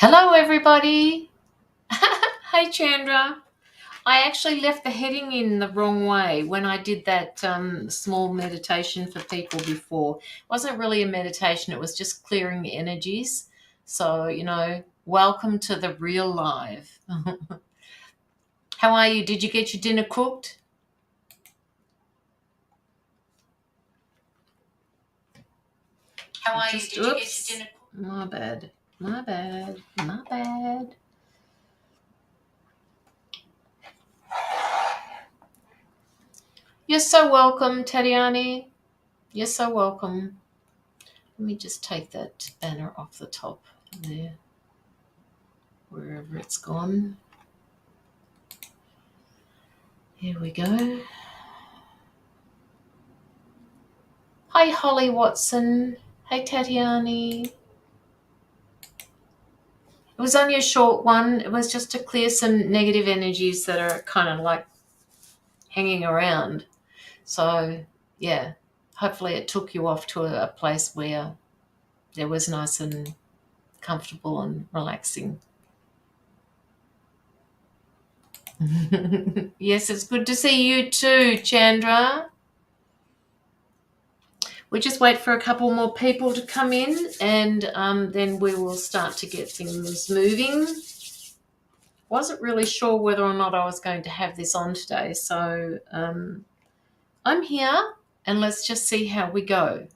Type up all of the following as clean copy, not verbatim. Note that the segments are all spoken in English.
Hello, everybody. Hey, Chandra. I actually left the heading in the wrong way when I did that small meditation for people before. It wasn't really a meditation, it was just clearing the energies. So, welcome to the real live. How are you? Did you get your dinner cooked? How are you? Did you get your dinner cooked? My bad. My bad. My bad. You're so welcome, Tatiani. You're so welcome. Let me just take that banner off the top there, wherever it's gone. Here we go. Hi, Holly Watson. Hey, Tatiani. It was only a short one. It was just to clear some negative energies that are kind of like hanging around. So, yeah, hopefully it took you off to a place where it was nice and comfortable and relaxing. Yes, it's good to see you too, Chandra. We just wait for a couple more people to come in, and then we will start to get things moving. Wasn't really sure whether or not I was going to have this on today, so I'm here, and let's just see how we go.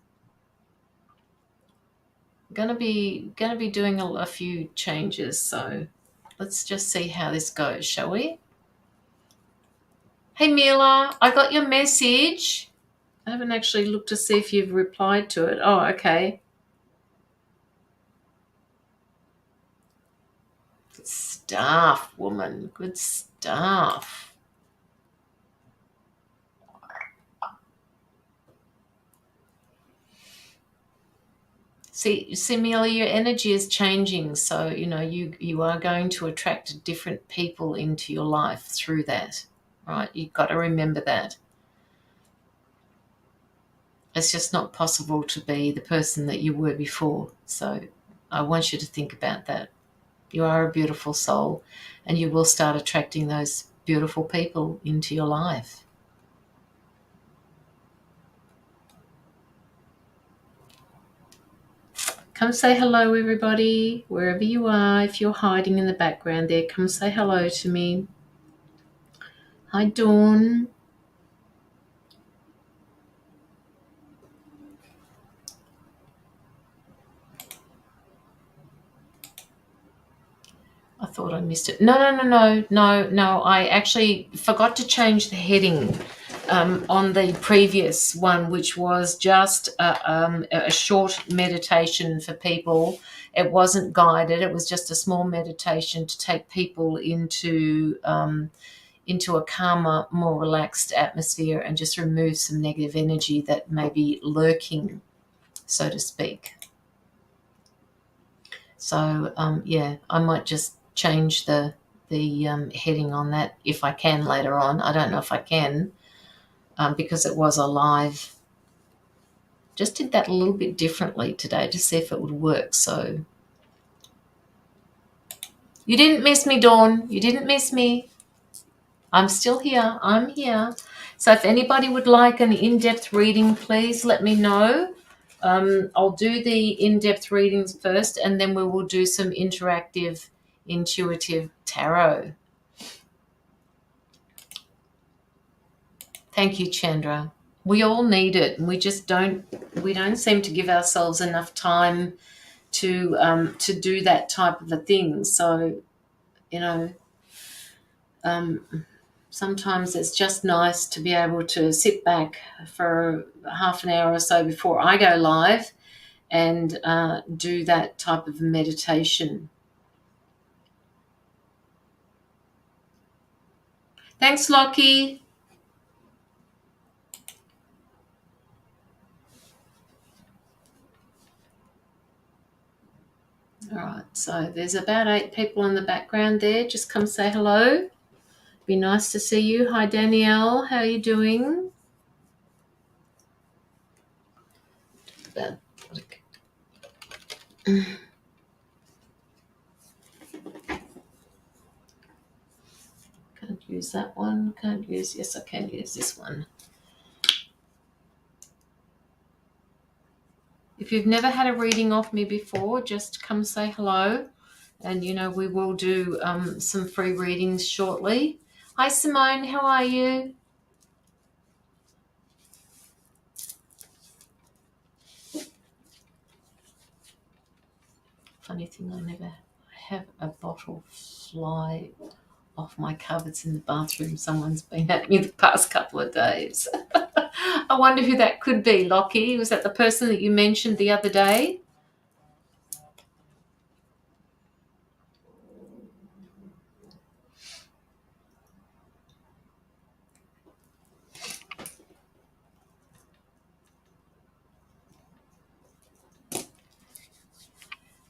Gonna be doing a few changes, so let's just see how this goes, shall we? Hey Mila, I got your message. I haven't actually looked to see if you've replied to it. Oh, okay. Good stuff, woman. Good stuff. See, Amelia, your energy is changing, so you are going to attract different people into your life through that, right? You've got to remember that. It's just not possible to be the person that you were before. So I want you to think about that. You are a beautiful soul, and you will start attracting those beautiful people into your life. Come say hello, everybody, wherever you are. If you're hiding in the background there, come say hello to me. Hi, Dawn. I thought I missed it. No. I actually forgot to change the heading on the previous one, which was just a short meditation for people. It wasn't guided. It was just a small meditation to take people into a calmer, more relaxed atmosphere and just remove some negative energy that may be lurking, so to speak. So, I might just change the heading on that if I can later on. I don't know if I can because it was a live. Just did that a little bit differently today to see if it would work. So you didn't miss me, Dawn. You didn't miss me. I'm still here. I'm here. So if anybody would like an in-depth reading, please let me know. I'll do the in-depth readings first, and then we will do some interactive intuitive tarot. Thank you, Chandra. We all need it, and we don't seem to give ourselves enough time to do that type of a thing. So, sometimes it's just nice to be able to sit back for half an hour or so before I go live and do that type of meditation. Thanks, Lockie. All right, so there's about 8 people in the background there. Just come say hello. Be nice to see you. Hi, Danielle. How are you doing? that one. Can't use. Yes, I can use this one. If you've never had a reading off me before, just come say hello. And, we will do some free readings shortly. Hi, Simone. How are you? Funny thing, I never have a bottle fly off my cupboards in the bathroom. Someone's been at me the past couple of days. I wonder who that could be, Lockie. Was that the person that you mentioned the other day?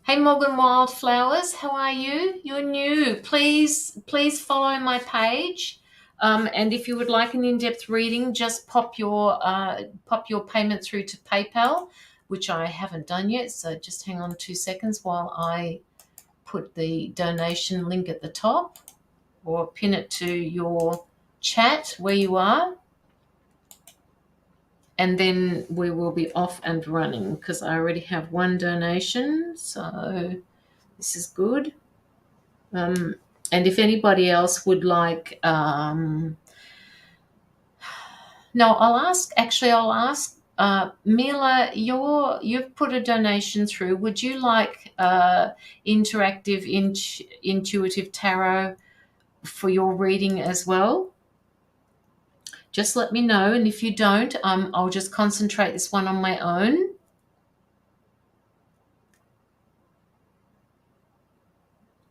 Hey, Morgan Wildflowers, how are you? You're new. Please follow my page. And if you would like an in-depth reading, just pop your payment through to PayPal, which I haven't done yet. So just hang on 2 seconds while I put the donation link at the top, or pin it to your chat where you are. And then we will be off and running because I already have one donation. So this is good. And if anybody else would like, no, I'll ask Mila, you've put a donation through. Would you like Interactive Intuitive Tarot for your reading as well? Just let me know. And if you don't, I'll just concentrate this one on my own.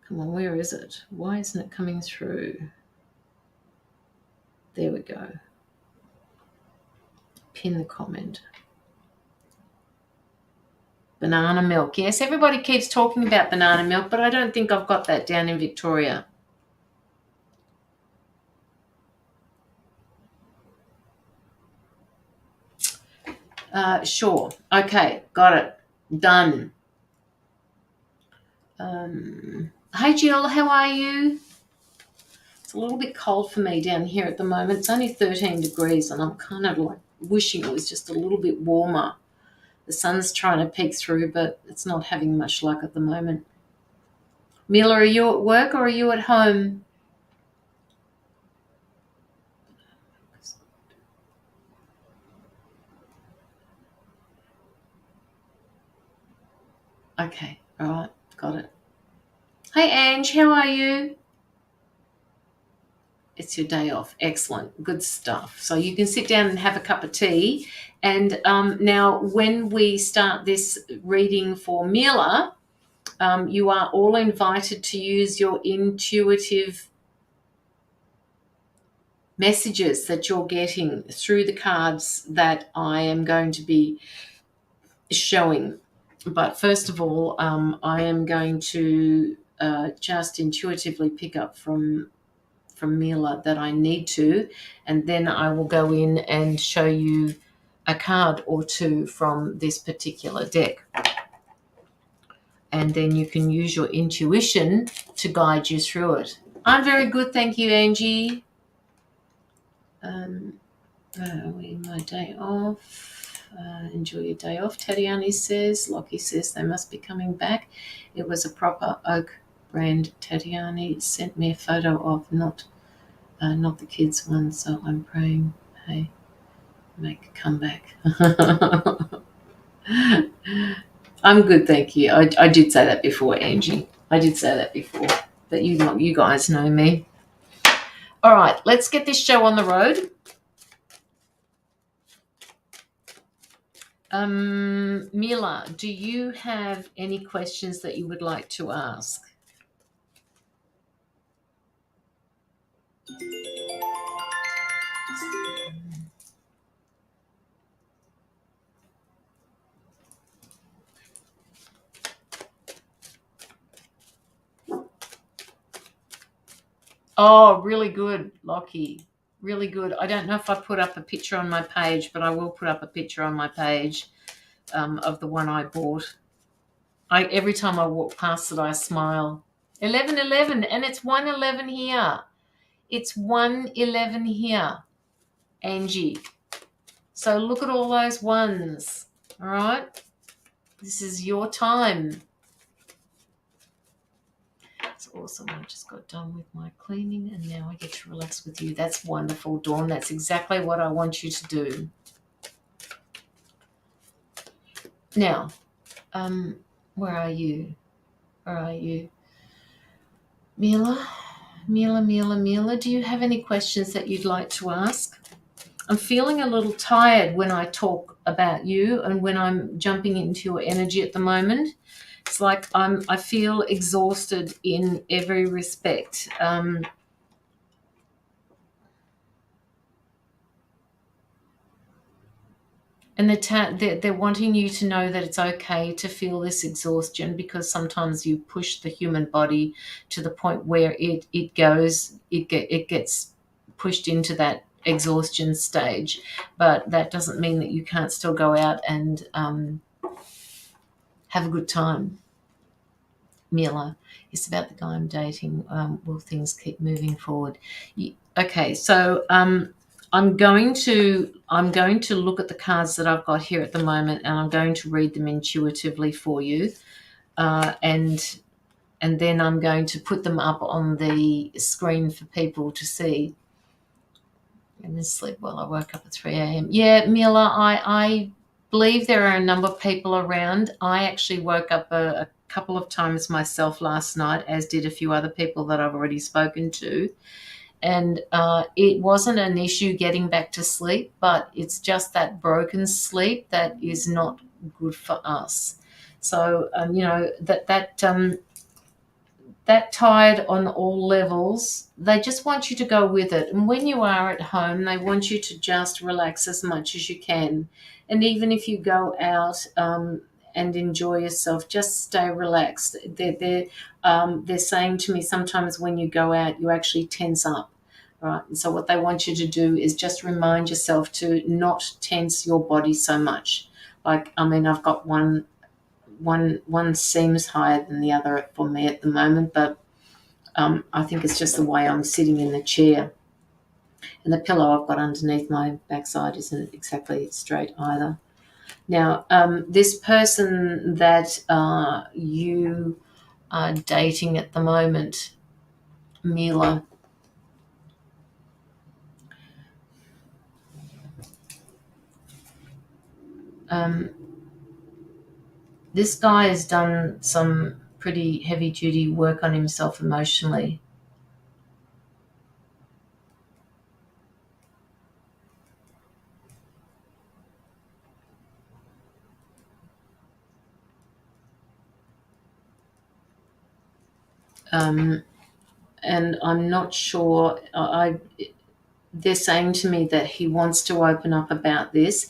Come on, where is it? Why isn't it coming through? There we go. Pin the comment. Banana milk. Yes, everybody keeps talking about banana milk, but I don't think I've got that down in Victoria. Sure. Okay, got it. Done. Hey, Jill, how are you? It's a little bit cold for me down here at the moment. It's only 13 degrees, and I'm kind of like wishing it was just a little bit warmer. The sun's trying to peek through, but it's not having much luck at the moment. Mila, are you at work or are you at home? Okay, all right, got it. Hey, Ange, how are you? It's your day off. Excellent. Good stuff. So you can sit down and have a cup of tea. And now when we start this reading for Mila, you are all invited to use your intuitive messages that you're getting through the cards that I am going to be showing. But first of all, I am going to just intuitively pick up from Mila that I need to, and then I will go in and show you a card or two from this particular deck. And then you can use your intuition to guide you through it. I'm very good, thank you, Angie. My day off. Enjoy your day off, Tatiani says. Lockie says they must be coming back. It was a proper oak brand. Tatiani sent me a photo of, not the kids' one, so I'm praying, hey, make a comeback. I'm good, thank you. I did say that before, Angie. I did say that before, but you guys know me. All right, let's get this show on the road. Mila, do you have any questions that you would like to ask? Oh, really good, Lockie. Really good. I don't know if I put up a picture on my page, but I will put up a picture on my page of the one I bought. Every time I walk past it, I smile. 11:11, and it's 1:11 here. It's 1:11 here, Angie. So look at all those ones, all right? This is your time. That's awesome. I just got done with my cleaning and now I get to relax with you. That's wonderful, Dawn. That's exactly what I want you to do. Now, where are you? Where are you? Mila, do you have any questions that you'd like to ask? I'm feeling a little tired when I talk about you and when I'm jumping into your energy at the moment. It's like I feel exhausted in every respect. And they're wanting you to know that it's okay to feel this exhaustion, because sometimes you push the human body to the point where it gets pushed into that exhaustion stage. But that doesn't mean that you can't still go out and have a good time. Mila, it's about the guy I'm dating. Will things keep moving forward? Okay, so I'm going to look at the cards that I've got here at the moment, and I'm going to read them intuitively for you, and then I'm going to put them up on the screen for people to see. And then sleep well. I woke up at 3 a.m. Yeah, Mila, I believe there are a number of people around. I actually woke up a couple of times myself last night, as did a few other people that I've already spoken to. And it wasn't an issue getting back to sleep, but it's just that broken sleep that is not good for us. So, that tired on all levels, they just want you to go with it. And when you are at home, they want you to just relax as much as you can. And even if you go out and enjoy yourself, just stay relaxed. They're saying to me sometimes when you go out, you actually tense up. Right. And so what they want you to do is just remind yourself to not tense your body so much. Like, I mean, I've got one seems higher than the other for me at the moment, but I think it's just the way I'm sitting in the chair. And the pillow I've got underneath my backside isn't exactly straight either. Now, this person that you are dating at the moment, Mila, this guy has done some pretty heavy duty work on himself emotionally. And I'm not sure. They're saying to me that he wants to open up about this,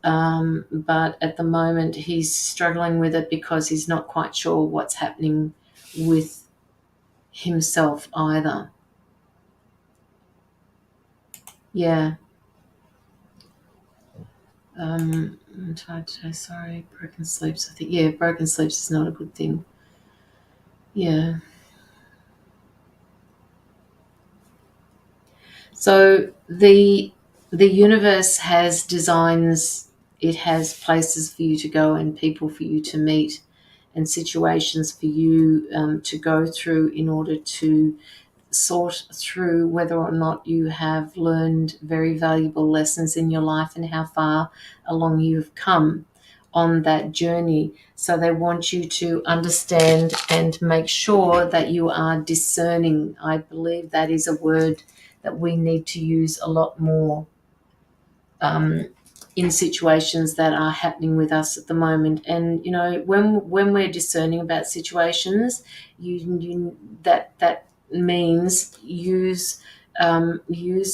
but at the moment he's struggling with it because he's not quite sure what's happening with himself either. Yeah. I'm tired today. Sorry. Broken sleeps. I think, yeah, broken sleeps is not a good thing. Yeah. So the universe has designs, it has places for you to go and people for you to meet and situations for you to go through in order to sort through whether or not you have learned very valuable lessons in your life and how far along you've come on that journey. So they want you to understand and make sure that you are discerning. I believe that is a word that we need to use a lot more in situations that are happening with us at the moment. And when we're discerning about situations, that means use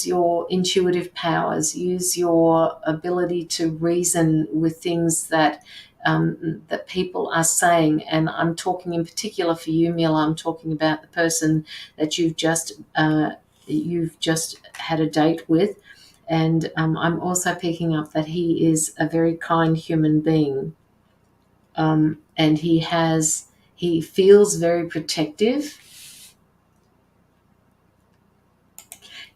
your intuitive powers, use your ability to reason with things that that people are saying. And I'm talking in particular for you, Mila. I'm talking about the person that you've just had a date with. And I'm also picking up that he is a very kind human being, and he feels very protective.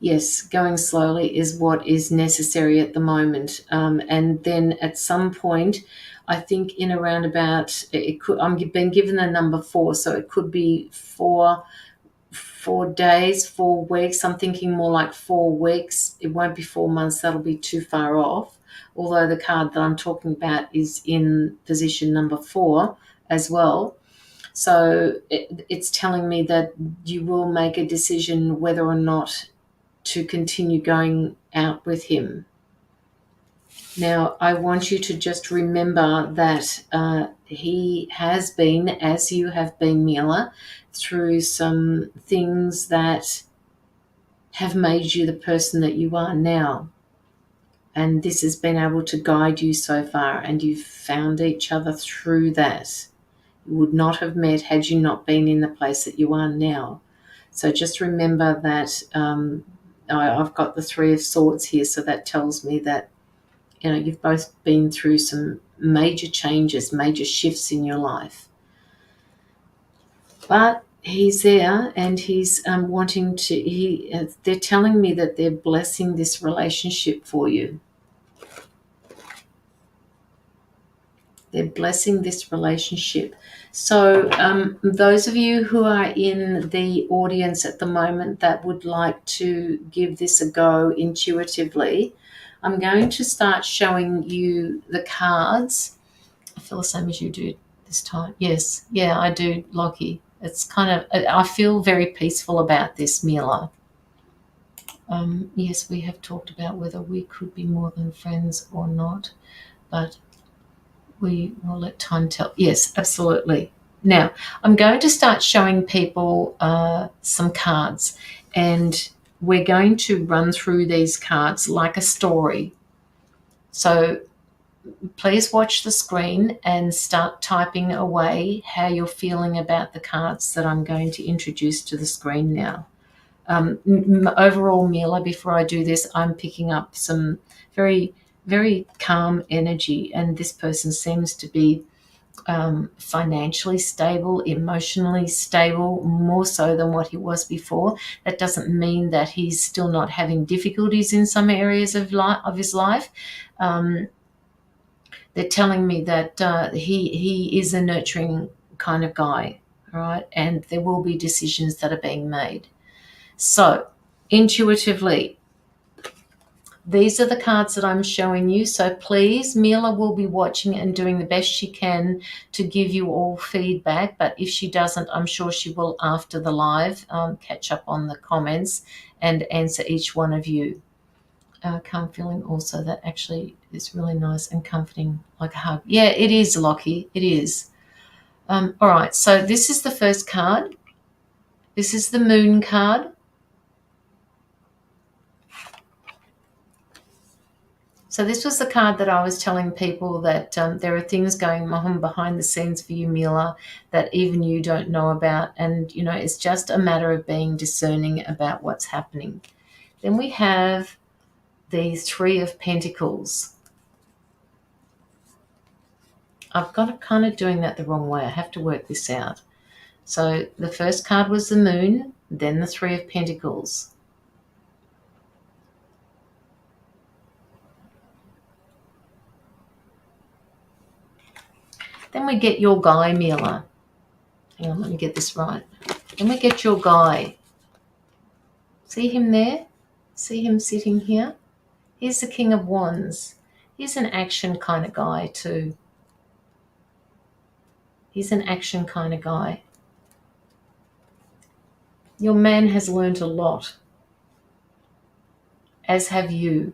Yes, going slowly is what is necessary at the moment. And then at some point, I think in around about, it could, I'm been given the number 4, so it could be 4 days, 4 weeks. I'm thinking more like 4 weeks. It won't be 4 months. That'll be too far off. Although the card that I'm talking about is in position number 4 as well. So it's telling me that you will make a decision whether or not to continue going out with him. Now, I want you to just remember that he has been, as you have been, Mila, through some things that have made you the person that you are now. And this has been able to guide you so far, and you've found each other through that. You would not have met had you not been in the place that you are now. So just remember that I've got the 3 of Swords here, so that tells me that you've both been through some major changes, major shifts in your life. But he's there, and he's wanting to. They're telling me that they're blessing this relationship for you. They're blessing this relationship. So those of you who are in the audience at the moment that would like to give this a go intuitively, I'm going to start showing you the cards. I feel the same as you do this time. Yes, yeah, I do, Lockie. It's kind of, I feel very peaceful about this, Mila. Yes, we have talked about whether we could be more than friends or not, but we will let time tell. Yes, absolutely. Now, I'm going to start showing people some cards, and we're going to run through these cards like a story. So please watch the screen and start typing away how you're feeling about the cards that I'm going to introduce to the screen now. Overall, Mila, before I do this, I'm picking up some very, very calm energy, and this person seems to be financially stable, emotionally stable, more so than what he was before. That doesn't mean that he's still not having difficulties in some areas of his life. They're telling me that he is a nurturing kind of guy, all right? And there will be decisions that are being made. So, intuitively, these are the cards that I'm showing you. So please, Mila will be watching and doing the best she can to give you all feedback. But if she doesn't, I'm sure she will after the live catch up on the comments and answer each one of you. Calm feeling also, that actually is really nice and comforting, like a hug. Yeah, it is, Lockie. It is. All right, so this is the first card. This is the Moon card. So this was the card that I was telling people that there are things going on behind the scenes for you, Mila, that even you don't know about. And, it's just a matter of being discerning about what's happening. Then we have the 3 of Pentacles. I've got it kind of doing that the wrong way. I have to work this out. So the first card was the Moon, then the 3 of Pentacles. Then we get your guy, Mila. Hang on, let me get this right. Then we get your guy. See him there? See him sitting here? He's the King of Wands. He's an action kind of guy too. He's an action kind of guy. Your man has learned a lot, as have you.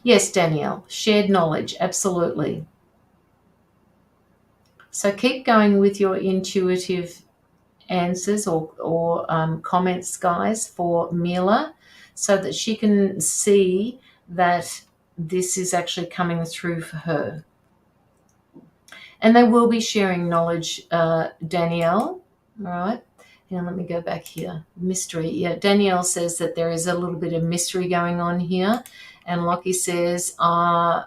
Yes, Danielle, shared knowledge, absolutely. So keep going with your intuitive answers or comments, guys, for Mila, so that she can see that this is actually coming through for her. And they will be sharing knowledge, Danielle. All right. Now let me go back here. Mystery. Yeah, Danielle says that there is a little bit of mystery going on here. And Lockie says, I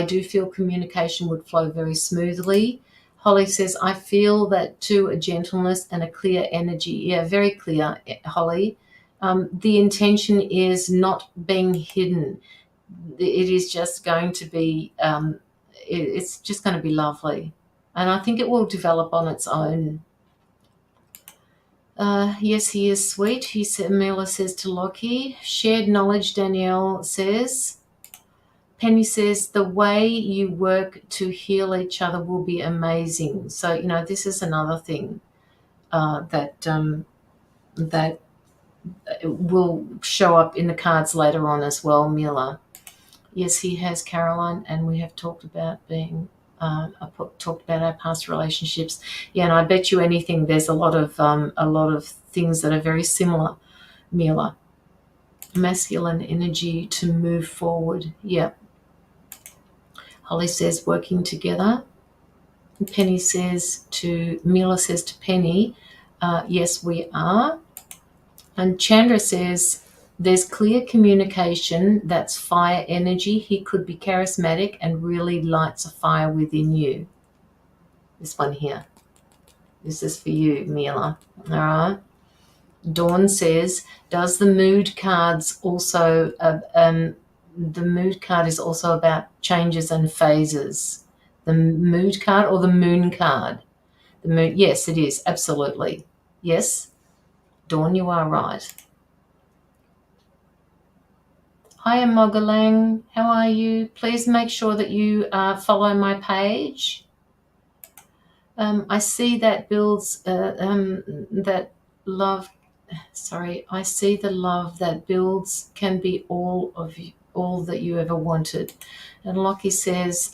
do feel communication would flow very smoothly. Holly says, I feel that too, a gentleness and a clear energy. Yeah, very clear, Holly. The intention is not being hidden. It is just going to be, it's just going to be lovely. And I think it will develop on its own. Yes, he is sweet. He said, Mila says to Lockie. Shared knowledge, Danielle says. Penny says, the way you work to heal each other will be amazing. So, you know, this is another thing that will show up in the cards later on as well, Mila. Yes, he has, Caroline, and we have talked about talked about our past relationships. Yeah, and I bet you anything, there's a lot of things that are very similar, Mila. Masculine energy to move forward. Yeah. Holly says working together. Penny says to Mila says to Penny, yes, we are. And Chandra says there's clear communication. That's fire energy. He could be charismatic and really lights a fire within you. This one here. This is for you, Mila. All right. Dawn says, does the mood cards also, the mood card is also about changes and phases. The mood card or the moon card? The moon, yes, it is, absolutely. Yes, Dawn, you are right. Hi, Mogalang, how are you? Please make sure that you follow my page. I see that builds that love. Sorry, I see the love that builds can be all of you, all that you ever wanted. And Lockie says,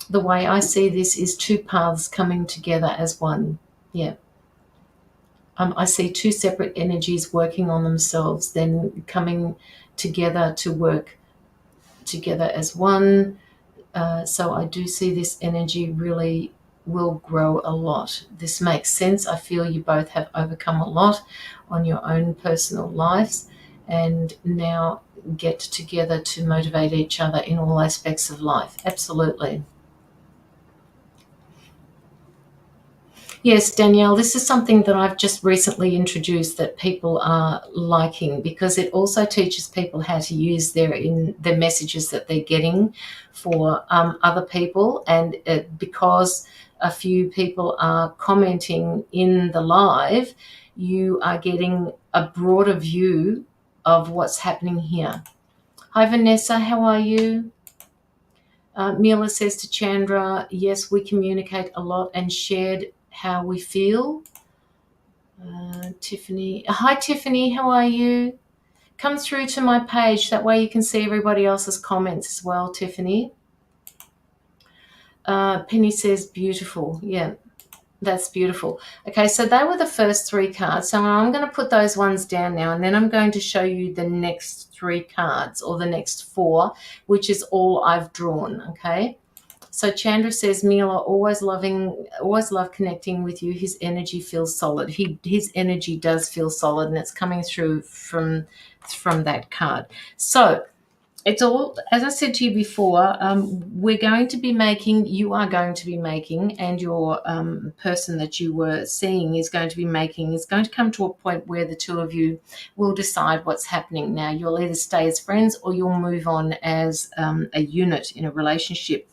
the way I see this is two paths coming together as one. Yeah. I see two separate energies working on themselves, then coming together to work together as one. So I do see this energy really will grow a lot. This makes sense. I feel you both have overcome a lot on your own personal lives and now get together to motivate each other in all aspects of life. Absolutely. Yes, Danielle, this is something that I've just recently introduced that people are liking because it also teaches people how to use their messages that they're getting for other people. And because a few people are commenting in the live, you are getting a broader view of what's happening here. Hi, Vanessa, how are you? Mila says to Chandra, yes, we communicate a lot and shared how we feel. Tiffany, hi Tiffany, how are you? Come through to my page, that way you can see everybody else's comments as well, Tiffany. Penny says beautiful. Yeah, that's beautiful. Okay, so they were the first three cards. So I'm going to put those ones down now, and then I'm going to show you the next three cards or the next four, which is all I've drawn. Okay. So Chandra says, Mila, always love connecting with you. His energy feels solid. His energy does feel solid, and it's coming through from that card. So it's all, as I said to you before, you are going to be making, and your person that you were seeing is going to come to a point where the two of you will decide what's happening. Now, you'll either stay as friends or you'll move on as a unit in a relationship.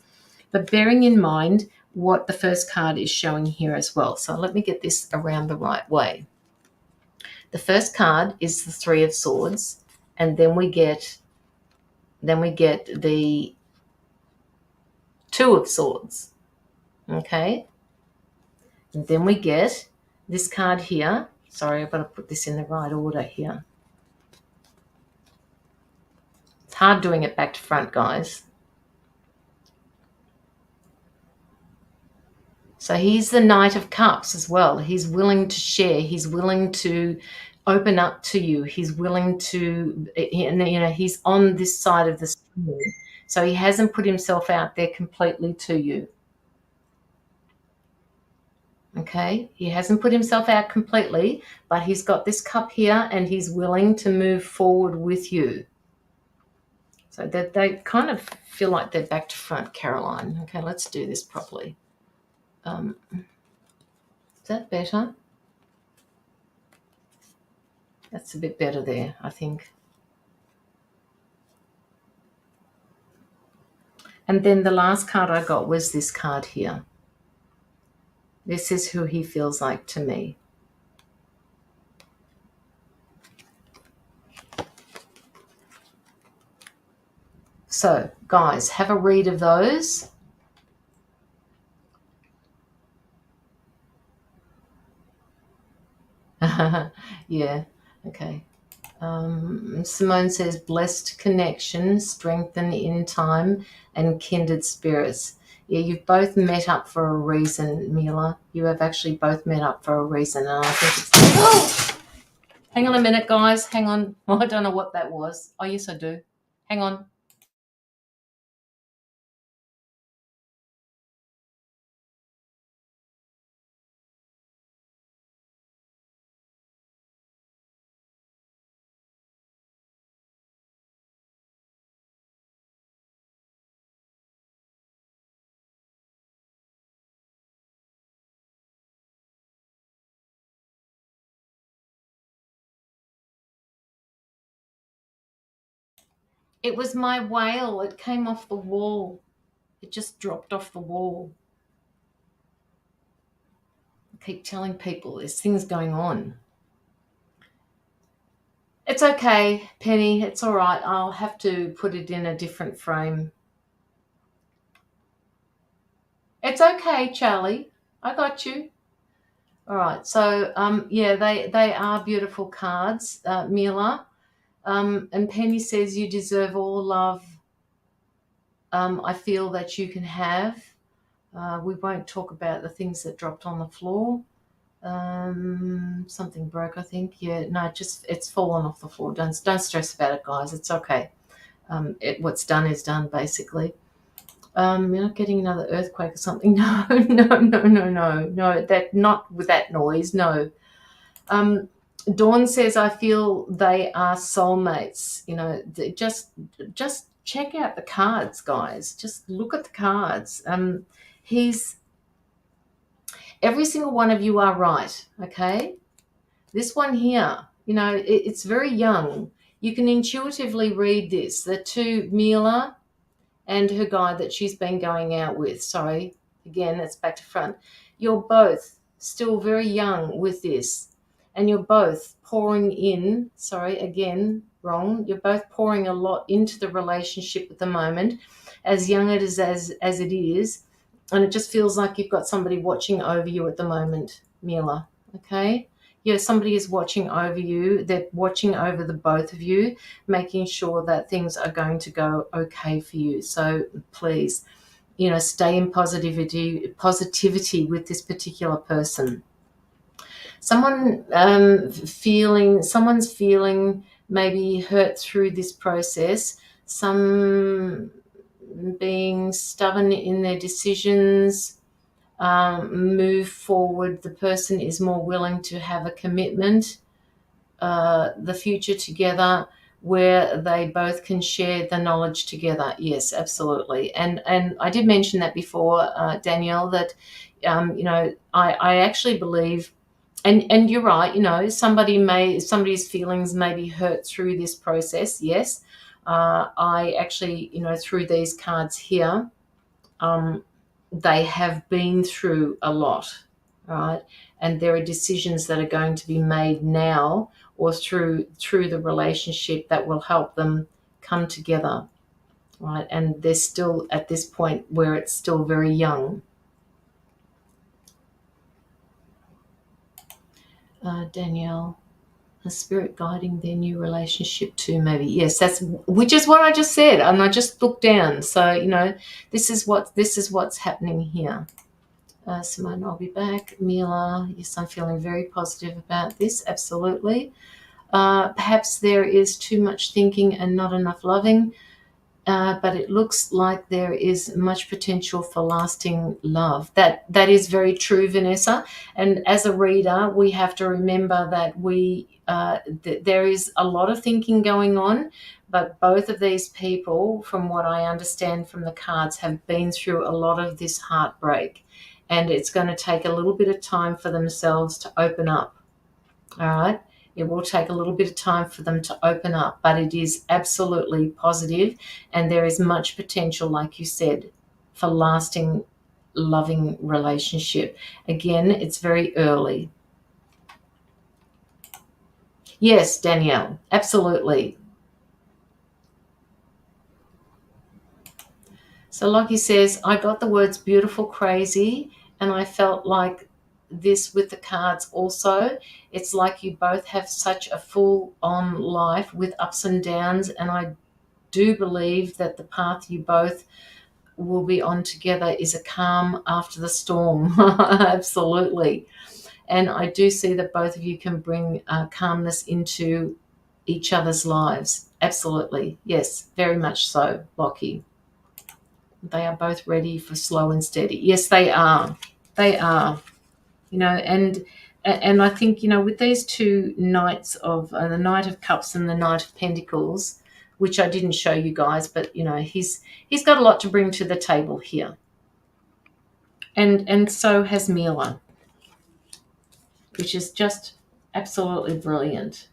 But bearing in mind what the first card is showing here as well. So let me get this around the right way. The first card is the Three of Swords, and then we get the Two of Swords. Okay? And then we get this card here. Sorry, I've got to put this in the right order here. It's hard doing it back to front, guys. So he's the Knight of Cups as well. He's willing to share. He's willing to open up to you. He's willing to, he's on this side of the screen. So he hasn't put himself out there completely to you. Okay? He hasn't put himself out completely, but he's got this cup here and he's willing to move forward with you. So that they kind of feel like they're back to front, Caroline. Okay, let's do this properly. Is that better? That's a bit better there, I think. And then the last card I got was this card here. This is who he feels like to me. So, guys, have a read of those. Yeah, okay. Simone says, blessed connection, strengthen in time, and kindred spirits. Yeah, you've both met up for a reason, Mila. You have actually both met up for a reason, and I think it's... Oh! Hang on a minute, guys. Hang on. Oh, I don't know what that was. Oh, yes, I do. Hang on. It was my whale. It came off the wall. It just dropped off the wall. I keep telling people there's things going on. It's okay, Penny. It's all right. I'll have to put it in a different frame. It's okay, Charlie. I got you. All right. So, yeah, they are beautiful cards, Mila. And Penny says you deserve all love. I feel that you can have. We won't talk about the things that dropped on the floor. Something broke, I think. Yeah, no, just it's fallen off the floor. Don't stress about it, guys. It's okay. What's done is done, basically. You're not getting another earthquake or something. No, no. That not with that noise. No. Dawn says, I feel they are soulmates. You know, just check out the cards, guys. Just look at the cards. He's every single one of you are right. Okay. This one here, you know, it's very young. You can intuitively read this. The two, Mila and her guy that she's been going out with. Sorry, again, that's back to front. You're both still very young with this. And you're both pouring in, sorry, again, wrong. You're both pouring a lot into the relationship at the moment, as young as it is. And it just feels like you've got somebody watching over you at the moment, Mila. Okay? Yeah, somebody is watching over you. They're watching over the both of you, making sure that things are going to go okay for you. So please, you know, stay in positivity with this particular person. Someone's feeling maybe hurt through this process. Some being stubborn in their decisions. Move forward. The person is more willing to have a commitment, the future together, where they both can share the knowledge together. Yes, absolutely. And I did mention that before, Danielle, that you know, I actually believe, and you're right. You know, somebody's feelings may be hurt through this process. Yes, I actually, you know, through these cards here. They have been through a lot, right? And there are decisions that are going to be made now or through the relationship that will help them come together, right? And they're still at this point where it's still very young. Danielle, a spirit guiding their new relationship too, maybe. Yes, that's which is what I just said, and I just looked down. So, you know, this is what's happening here. Simone, I'll be back. Mila, yes, I'm feeling very positive about this, absolutely. Perhaps there is too much thinking and not enough loving, but it looks like there is much potential for lasting love. That is very true, Vanessa. And as a reader, we have to remember that there is a lot of thinking going on, but both of these people, from what I understand from the cards, have been through a lot of this heartbreak. and it's going to take a little bit of time for themselves to open up. All right. It will take a little bit of time for them to open up, but it is absolutely positive, and there is much potential, like you said, for lasting, loving relationship. Again, it's very early. Yes, Danielle, absolutely. So Lockie says, I got the words beautiful, crazy, and I felt like this with the cards also. It's like you both have such a full-on life with ups and downs, and I do believe that the path you both will be on together is a calm after the storm. Absolutely. And I do see that both of you can bring calmness into each other's lives. Absolutely. Yes, very much so, Lockie. They are both ready for slow and steady. Yes, they are. They are. And I think, with these two knights of the Knight of Cups and the Knight of Pentacles, which I didn't show you guys, but he's got a lot to bring to the table here. And so has Mila, which is just absolutely brilliant.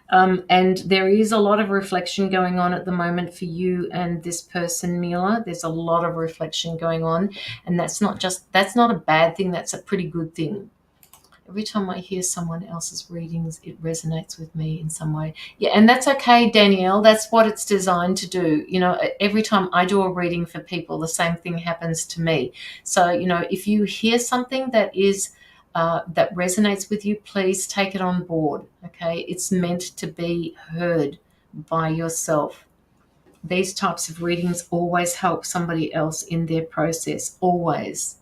And there is a lot of reflection going on at the moment for you and this person, Mila. There's a lot of reflection going on, and that's not a bad thing. That's a pretty good thing. Every time I hear someone else's readings, it resonates with me in some way. Yeah, and that's okay, Danielle. That's what it's designed to do. Every time I do a reading for people, the same thing happens to me. So, if you hear something that resonates with you, please take it on board, okay? It's meant to be heard by yourself. These types of readings always help somebody else in their process, always.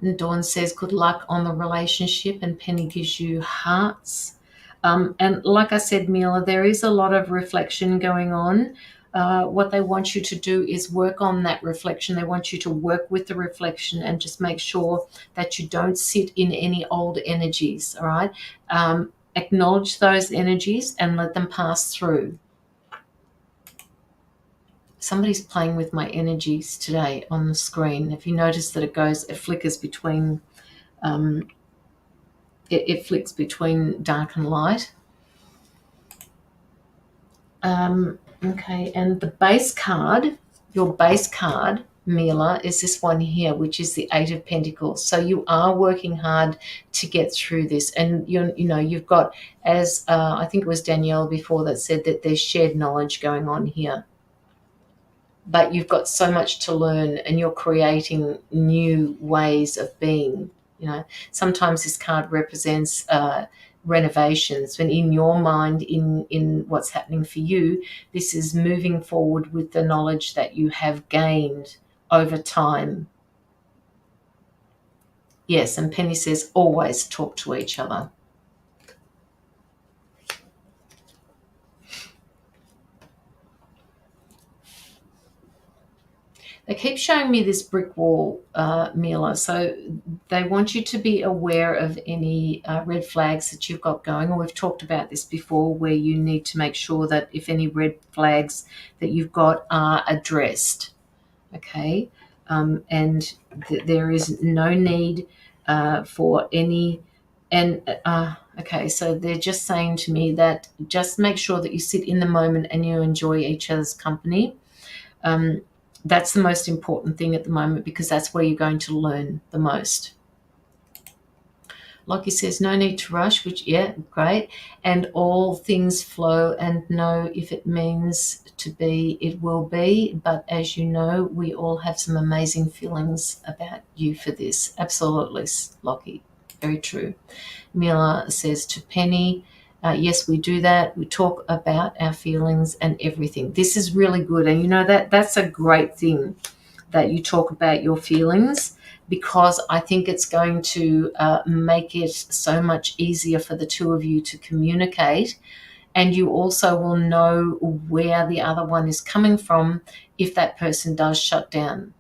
And Dawn says, good luck on the relationship, and Penny gives you hearts. And like I said, Mila, there is a lot of reflection going on. What they want you to do is work on that reflection. They want you to work with the reflection and just make sure that you don't sit in any old energies, all right? Acknowledge those energies and let them pass through. Somebody's playing with my energies today on the screen. If you notice that it flickers between, it flicks between dark and light. Okay, and the base card, your base card, Mila, is this one here, which is the Eight of Pentacles. So you are working hard to get through this, and you've got, as I think it was Danielle before that said that there's shared knowledge going on here. But you've got so much to learn, and you're creating new ways of being. Sometimes this card represents renovations, when in your mind, in what's happening for you, this is moving forward with the knowledge that you have gained over time. Yes, and Penny says always talk to each other. They keep showing me this brick wall, Mila, so they want you to be aware of any red flags that you've got going, or we've talked about this before, where you need to make sure that if any red flags that you've got are addressed, okay? And there is no need for any, okay, so they're just saying to me that just make sure that you sit in the moment and you enjoy each other's company. That's the most important thing at the moment, because that's where you're going to learn the most. Lockie says, no need to rush, which, yeah, great. And all things flow, and know if it means to be, it will be. But as you know, we all have some amazing feelings about you for this. Absolutely, Lockie. Very true. Mila says to Penny, yes, we do that. We talk about our feelings and everything. This is really good. And that's a great thing, that you talk about your feelings, because I think it's going to make it so much easier for the two of you to communicate. And you also will know where the other one is coming from if that person does shut down.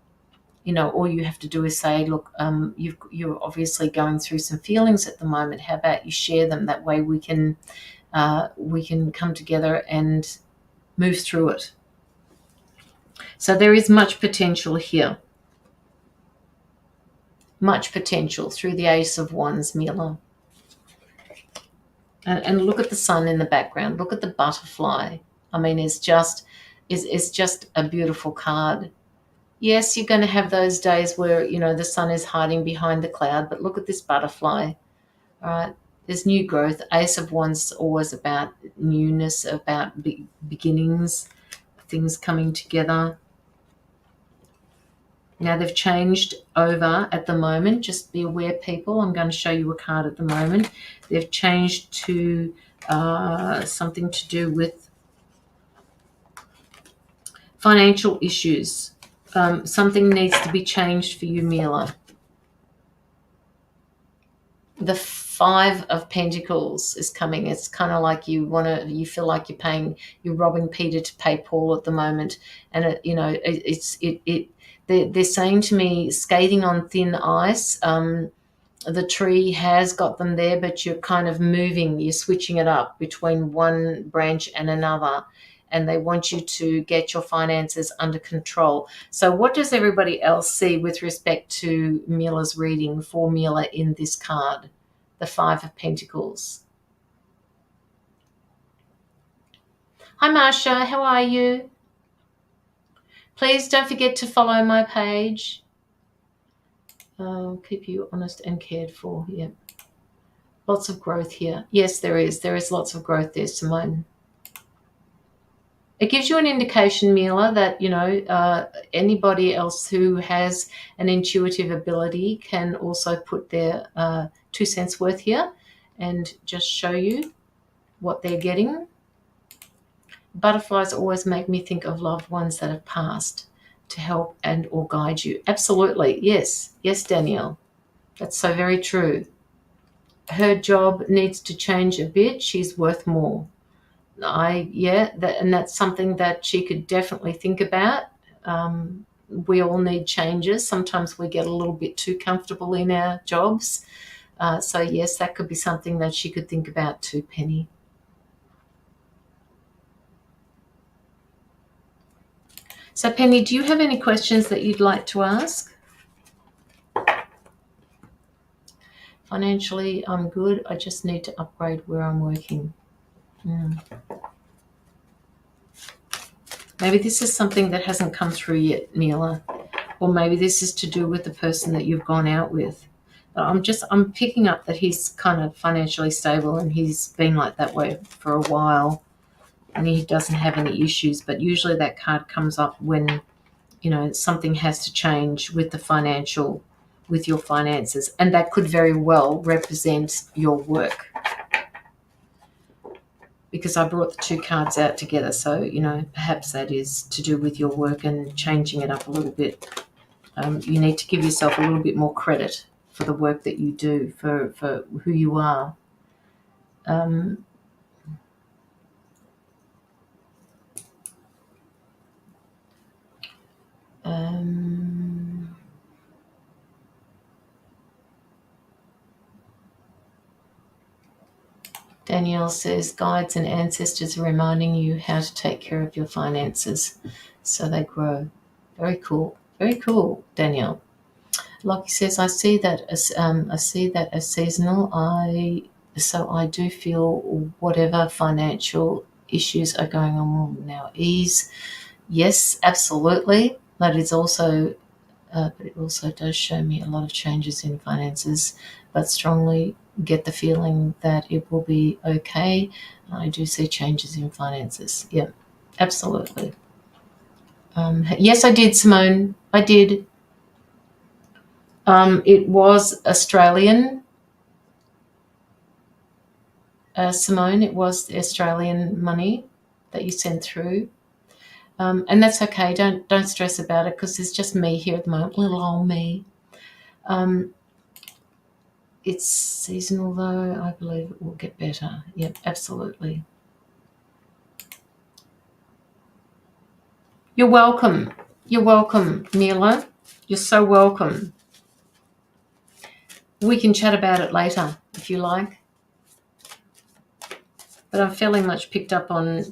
All you have to do is say, look, you're obviously going through some feelings at the moment. How about you share them? That way we can come together and move through it. So there is much potential here. much potential through the Ace of Wands, Mila. And look at the sun in the background. Look at the butterfly. I mean, it's just a beautiful card. Yes, you're going to have those days where, you know, the sun is hiding behind the cloud, but look at this butterfly. All right. There's new growth. Ace of Wands is always about newness, about beginnings, things coming together. Now they've changed over at the moment. Just be aware, people. I'm going to show you a card at the moment. They've changed to something to do with financial issues. Something needs to be changed for you, Mila. The Five of Pentacles is coming. It's kind of like you feel like you're robbing Peter to pay Paul at the moment, and they're saying to me, skating on thin ice. The tree has got them there, but you're kind of moving, you're switching it up between one branch and another, and they want you to get your finances under control. So what does everybody else see with respect to Mila's reading for Mila in this card, the Five of Pentacles? Hi, Marsha, how are you? Please don't forget to follow my page. Keep you honest and cared for. Yeah. Lots of growth here. Yes, there is. There is lots of growth there, Simone. It gives you an indication, Mila, that, you know, anybody else who has an intuitive ability can also put their 2 cents worth here and just show you what they're getting. Butterflies always make me think of loved ones that have passed to help and or guide you. Absolutely. Yes. Yes, Danielle. That's so very true. Her job needs to change a bit. She's worth more. And that's something that she could definitely think about. We all need changes. Sometimes we get a little bit too comfortable in our jobs. So yes, that could be something that she could think about too, Penny. So Penny, do you have any questions that you'd like to ask? Financially, I'm good. I just need to upgrade where I'm working. Maybe this is something that hasn't come through yet, Mila. Or maybe this is to do with the person that you've gone out with. But I'm picking up that he's kind of financially stable, and he's been like that way for a while, and he doesn't have any issues. But usually that card comes up when, you know, something has to change with with your finances, and that could very well represent your work. Because I brought the 2 cards out together, so, you know, perhaps that is to do with your work and changing it up a little bit. You need to give yourself a little bit more credit for the work that you do, for who you are. Danielle says, guides and ancestors are reminding you how to take care of your finances so they grow. Very cool. Very cool, Danielle. Lockie says, I see that as seasonal. So I do feel whatever financial issues are going on will now ease. Yes, absolutely. That is also, but it also does show me a lot of changes in finances, but strongly get the feeling that it will be okay. I do see changes in finances. Yeah, absolutely. Yes, I did, Simone. I did. It was Australian, Simone. It was the Australian money that you sent through, and that's okay. Don't stress about it, because it's just me here at the moment, little old me. It's seasonal, though. I believe it will get better. Yep, absolutely. You're welcome. You're welcome, Mila. You're so welcome. We can chat about it later if you like. But I'm fairly much picked up on,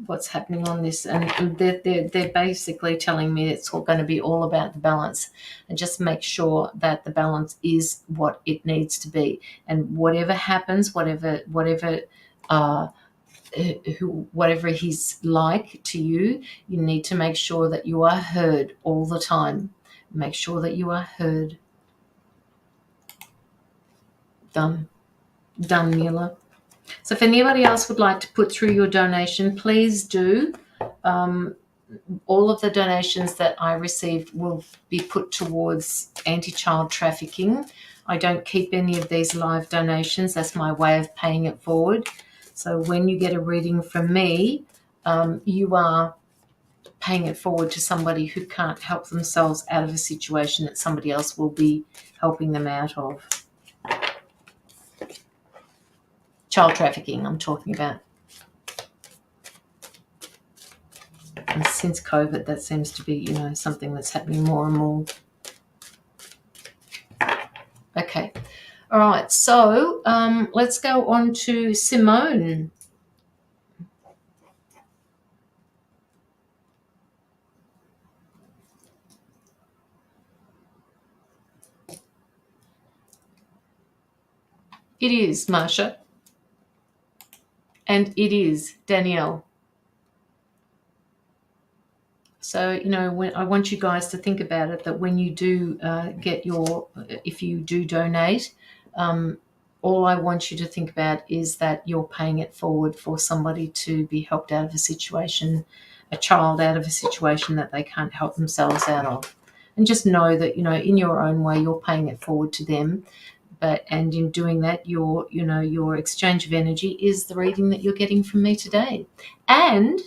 what's happening on this, and they're basically telling me it's all going to be all about the balance, and just make sure that the balance is what it needs to be, and whatever happens, uh, whatever he's like to you, you need to make sure that you are heard all the time. Make sure that you are heard. Done, Mila. So if anybody else would like to put through your donation, please do. All of the donations that I received will be put towards anti-child trafficking. I don't keep any of these live donations. That's my way of paying it forward. So when you get a reading from me, you are paying it forward to somebody who can't help themselves out of a situation that somebody else will be helping them out of. Child trafficking, I'm talking about. And since COVID, that seems to be, something that's happening more and more. Okay. All right. So let's go on to Simone. It is Marsha. And it is Danielle. So, when I want you guys to think about it, that when you do if you do donate, all I want you to think about is that you're paying it forward for somebody to be helped out of a situation, a child out of a situation that they can't help themselves out of. And just know that, in your own way, you're paying it forward to them. And in doing that, your exchange of energy is the reading that you're getting from me today. And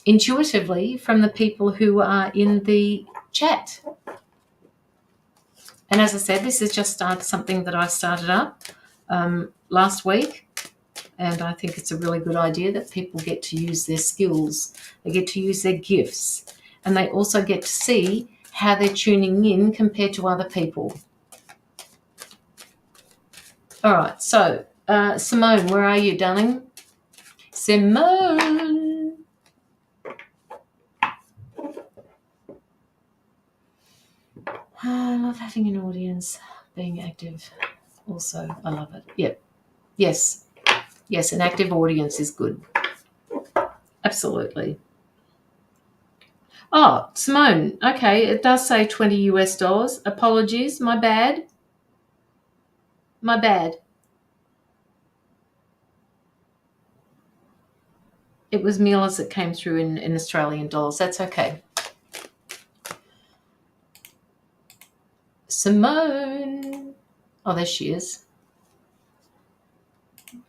intuitively from the people who are in the chat. And as I said, this is just something that I started up last week, and I think it's a really good idea that people get to use their skills, they get to use their gifts, and they also get to see how they're tuning in compared to other people. All right, so Simone, where are you, darling? Simone. I love having an audience, being active. Also, I love it. Yep. Yes, an active audience is good. Absolutely. Oh, Simone, okay, it does say $20 US. Apologies, my bad. It was Mila's that came through in Australian dollars. That's okay. Simone. Oh, there she is.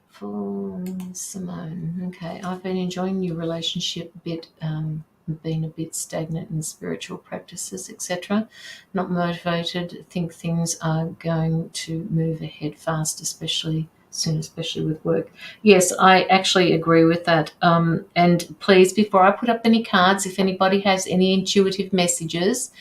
For Simone. Okay, I've been enjoying your relationship a bit, been a bit stagnant in spiritual practices, etc. Not motivated. Think things are going to move ahead fast, especially with work. Yes, I actually agree with that. And please, before I put up any cards, if anybody has any intuitive messages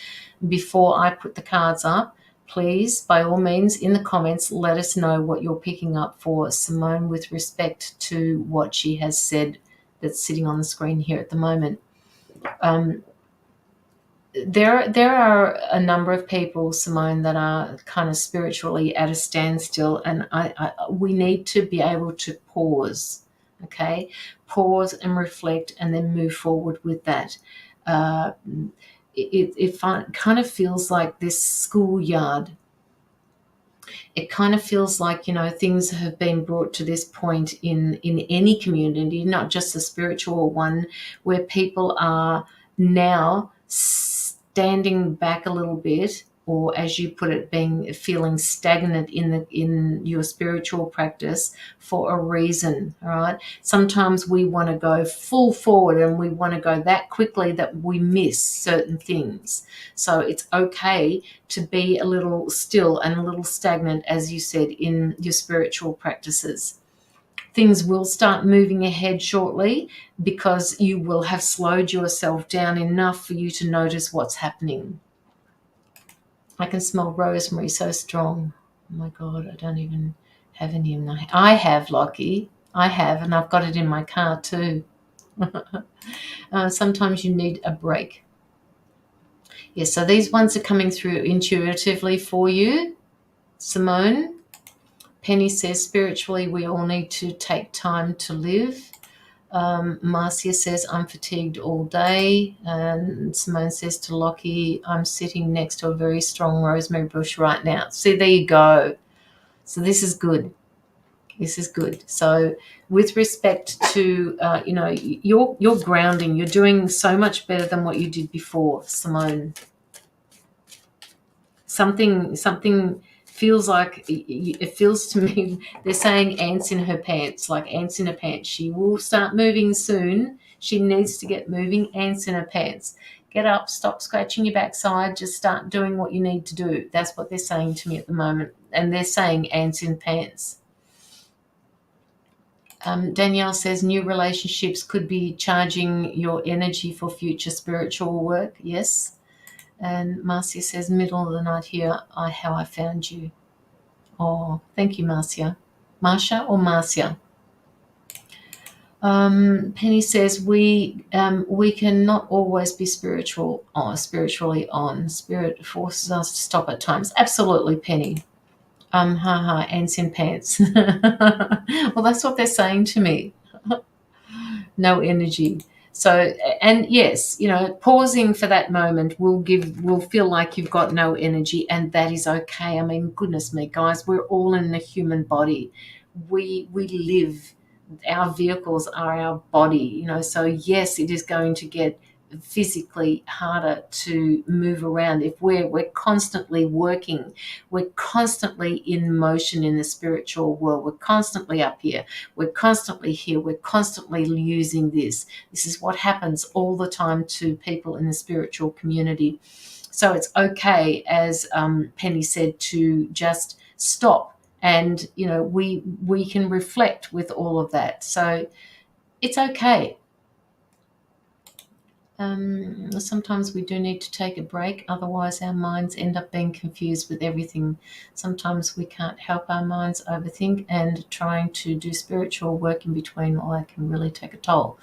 before I put the cards up, please, by all means, in the comments, let us know what you're picking up for Simone with respect to what she has said that's sitting on the screen here at the moment. There are a number of people, Simone, that are kind of spiritually at a standstill, and we need to be able to pause, okay? Pause and reflect and then move forward with that. It kind of feels like this schoolyard. It kind of feels like, things have been brought to this point in any community, not just the spiritual one, where people are now standing back a little bit, or as you put it, feeling stagnant in your spiritual practice for a reason. All right. Sometimes we want to go full forward, and we want to go that quickly that we miss certain things. So it's okay to be a little still and a little stagnant, as you said, in your spiritual practices. Things will start moving ahead shortly because you will have slowed yourself down enough for you to notice what's happening. I can smell rosemary so strong. Oh my God, I don't even have any in my... I have, Lockie. I have, and I've got it in my car too. Sometimes you need a break. Yes, so these ones are coming through intuitively for you, Simone. Penny says, spiritually, we all need to take time to live. Marcia says, I'm fatigued all day. And Simone says to Lockie, I'm sitting next to a very strong rosemary bush right now. See, there you go. So this is good. This is good. So with respect to, your grounding, you're doing so much better than what you did before, Simone. Something feels like, it feels to me, they're saying ants in her pants, like ants in her pants. She will start moving soon. She needs to get moving. Ants in her pants. Get up, stop scratching your backside, just start doing what you need to do. That's what they're saying to me at the moment. And they're saying ants in pants. Danielle says new relationships could be charging your energy for future spiritual work. Yes. And Marcia says, middle of the night here, how I found you. Oh, thank you, Marcia. Marcia or Marcia? Penny says, we cannot always be spiritually on. Spirit forces us to stop at times. Absolutely, Penny. Ants in pants. Well, that's what they're saying to me. No energy. So, and yes, pausing for that moment will feel like you've got no energy, and that is okay. I mean, goodness me, guys, we're all in the human body. We live. Our vehicles are our body, so yes, it is going to get physically harder to move around if we're constantly working, we're constantly in motion in the spiritual world, we're constantly up here, we're constantly here, we're constantly using this is what happens all the time to people in the spiritual community. So it's okay, as Penny said, to just stop, and we can reflect with all of that, so it's okay. Sometimes we do need to take a break, otherwise our minds end up being confused with everything. Sometimes we can't help our minds overthink, and trying to do spiritual work in between, all that can really take a toll.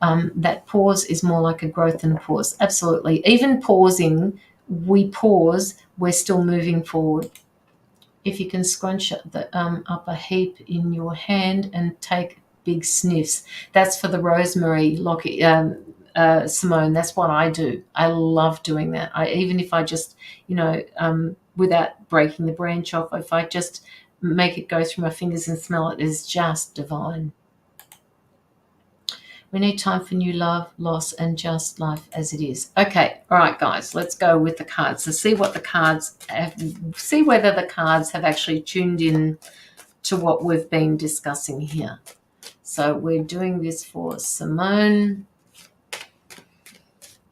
That pause is more like a growth than a pause. Absolutely. Even pausing, we pause, we're still moving forward. If you can scrunch the upper heap in your hand and take big sniffs. That's for the rosemary, Lockie. Simone, that's what I do. I love doing that. Even if I just, without breaking the branch off, if I just make it go through my fingers and smell it, is just divine. We need time for new love, loss, and just life as it is. Okay, all right, guys, let's go with the cards. So see whether the cards have actually tuned in to what we've been discussing here. So we're doing this for Simone.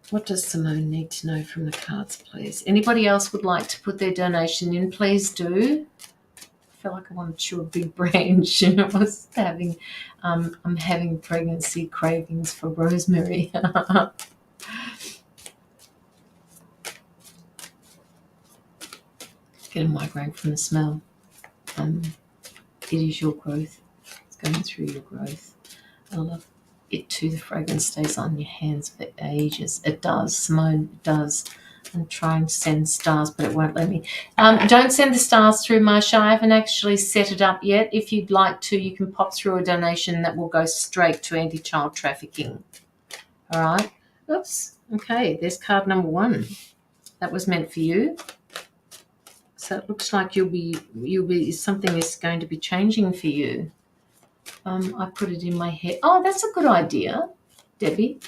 What does Simone need to know from the cards, please? Anybody else would like to put their donation in, please do. I feel like I want to chew a big branch. I was I'm having pregnancy cravings for rosemary. Get a migraine from the smell. It is your growth. It's going through your growth. I love it too. The fragrance stays on your hands for ages. It does, Simone, it does. I'm trying to send stars, but it won't let me. Don't send the stars through, Marsha. I haven't actually set it up yet. If you'd like to, you can pop through a donation that will go straight to anti-child trafficking. All right. Oops. Okay, there's card number 1. That was meant for you. So it looks like something is going to be changing for you. I put it in my head. Oh, that's a good idea, Debbie.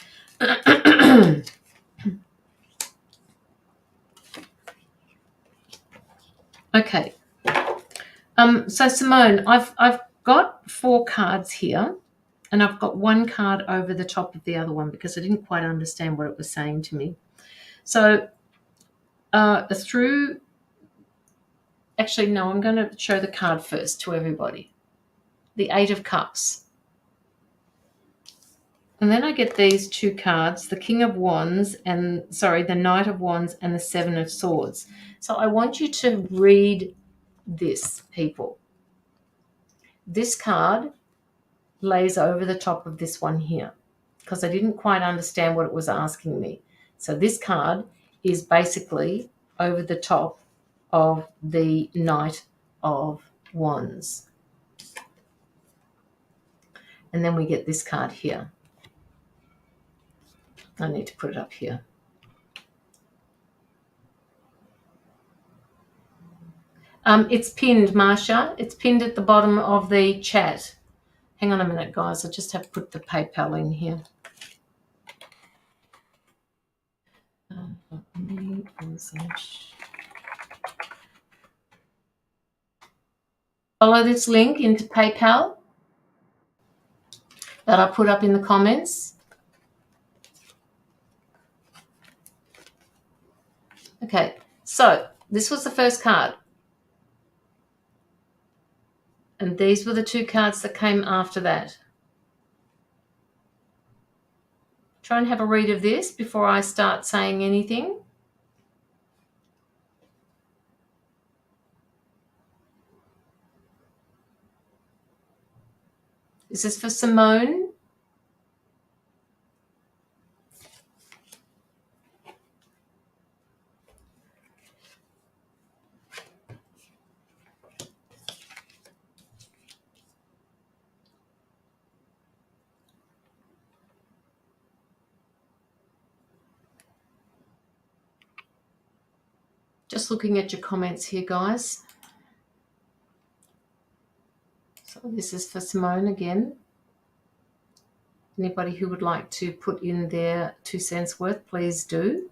Okay. So Simone, I've got 4 cards here, and I've got 1 card over the top of the other one because I didn't quite understand what it was saying to me. So actually, no, I'm going to show the card first to everybody. The 8 of Cups. And then I get these 2 cards, the King of Wands the Knight of Wands and the 7 of Swords. So I want you to read this, people. This card lays over the top of this one here, because I didn't quite understand what it was asking me. So this card is basically over the top of the Knight of Wands. And then we get this card here. I need to put it up here. It's pinned, Marsha. It's pinned at the bottom of the chat. Hang on a minute, guys. I just have to put the PayPal in here. Follow this link into PayPal that I put up in the comments. Okay, so this was the first card. And these were the two cards that came after that. Try and have a read of this before I start saying anything. This is for Simone. Just looking at your comments here, guys. So this is for Simone again. Anybody who would like to put in their 2 cents worth, please do.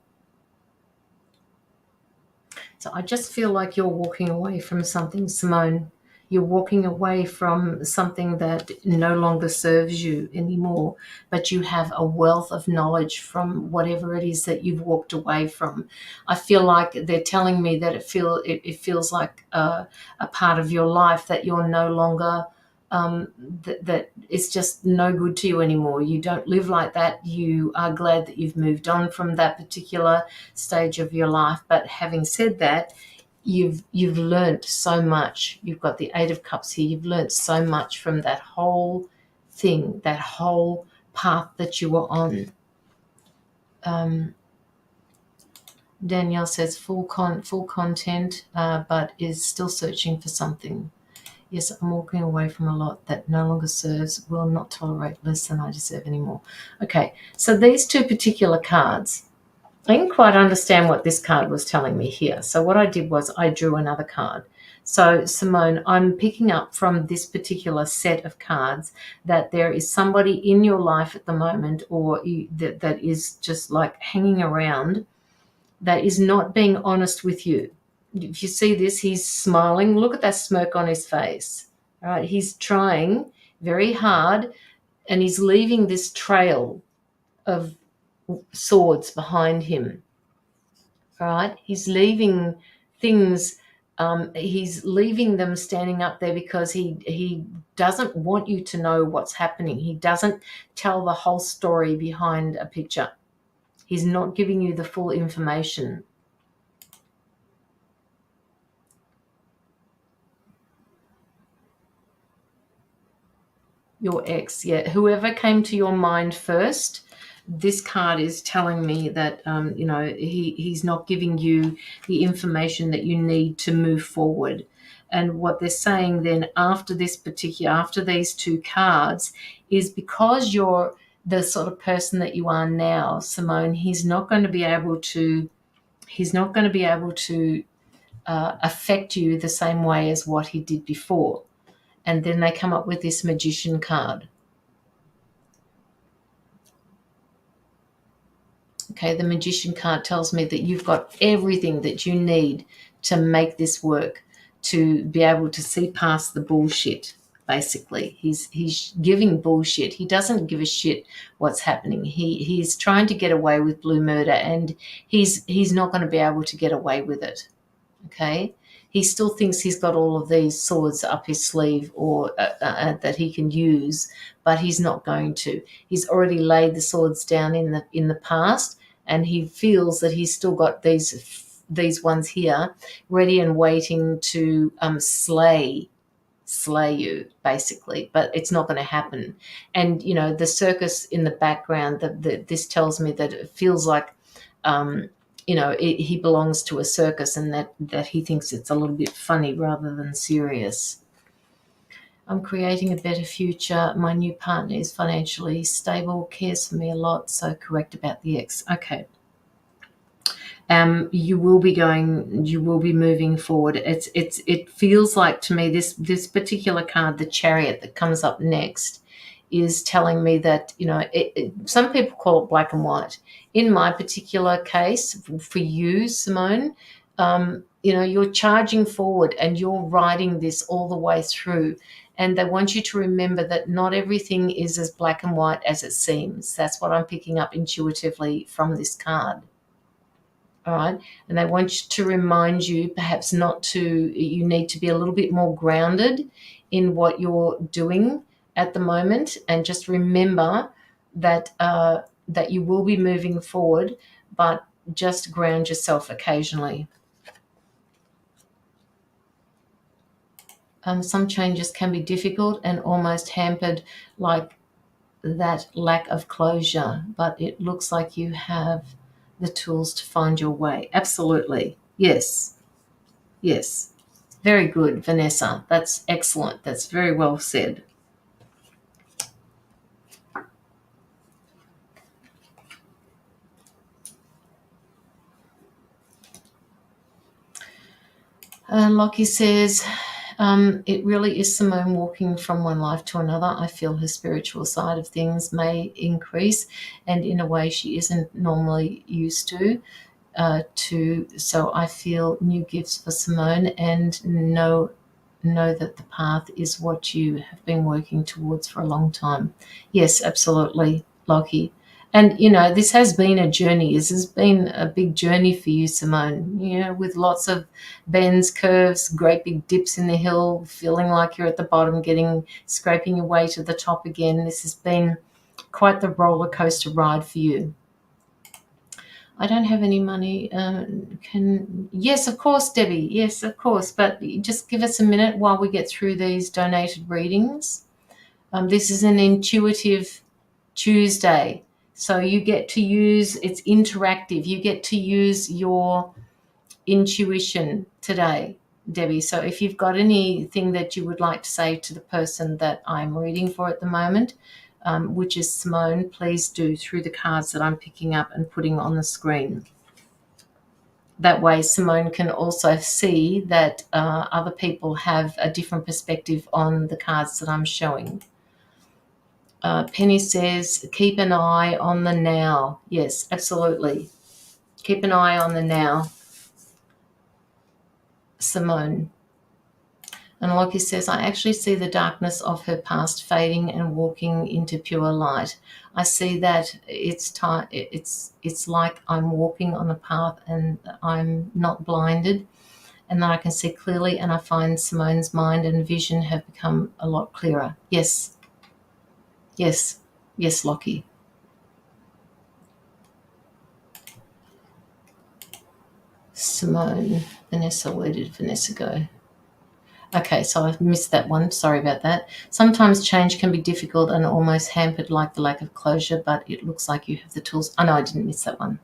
So I just feel like you're walking away from something, Simone. You're walking away from something that no longer serves you anymore, but you have a wealth of knowledge from whatever it is that you've walked away from. I feel like they're telling me that it feels like a part of your life that you're no longer, that it's just no good to you anymore. You don't live like that. You are glad that you've moved on from that particular stage of your life. But having said that, you've learnt so much. You've got the 8 of Cups here. You've learnt so much from that whole thing, that whole path that you were on. Danielle says full content, but is still searching for something. Yes, I'm walking away from a lot that no longer serves, will not tolerate less than I deserve anymore. Okay, so these two particular cards, I didn't quite understand what this card was telling me here. So what I did was I drew another card. So Simone, I'm picking up from this particular set of cards that there is somebody in your life at the moment, or that is just like hanging around, that is not being honest with you. If you see this, he's smiling. Look at that smirk on his face. All right, he's trying very hard, and he's leaving this trail of swords behind him. All right, he's leaving things. He's leaving them standing up there because he doesn't want you to know what's happening. He doesn't tell the whole story behind a picture. He's not giving you the full information. Your ex, yeah. Whoever came to your mind first, this card is telling me that, he's not giving you the information that you need to move forward. And what they're saying then after these two cards is, because you're the sort of person that you are now, Simone, he's not going to be able to affect you the same way as what he did before. And then they come up with this Magician card. Okay, the Magician card tells me that you've got everything that you need to make this work, to be able to see past the bullshit, basically. He's giving bullshit. He doesn't give a shit what's happening. He's trying to get away with blue murder, and he's not going to be able to get away with it. Okay? He still thinks he's got all of these swords up his sleeve, or that he can use, but he's not going to. He's already laid the swords down in the past, and he feels that he's still got these ones here ready and waiting to slay slay you, basically, but it's not going to happen. And, the circus in the background, this tells me that it feels like, he belongs to a circus, and that he thinks it's a little bit funny rather than serious. I'm creating a better future. My new partner is financially stable, cares for me a lot, so correct about the ex. Okay. You will be moving forward. It feels like to me this particular card, the Chariot that comes up next, is telling me that, some people call it black and white. In my particular case, for you, Simone, you're charging forward and you're riding this all the way through. And they want you to remember that not everything is as black and white as it seems. That's what I'm picking up intuitively from this card. All right. And they want to remind you perhaps you need to be a little bit more grounded in what you're doing at the moment. And just remember that that you will be moving forward, but just ground yourself occasionally. Some changes can be difficult and almost hampered, like that lack of closure, but it looks like you have the tools to find your way. Absolutely. Yes. Yes. Very good, Vanessa. That's excellent. That's very well said. Lockie says, it really is Simone walking from one life to another. I feel her spiritual side of things may increase, and in a way she isn't normally used to. So I feel new gifts for Simone, and know that the path is what you have been working towards for a long time. Yes, absolutely, Lockie. And this has been a journey. This has been a big journey for you, Simone. With lots of bends, curves, great big dips in the hill, feeling like you're at the bottom, scraping your way to the top again. This has been quite the roller coaster ride for you. I don't have any money. Yes, of course, Debbie. Yes, of course. But just give us a minute while we get through these donated readings. This is an intuitive Tuesday, so you get to use. It's interactive. You get to use your intuition today, Debbie. So if you've got anything that you would like to say to the person that I'm reading for at the moment, which is Simone, please do through the cards that I'm picking up and putting on the screen. That way Simone can also see that other people have a different perspective on the cards that I'm showing. Penny says, keep an eye on the now. Yes, absolutely. Keep an eye on the now, Simone. And Lockie says, I actually see the darkness of her past fading and walking into pure light. I see that it's like I'm walking on a path and I'm not blinded, and that I can see clearly, and I find Simone's mind and vision have become a lot clearer. Yes. Yes. Yes, Lockie. Simone. Vanessa, where did Vanessa go? Okay, so I've missed that one. Sorry about that. Sometimes change can be difficult and almost hampered, like the lack of closure, but it looks like you have the tools. Oh, no, I didn't miss that one.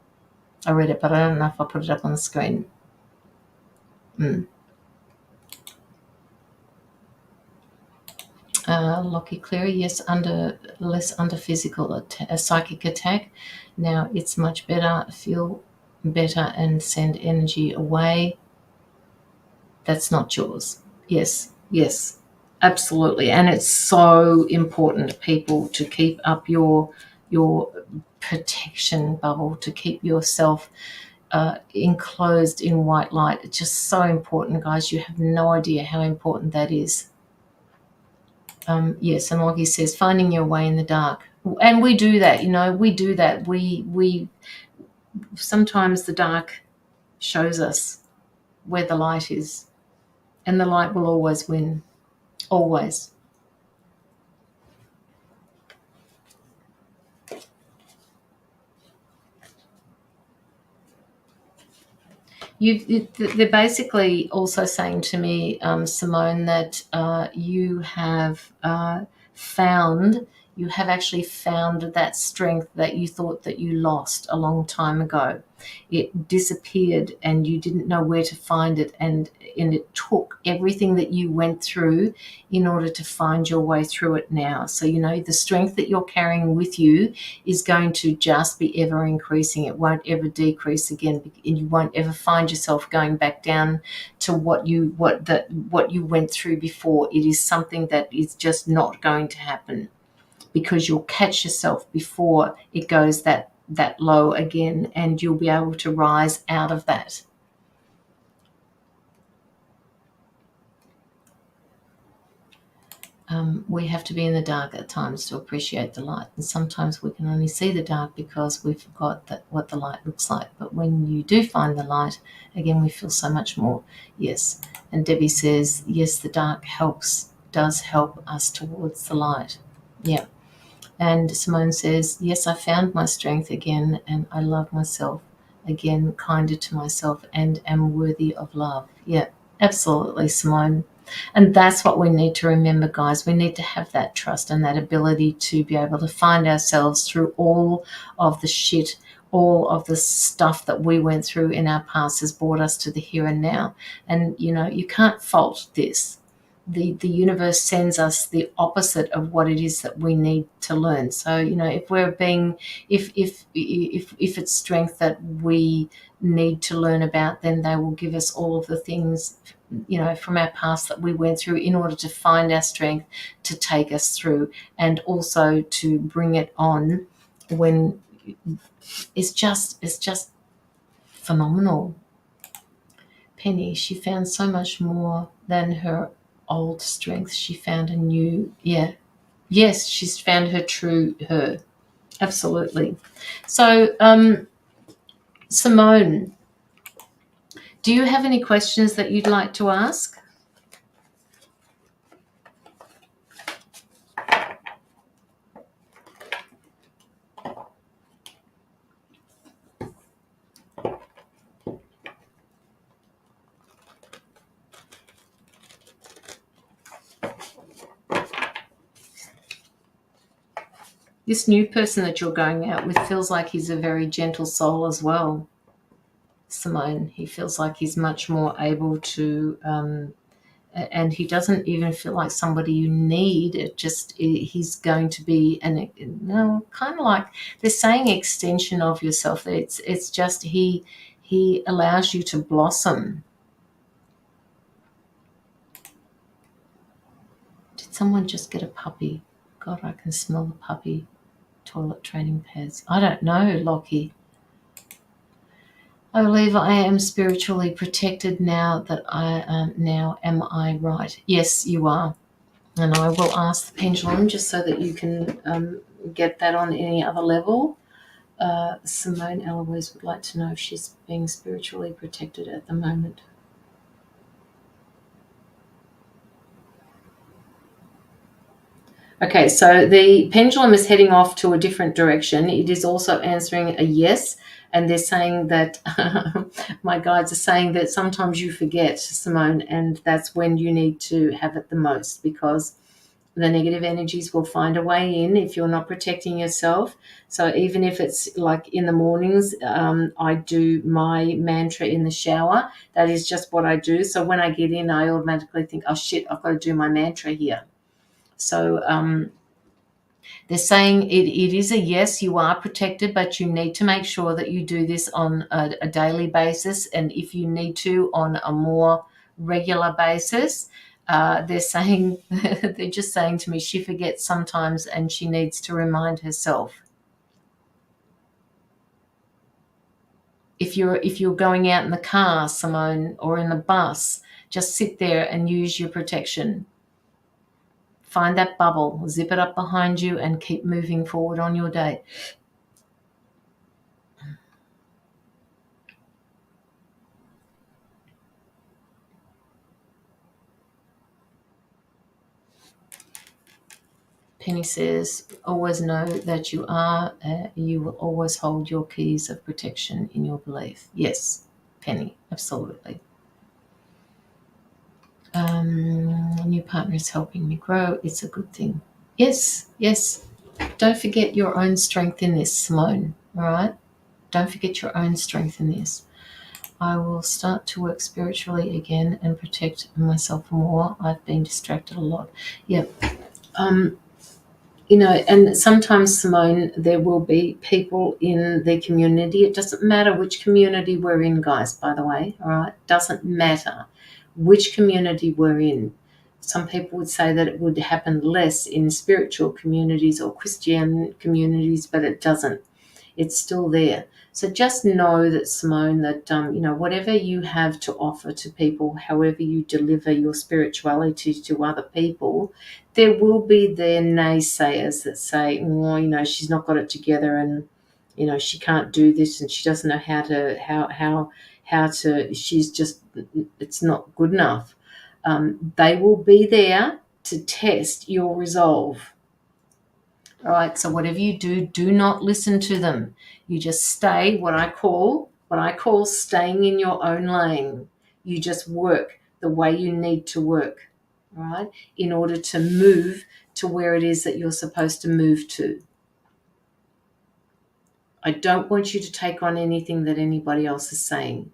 I read it, but I don't know if I put it up on the screen. Lockie Cleary, yes, less under physical a psychic attack. Now it's much better, feel better, and send energy away. That's not yours. Yes, yes, absolutely. And it's so important, people, to keep up your protection bubble, to keep yourself enclosed in white light. It's just so important, guys. You have no idea how important that is. Yes, and like he says, finding your way in the dark. And we do that, we do that. We sometimes the dark shows us where the light is, and the light will always win. Always. They're basically also saying to me, Simone, that you have found, you have actually found that strength that you thought that you lost a long time ago. It disappeared and you didn't know where to find it, and it took everything that you went through in order to find your way through it now. So, the strength that you're carrying with you is going to just be ever increasing. It won't ever decrease again, and you won't ever find yourself going back down to what you went through before. It is something that is just not going to happen, because you'll catch yourself before it goes that low again, and you'll be able to rise out of that. We have to be in the dark at times to appreciate the light, and sometimes we can only see the dark because we forgot what the light looks like. But when you do find the light again, we feel so much more. Yes. And Debbie says, yes, the dark does help us towards the light. Yeah. And Simone says, yes, I found my strength again, and I love myself again, kinder to myself, and am worthy of love. Yeah, absolutely, Simone. And that's what we need to remember, guys. We need to have that trust and that ability to be able to find ourselves through all of the shit, all of the stuff that we went through in our past has brought us to the here and now. And, you can't fault this. The universe sends us the opposite of what it is that we need to learn. So, if we're being, if it's strength that we need to learn about, then they will give us all of the things, from our past that we went through in order to find our strength to take us through, and also to bring it on when it's just phenomenal. Penny, she found so much more than her old strength. She found a new, yes, she's found her true her. Absolutely. So, Simone, do you have any questions that you'd like to ask? This new person that you're going out with feels like he's a very gentle soul as well, Simone. He feels like he's much more able to, and he doesn't even feel like somebody you need. He's going to be kind of like they're saying extension of yourself. It's just he allows you to blossom. Did someone just get a puppy? God, I can smell the puppy toilet training pads. I don't know, Lockie. I believe I am spiritually protected now that am I right? Yes, you are. And I will ask the pendulum just so that you can get that on any other level. Simone Eloise would like to know if she's being spiritually protected at the moment. Okay, so the pendulum is heading off to a different direction. It is also answering a yes, and they're saying that my guides are saying that sometimes you forget, Simone, and that's when you need to have it the most, because the negative energies will find a way in if you're not protecting yourself. So even if it's like in the mornings, I do my mantra in the shower. That is just what I do. So when I get in, I automatically think, oh shit, I've got to do my mantra here. So they're saying it is a yes, you are protected, but you need to make sure that you do this on a daily basis, and if you need to, on a more regular basis. They're saying they're just saying to me she forgets sometimes and she needs to remind herself. If you're going out in the car, Simone, or in the bus, just sit there and use your protection. Find that bubble, zip it up behind you, and keep moving forward on your day. Penny says, always know that you will always hold your keys of protection in your belief. Yes, Penny, absolutely. New partner is helping me grow. It's a good thing. Yes, yes. Don't forget your own strength in this, Simone. All right? Don't forget your own strength in this. I will start to work spiritually again and protect myself more. I've been distracted a lot. Yeah. And sometimes, Simone, there will be people in the community. It doesn't matter which community we're in, guys, by the way, all right? Doesn't matter which community we're in. Some people would say that it would happen less in spiritual communities or Christian communities, but it doesn't. It's still there. So just know that, Simone, that, whatever you have to offer to people, however you deliver your spirituality to other people, there will be their naysayers that say, well, she's not got it together and, she can't do this and she doesn't know how to, she's just, it's not good enough. They will be there to test your resolve. All right, so whatever you do, do not listen to them. You just stay what I call staying in your own lane. You just work the way you need to work, all right, in order to move to where it is that you're supposed to move to. I don't want you to take on anything that anybody else is saying.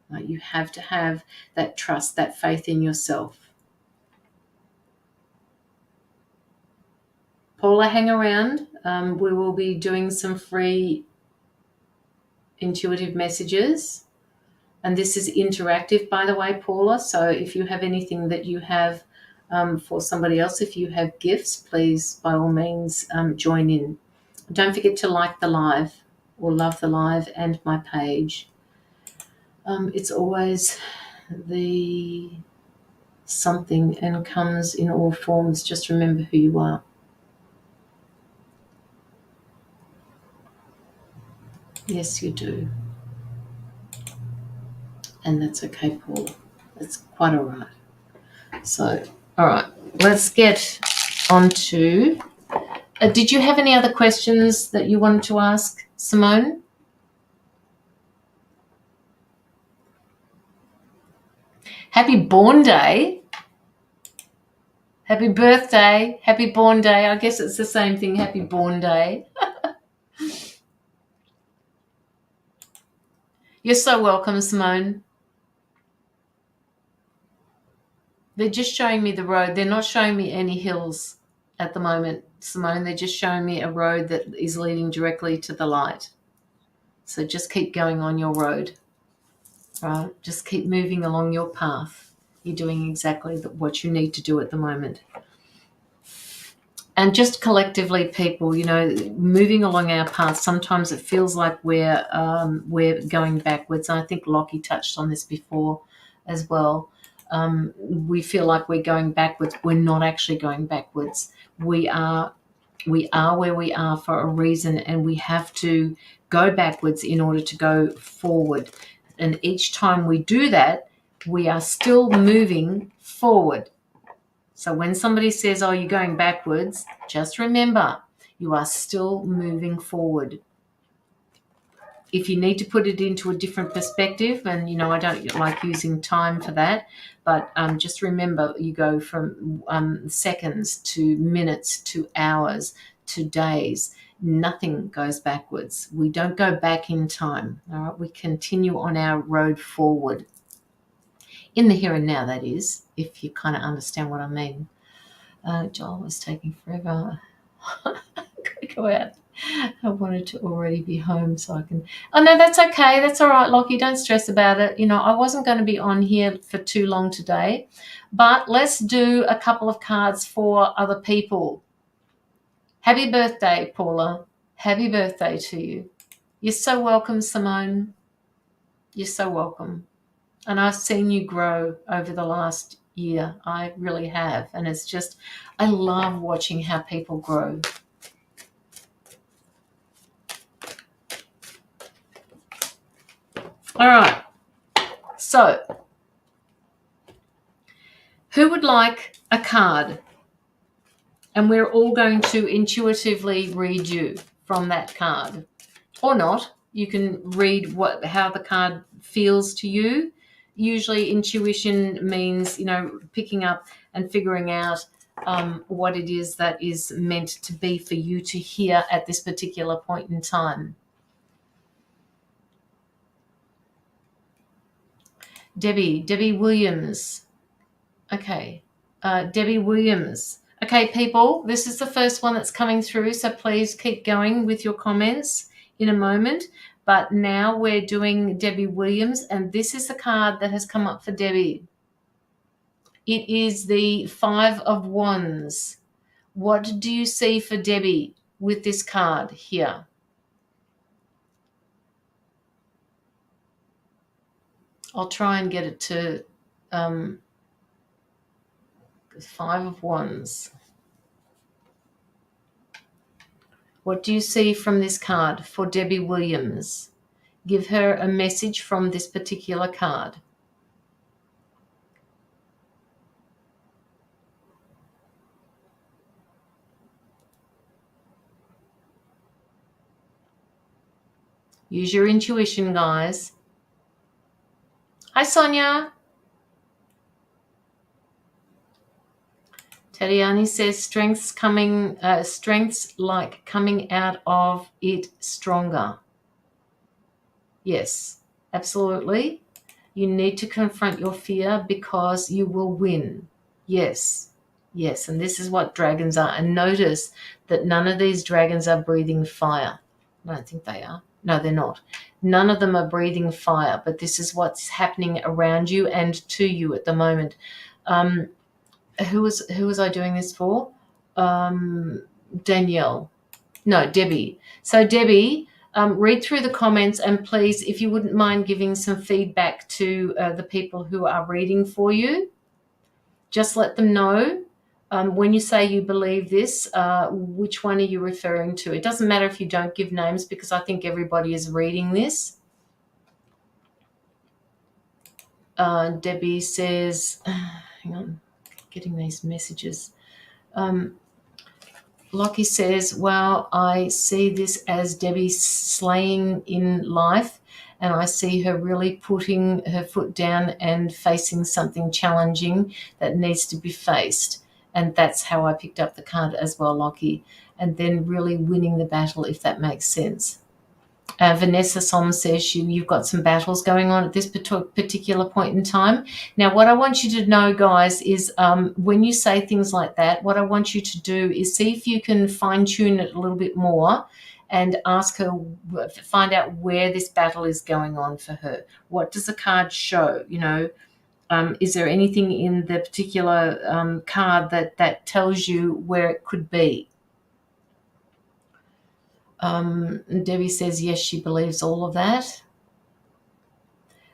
Right? You have to have that trust, that faith in yourself. Paula, hang around. We will be doing some free intuitive messages. And this is interactive, by the way, Paula. So if you have anything that you have for somebody else, if you have gifts, please, by all means, join in. Don't forget to like the live or love the live and my page. It's always the something and comes in all forms. Just remember who you are. Yes, you do. And that's okay, Paula. That's quite all right. So, all right, let's get on to... did you have any other questions that you wanted to ask, Simone? Happy Born Day. Happy birthday. Happy Born Day. I guess it's the same thing. Happy Born Day. You're so welcome, Simone. They're just showing me the road. They're not showing me any hills at the moment, Simone. They're just showing me a road that is leading directly to the light. So just keep going on your road. Right? Just keep moving along your path. You're doing exactly what you need to do at the moment. And just collectively, people, moving along our path, sometimes it feels like we're going backwards. And I think Lockie touched on this before as well. We feel like we're going backwards. We're not actually going backwards. We are where we are for a reason, and we have to go backwards in order to go forward. And each time we do that, we are still moving forward. So when somebody says, oh, you're going backwards, just remember, you are still moving forward. If you need to put it into a different perspective, and, I don't like using time for that, but just remember, you go from seconds to minutes to hours to days. Nothing goes backwards. We don't go back in time. All right? We continue on our road forward. In the here and now, that is, if you kind of understand what I mean. Joel was taking forever. I gotta go out. I wanted to already be home so I can... Oh, no, that's okay. That's all right, Lockie. Don't stress about it. I wasn't going to be on here for too long today, but let's do a couple of cards for other people. Happy birthday, Paula. Happy birthday to you. You're so welcome, Simone. You're so welcome. And I've seen you grow over the last year. I really have. And it's just, I love watching how people grow. All right. So, who would like a card? And we're all going to intuitively read you from that card. Or not. You can read how the card feels to you. Usually intuition means, picking up and figuring out what it is that is meant to be for you to hear at this particular point in time. Debbie Williams. Okay. Debbie Williams. Okay, people, this is the first one that's coming through, so please keep going with your comments in a moment. But now we're doing Debbie Williams, and this is the card that has come up for Debbie. It is the Five of Wands. What do you see for Debbie with this card here? I'll try and get it to Five of Wands. What do you see from this card for Debbie Williams? Give her a message from this particular card. Use your intuition, guys. Hi, Sonia. Tatiani says strengths like coming out of it stronger. Yes, absolutely. You need to confront your fear because you will win. Yes, and this is what dragons are. And notice that none of these dragons are breathing fire. I don't think they are. No, they're not. None of them are breathing fire, but this is what's happening around you and to you at the moment. Who was I doing this for? Danielle. No, Debbie. So Debbie, read through the comments, and please, if you wouldn't mind giving some feedback to the people who are reading for you, just let them know when you say you believe this, which one are you referring to? It doesn't matter if you don't give names, because I think everybody is reading this. Debbie says, hang on, getting these messages. Lockie says, well, I see this as Debbie slaying in life, and I see her really putting her foot down and facing something challenging that needs to be faced. And that's how I picked up the card as well, Lockie. And then really winning the battle, if that makes sense. Vanessa Som says you've got some battles going on at this particular point in time. Now, what I want you to know, guys, is when you say things like that, what I want you to do is see if you can fine-tune it a little bit more and ask her, find out where this battle is going on for her. What does the card show? Is there anything in the particular card that tells you where it could be? Debbie says, yes, she believes all of that.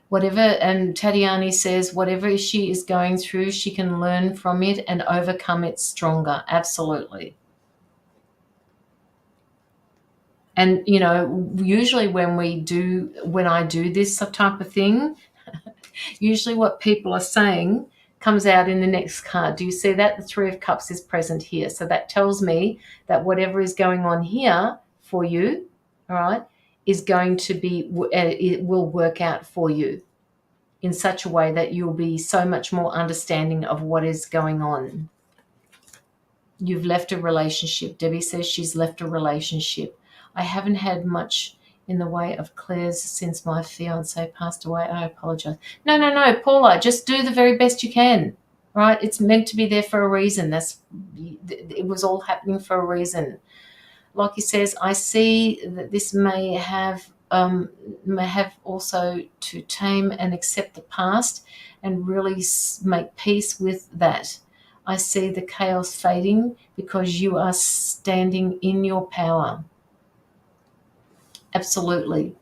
Whatever, and Tatiani says, whatever she is going through, she can learn from it and overcome it stronger. Absolutely. And, usually when I do this type of thing, usually what people are saying comes out in the next card. Do you see that? The Three of Cups is present here. So that tells me that whatever is going on here for you, all right, is going to be, it will work out for you in such a way that you'll be so much more understanding of what is going on. You've left a relationship. Debbie says she's left a relationship. I haven't had much in the way of Claire's since my fiance passed away. I apologize. No, Paula, just do the very best you can, right? It's meant to be there for a reason. It was all happening for a reason. Lockie says, I see that this may have also to tame and accept the past and really make peace with that. I see the chaos fading because you are standing in your power. Absolutely.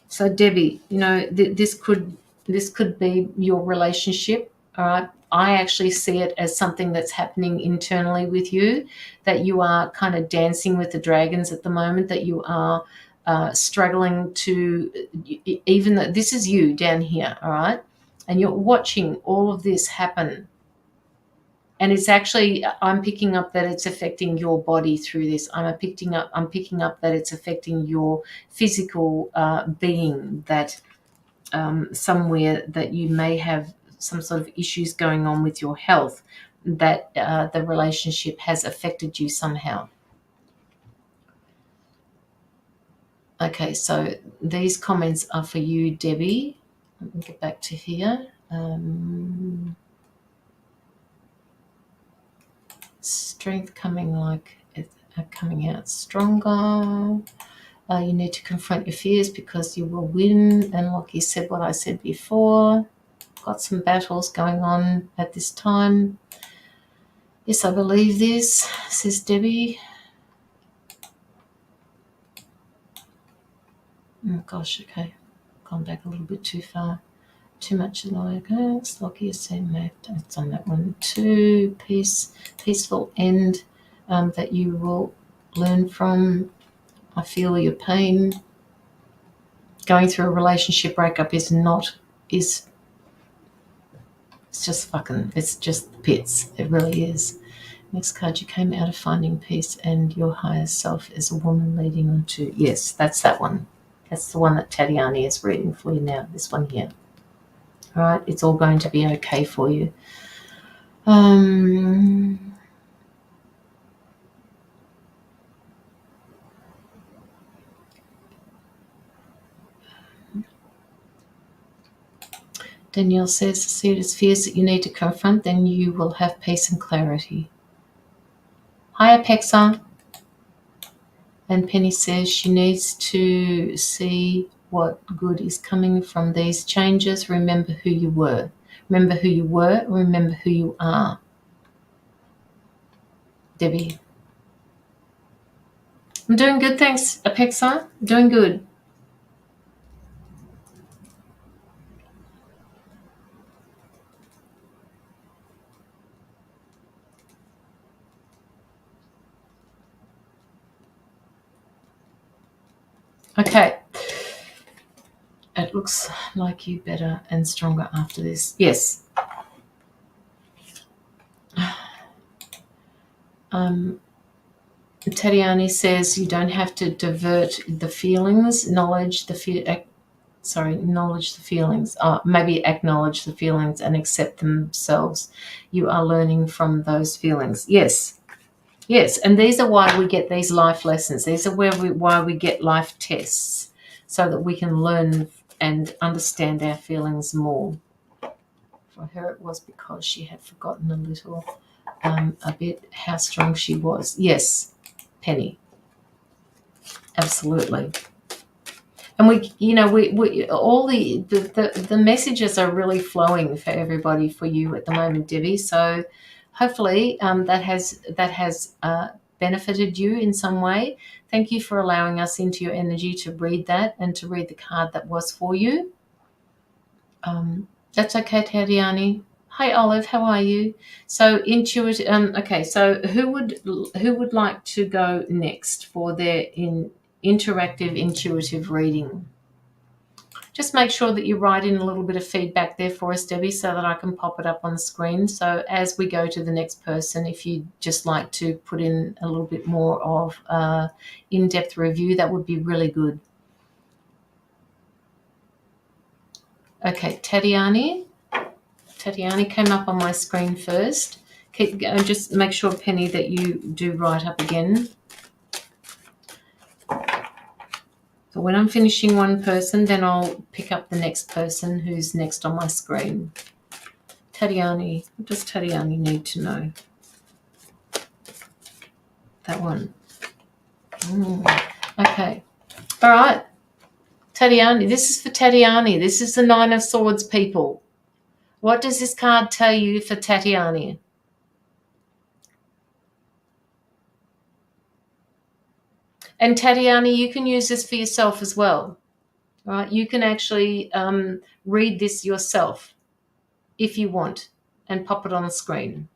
So Debbie, this could be your relationship. All right. I actually see it as something that's happening internally with you, that you are kind of dancing with the dragons at the moment, that you are struggling to, even though this is you down here, all right, and you're watching all of this happen. And it's actually, I'm picking up that it's affecting your body through this. I'm picking up that it's affecting your physical being, that somewhere that you may have some sort of issues going on with your health, that the relationship has affected you somehow. Okay, so these comments are for you, Debbie. Let me get back to here. Strength coming out stronger. You need to confront your fears because you will win. And like you said, what I said before, got some battles going on at this time. Yes, I believe this, says Debbie. Oh gosh, okay. Gone back a little bit too far. Too much like Slocky is saying that's on that one too. Peaceful end that you will learn from. I feel your pain. Going through a relationship breakup is it's just fucking, it's just the pits. It really is. Next card, you came out of finding peace and your higher self is a woman leading on to, yes, that's that one. That's the one that Tatiani is reading for you now, this one here. All right, it's all going to be okay for you. Danielle says, see it as fears that you need to confront, then you will have peace and clarity. Hi, Apexa. And Penny says she needs to see what good is coming from these changes. Remember who you were. Remember who you were. Remember who you are. Debbie. I'm doing good, thanks, Apexa. Doing good. Okay. It looks like you better and stronger after this. Yes. Tatiani says you don't have to divert the feelings, acknowledge the feelings, maybe acknowledge the feelings and accept themselves. You are learning from those feelings. Yes, and these are why we get these life lessons. These are why we get life tests, so that we can learn and understand our feelings more. For her, it was because she had forgotten a bit how strong she was. Yes, Penny, absolutely. And we all the messages are really flowing for everybody, for you at the moment, Debbie. So hopefully that has benefited you in some way. Thank you for allowing us into your energy to read that and to read the card that was for you. That's okay, Tadiani. Hi, Olive. How are you? So intuitive. Okay. So who would like to go next for their interactive intuitive reading? Just make sure that you write in a little bit of feedback there for us, Debbie, so that I can pop it up on the screen. So as we go to the next person, if you'd just like to put in a little bit more of in-depth review, that would be really good. Okay, Tatiani. Tatiani came up on my screen first. Keep going. Just make sure, Penny, that you do write up again. So when I'm finishing one person, then I'll pick up the next person who's next on my screen. Tatiani, what does Tatiani need to know? That one. Okay. All right. Tatiani, this is for Tatiani. This is the Nine of Swords, people. What does this card tell you for Tatiani? And Tatiani, you can use this for yourself as well. All right? You can actually read this yourself if you want and pop it on the screen.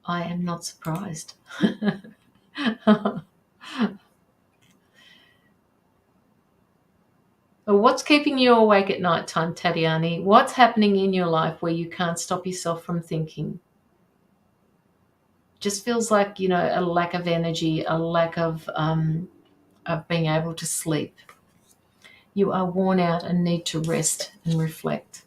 I am not surprised. What's keeping you awake at night time, Tatiani? What's happening in your life where you can't stop yourself from thinking? Just feels like, a lack of energy, a lack of being able to sleep. You are worn out and need to rest and reflect.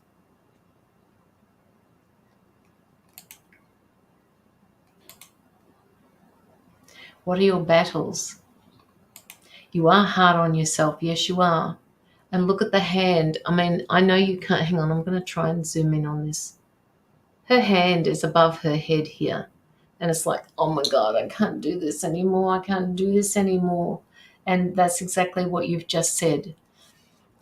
What are your battles? You are hard on yourself. Yes, you are. And look at the hand. I mean, I know you can't. Hang on, I'm going to try and zoom in on this. Her hand is above her head here. And it's like, oh my God, I can't do this anymore. I can't do this anymore. And that's exactly what you've just said.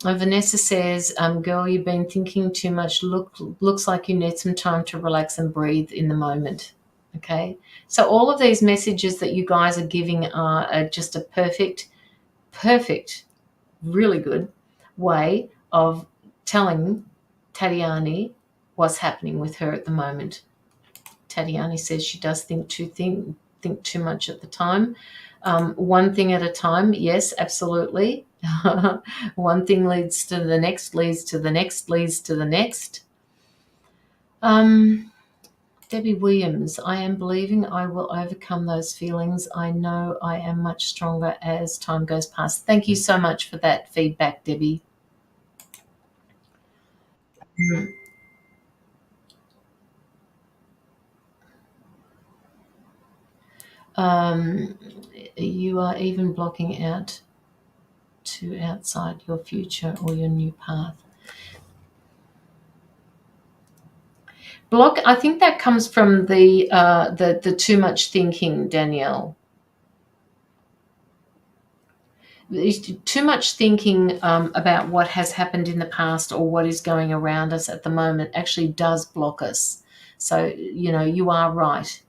Vanessa says, girl, you've been thinking too much. Looks like you need some time to relax and breathe in the moment. Okay. So all of these messages that you guys are giving are just a perfect, really good way of telling Tatiani what's happening with her at the moment. Tatiani says she does think too much at the time. One thing at a time, yes, absolutely. One thing leads to the next, leads to the next, leads to the next. Debbie Williams, I am believing I will overcome those feelings. I know I am much stronger as time goes past. Thank you so much for that feedback, Debbie. You are even blocking out to outside your future or your new path. I think that comes from the too much thinking, Danielle. Too much thinking about what has happened in the past or what is going around us at the moment actually does block us. So, you are right,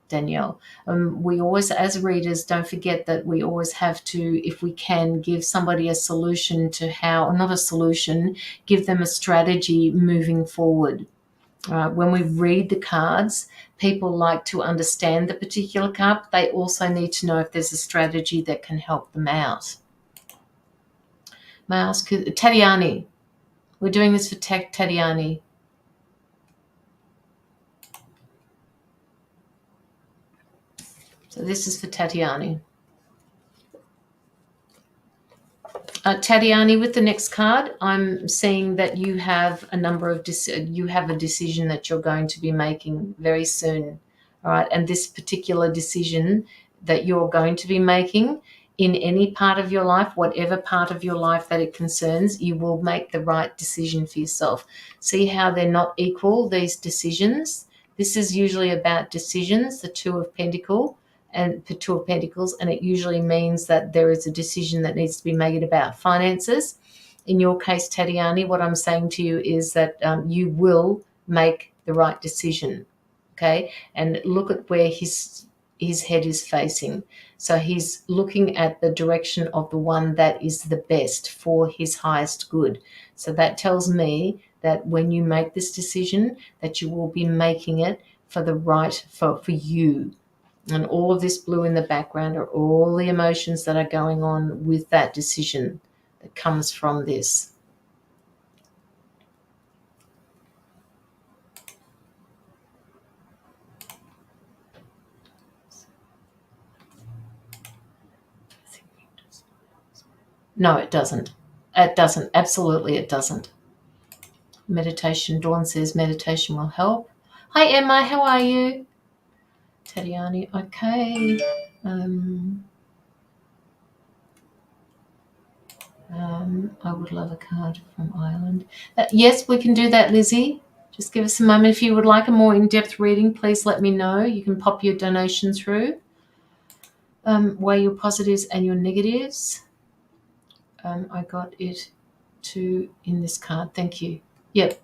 Danielle. We always, as readers, don't forget that we always have to, if we can, give somebody a solution to how, not a solution, give them a strategy moving forward. When we read the cards, people like to understand the particular card, but they also need to know if there's a strategy that can help them out. May I ask Tatiani? We're doing this for Tatiani. So this is for Tatiani. Tatiani, with the next card, I'm seeing that you have a decision that you're going to be making very soon. All right, and this particular decision that you're going to be making in any part of your life, whatever part of your life that it concerns, you will make the right decision for yourself. See how they're not equal, these decisions? This is usually about decisions, the Two of Pentacles, and it usually means that there is a decision that needs to be made about finances. In your case, Tatiani, what I'm saying to you is that you will make the right decision. Okay, and look at where his head is facing. So he's looking at the direction of the one that is the best for his highest good. So that tells me that when you make this decision, that you will be making it for the right for you. And all of this blue in the background are all the emotions that are going on with that decision that comes from this. No, it doesn't. It doesn't. Absolutely, it doesn't. Meditation. Dawn says meditation will help. Hi, Emma. How are you? Tatiani. Okay. I would love a card from Ireland. Yes, we can do that, Lizzie. Just give us a moment. If you would like a more in-depth reading, please let me know. You can pop your donation through. Weigh your positives and your negatives. I got it too in this card. Thank you. Yep,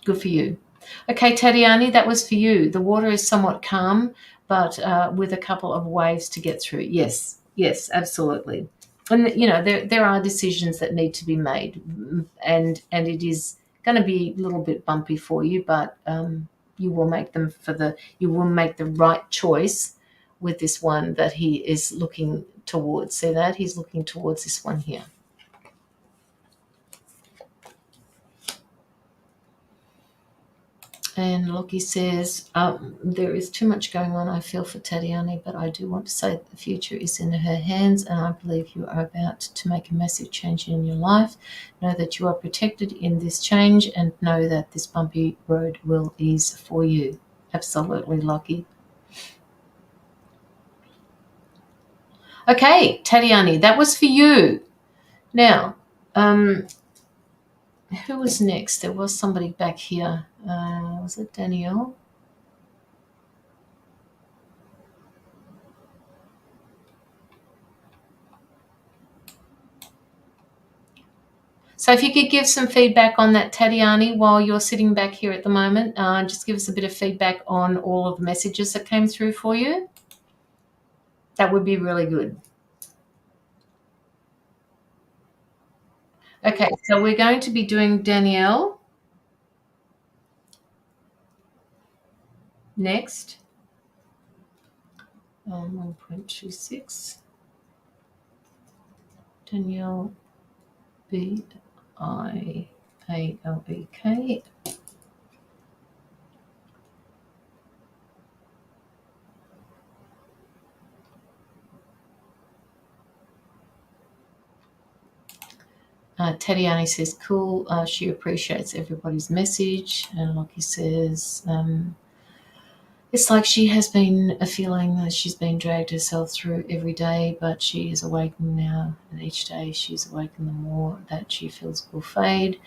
good for you. Okay, Tatiani, that was for you. The water is somewhat calm, but with a couple of waves to get through. Yes, absolutely. And there are decisions that need to be made, and it is going to be a little bit bumpy for you, but You will make the right choice with this one that he is looking towards. See that? He's looking towards this one here. And Loki says, there is too much going on, I feel, for Tatiani, but I do want to say that the future is in her hands, and I believe you are about to make a massive change in your life. Know that you are protected in this change, and know that this bumpy road will ease for you. Absolutely, Loki. Okay, Tatiani, that was for you. Now, who was next? There was somebody back here. Was it Danielle? So if you could give some feedback on that, Tatiani, while you're sitting back here at the moment, just give us a bit of feedback on all of the messages that came through for you. That would be really good. Okay, so we're going to be doing Danielle next. 1.26. Danielle B-I-A-L-E-K. Tatiani says, cool. She appreciates everybody's message. And Lockie says, it's like she has been a feeling that she's been dragged herself through every day, but she is awakening now. And each day she's awakened, the more that she feels will fade.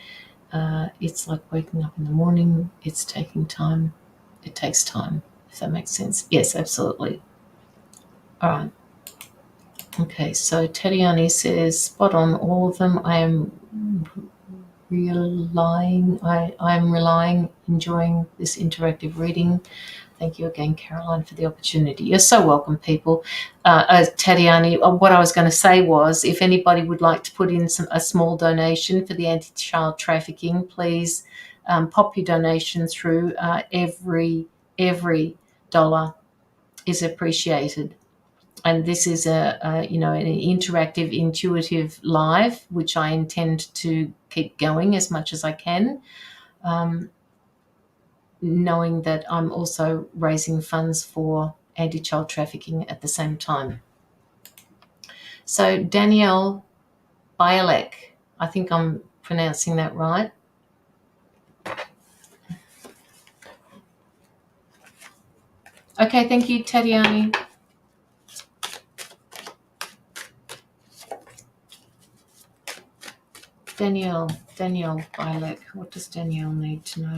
It's like waking up in the morning. It's taking time. It takes time, if that makes sense. Yes, absolutely. All right. Okay, so Tatiani says, spot on all of them. I'm relying, enjoying this interactive reading. Thank you again, Caroline, for the opportunity. You're so welcome, people. Tatiani, what I was going to say was, if anybody would like to put in a small donation for the anti-child trafficking, please pop your donation through. Every dollar is appreciated. And this is an interactive, intuitive live, which I intend to keep going as much as I can, knowing that I'm also raising funds for anti-child trafficking at the same time. So Danielle Bialek, I think I'm pronouncing that right. Okay, thank you, Tatiani. Danielle Bialek, what does Danielle need to know?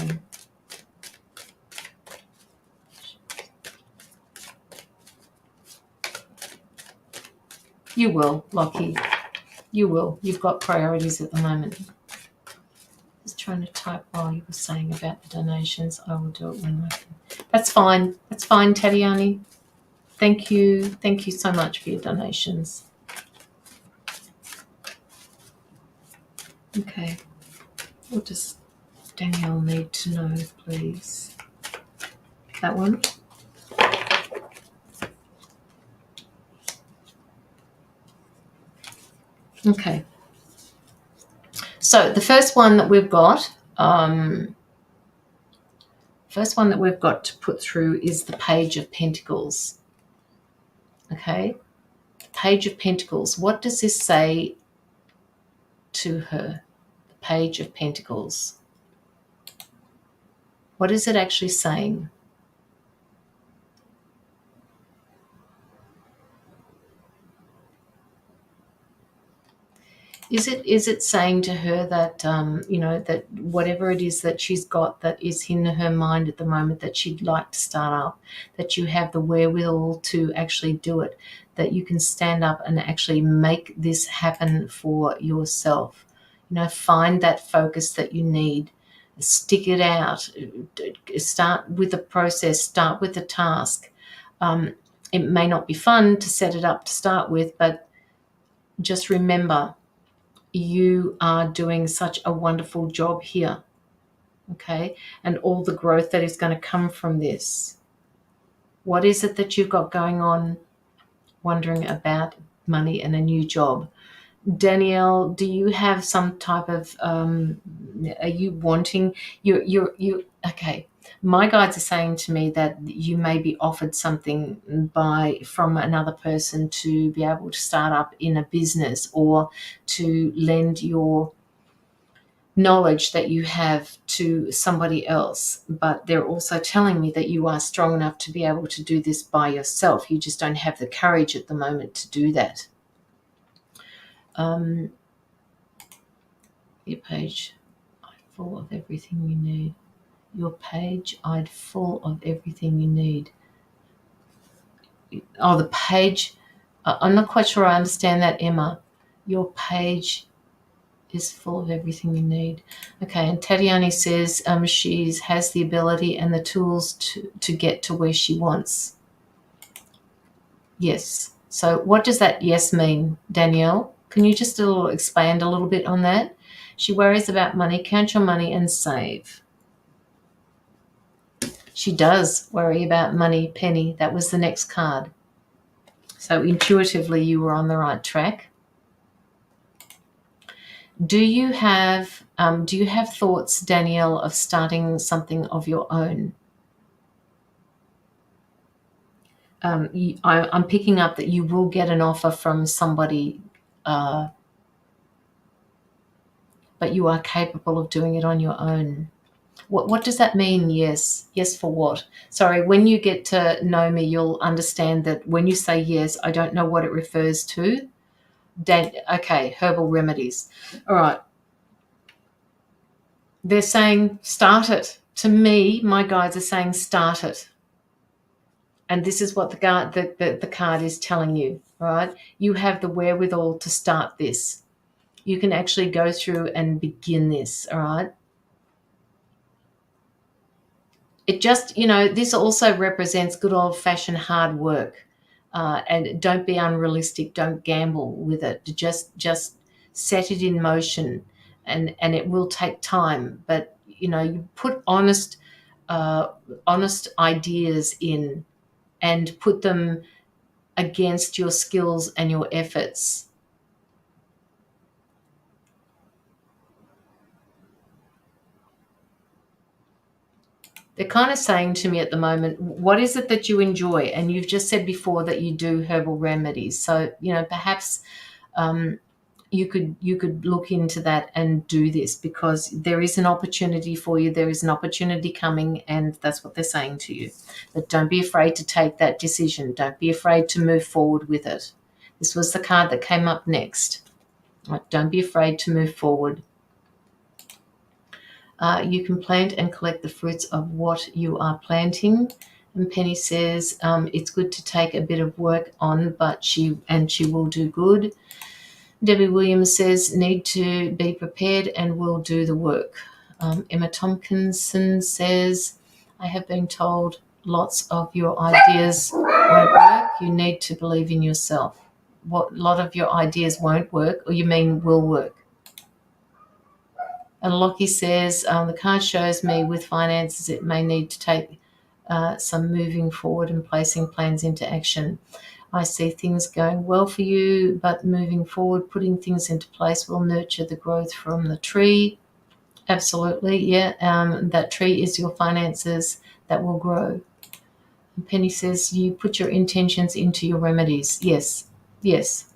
You will, Lockie. You will. You've got priorities at the moment. Just trying to type while you were saying about the donations. I will do it when I can. That's fine. That's fine, Tatiani. Thank you. Thank you so much for your donations. Okay. What does Danielle need to know, please? That one? Okay. So the first one that we've got, to put through is the Page of Pentacles. Okay. The Page of Pentacles. What does this say to her? The Page of Pentacles. What is it actually saying? Is it saying to her that that whatever it is that she's got that is in her mind at the moment that she'd like to start up, that you have the wherewithal to actually do it, that you can stand up and actually make this happen for yourself? Find that focus that you need. Stick it out. Start with the process. Start with the task. It may not be fun to set it up to start with, but just remember, you are doing such a wonderful job here. okay, and all the growth that is going to come from this. What is it that you've got going on? Wondering about money and a new job. Danielle, do you have some type of are you wanting you okay, my guides are saying to me that you may be offered something from another person to be able to start up in a business or to lend your knowledge that you have to somebody else, but they're also telling me that you are strong enough to be able to do this by yourself. You just don't have the courage at the moment to do that. Your page, full of everything you need. Your page, I'd full of everything you need. Oh, the page, I'm not quite sure I understand that, Emma. Your page is full of everything you need. Okay, and Tatiani says she has the ability and the tools to get to where she wants. Yes. So what does that yes mean, Danielle? Can you just expand a little bit on that? She worries about money. Count your money and save. She does worry about money, Penny. That was the next card. So intuitively, you were on the right track. Do you have thoughts, Danielle, of starting something of your own? I'm picking up that you will get an offer from somebody, but you are capable of doing it on your own. What does that mean? Yes. Yes for what? Sorry, when you get to know me, you'll understand that when you say yes, I don't know what it refers to. Okay, herbal remedies. All right. They're saying start it. To me, my guides are saying start it. And this is what the card is telling you, right? You have the wherewithal to start this. You can actually go through and begin this, all right? It just, this also represents good old-fashioned hard work. And don't be unrealistic. Don't gamble with it. Just set it in motion, and it will take time. But you put honest ideas in, and put them against your skills and your efforts. They're kind of saying to me at the moment, what is it that you enjoy? And you've just said before that you do herbal remedies. So, perhaps you could look into that and do this, because there is an opportunity for you. There is an opportunity coming, and that's what they're saying to you. But don't be afraid to take that decision. Don't be afraid to move forward with it. This was the card that came up next. Don't be afraid to move forward. You can plant and collect the fruits of what you are planting. And Penny says it's good to take a bit of work on, but she will do good. Debbie Williams says need to be prepared and will do the work. Emma Tompkinson says, I have been told lots of your ideas won't work. You need to believe in yourself. What lot of your ideas won't work, or you mean will work? And Lockie says, the card shows me with finances it may need to take some moving forward and placing plans into action. I see things going well for you, but moving forward, putting things into place will nurture the growth from the tree. Absolutely, yeah. That tree is your finances that will grow. And Penny says, you put your intentions into your remedies. Yes, yes.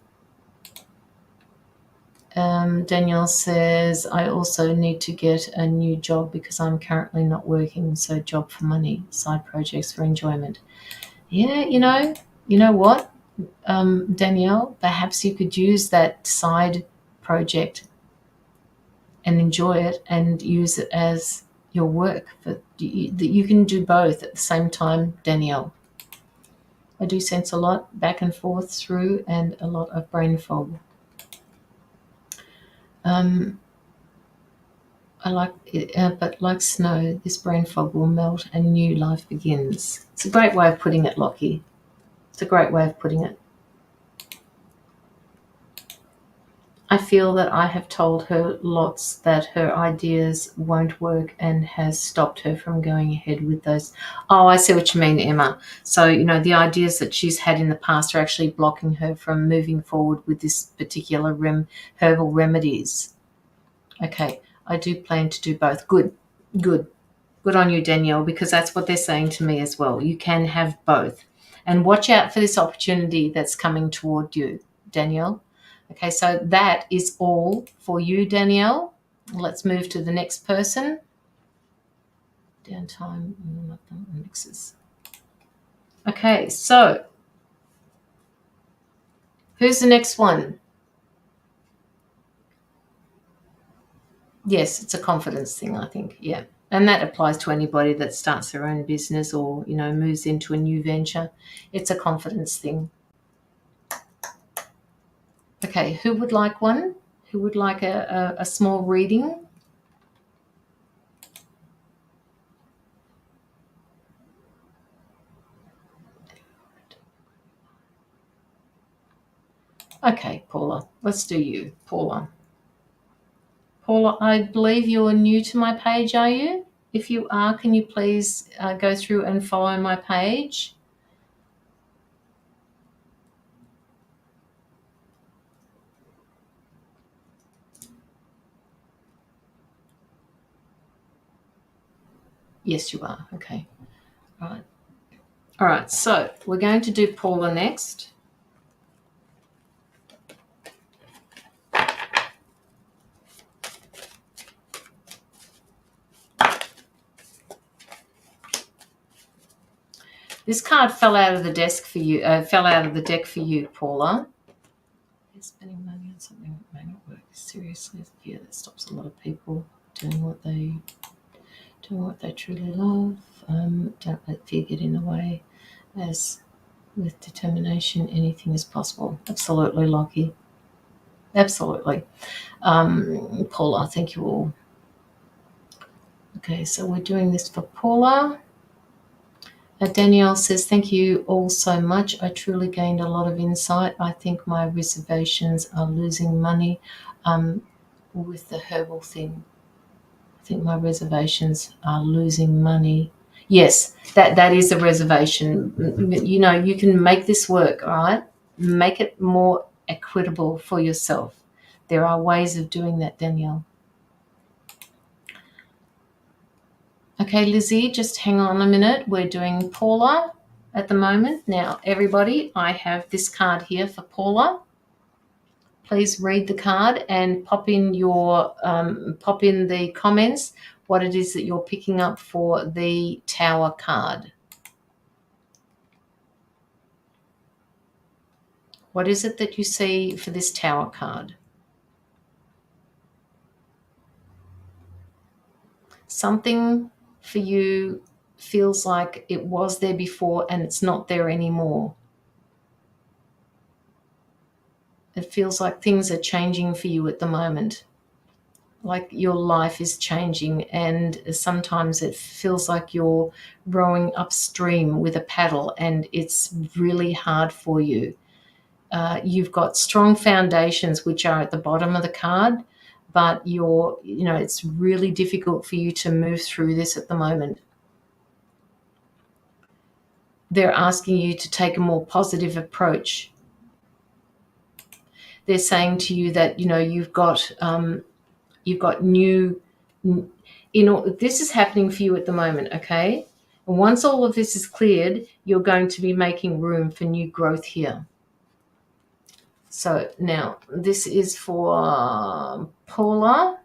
Danielle says, I also need to get a new job because I'm currently not working. So job for money, side projects for enjoyment. Yeah, you know what, Danielle, perhaps you could use that side project and enjoy it and use it as your work. But you can do both at the same time, Danielle. I do sense a lot back and forth through and a lot of brain fog. I like it, but like snow, this brain fog will melt and new life begins. It's a great way of putting it, Lockie. It's a great way of putting it. I feel that I have told her lots that her ideas won't work and has stopped her from going ahead with those. Oh, I see what you mean, Emma. So, the ideas that she's had in the past are actually blocking her from moving forward with this particular herbal remedies. Okay, I do plan to do both. Good, good. Good on you, Danielle, because that's what they're saying to me as well. You can have both. And watch out for this opportunity that's coming toward you, Danielle. Okay, so that is all for you, Danielle. Let's move to the next person. Downtime, mixes. Okay, so who's the next one? Yes, it's a confidence thing, I think. Yeah. And that applies to anybody that starts their own business or, moves into a new venture. It's a confidence thing. Okay, who would like one? Who would like a small reading? Okay, Paula, let's do you. Paula, I believe you're new to my page, are you? If you are, can you please go through and follow my page? Yes, you are. Okay. All right. All right, so we're going to do Paula next. This card fell out of the deck for you, Paula. Spending money on something that may not work. Seriously, yeah, that stops a lot of people doing what they truly love. Don't let fear get in the way. As with determination, anything is possible. Absolutely, Lockie. Absolutely. Paula, thank you all. Okay, so we're doing this for Paula. Danielle says, thank you all so much. I truly gained a lot of insight. I think my reservations are losing money with the herbal thing. I think my reservations are losing money. Yes, that is a reservation. You can make this work, all right? Make it more equitable for yourself. There are ways of doing that, Danielle. Okay, Lizzie, just hang on a minute. We're doing Paula at the moment. Now, everybody, I have this card here for Paula. Please read the card and pop in the comments what it is that you're picking up for the Tower card. What is it that you see for this Tower card? Something for you feels like it was there before and it's not there anymore. It feels like things are changing for you at the moment. Like your life is changing, and sometimes it feels like you're rowing upstream with a paddle and it's really hard for you. You've got strong foundations which are at the bottom of the card, but it's really difficult for you to move through this at the moment. They're asking you to take a more positive approach. They're saying to you that you've got new, this is happening for you at the moment, okay? And once all of this is cleared, you're going to be making room for new growth here. So now this is for Paula.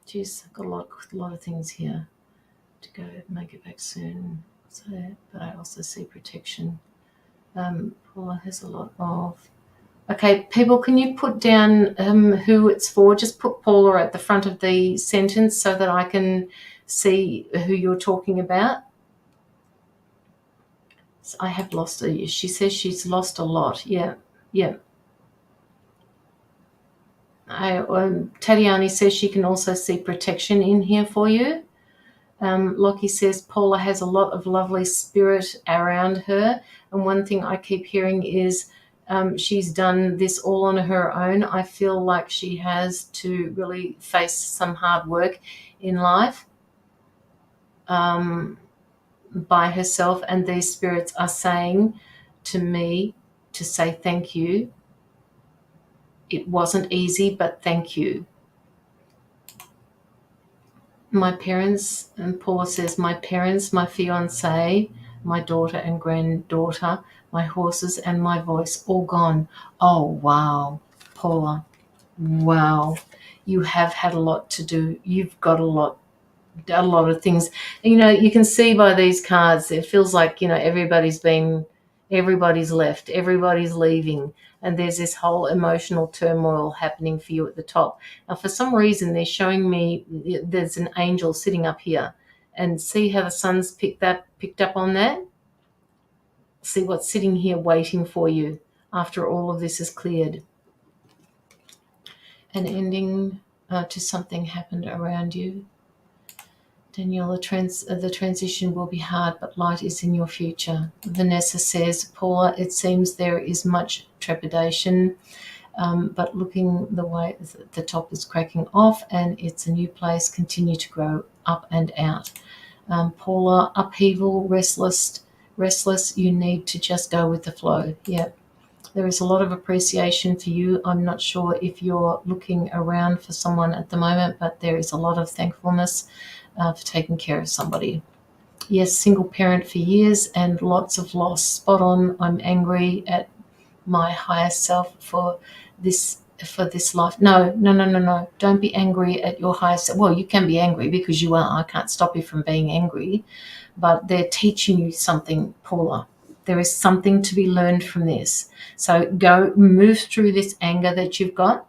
Geez, I've got a lot of things here to go. Make it back soon. So, but I also see protection. Paula has a lot of. Okay, people, can you put down who it's for? Just put Paula at the front of the sentence so that I can see who you're talking about. So I have lost her. She says she's lost a lot. Yeah. Tatiani says she can also see protection in here for you. Lockie says Paula has a lot of lovely spirit around her. And one thing I keep hearing is she's done this all on her own. I feel like she has to really face some hard work in life by herself, and these spirits are saying to me to say thank you. It wasn't easy, but thank you. My parents, and Paula says, my parents, my fiance, my daughter and granddaughter, my horses and my voice, all gone. Oh, wow, Paula, wow. You have had a lot to do. You've got a lot of things. You know, you can see by these cards, it feels like, you know, everybody's left, everybody's leaving, and there's this whole emotional turmoil happening for you at the top. Now, for some reason, they're showing me there's an angel sitting up here, and see how the sun's picked up on that? See what's sitting here waiting for you after all of this is cleared. An ending to something happened around you. Danielle, the transition will be hard, but light is in your future. Vanessa says, Paula, it seems there is much trepidation, but looking the way the top is cracking off and it's a new place, continue to grow up and out. Paula, upheaval, restless, you need to just go with the flow. Yep. There is a lot of appreciation for you. I'm not sure if you're looking around for someone at the moment, but there is a lot of thankfulness for taking care of somebody. Yes, single parent for years and lots of loss. Spot on. I'm angry at my higher self for this life. No. Don't be angry at your higher self. Well, you can be angry because you are. I can't stop you from being angry, but they're teaching you something, Paula. There is something to be learned from this. So go move through this anger that you've got.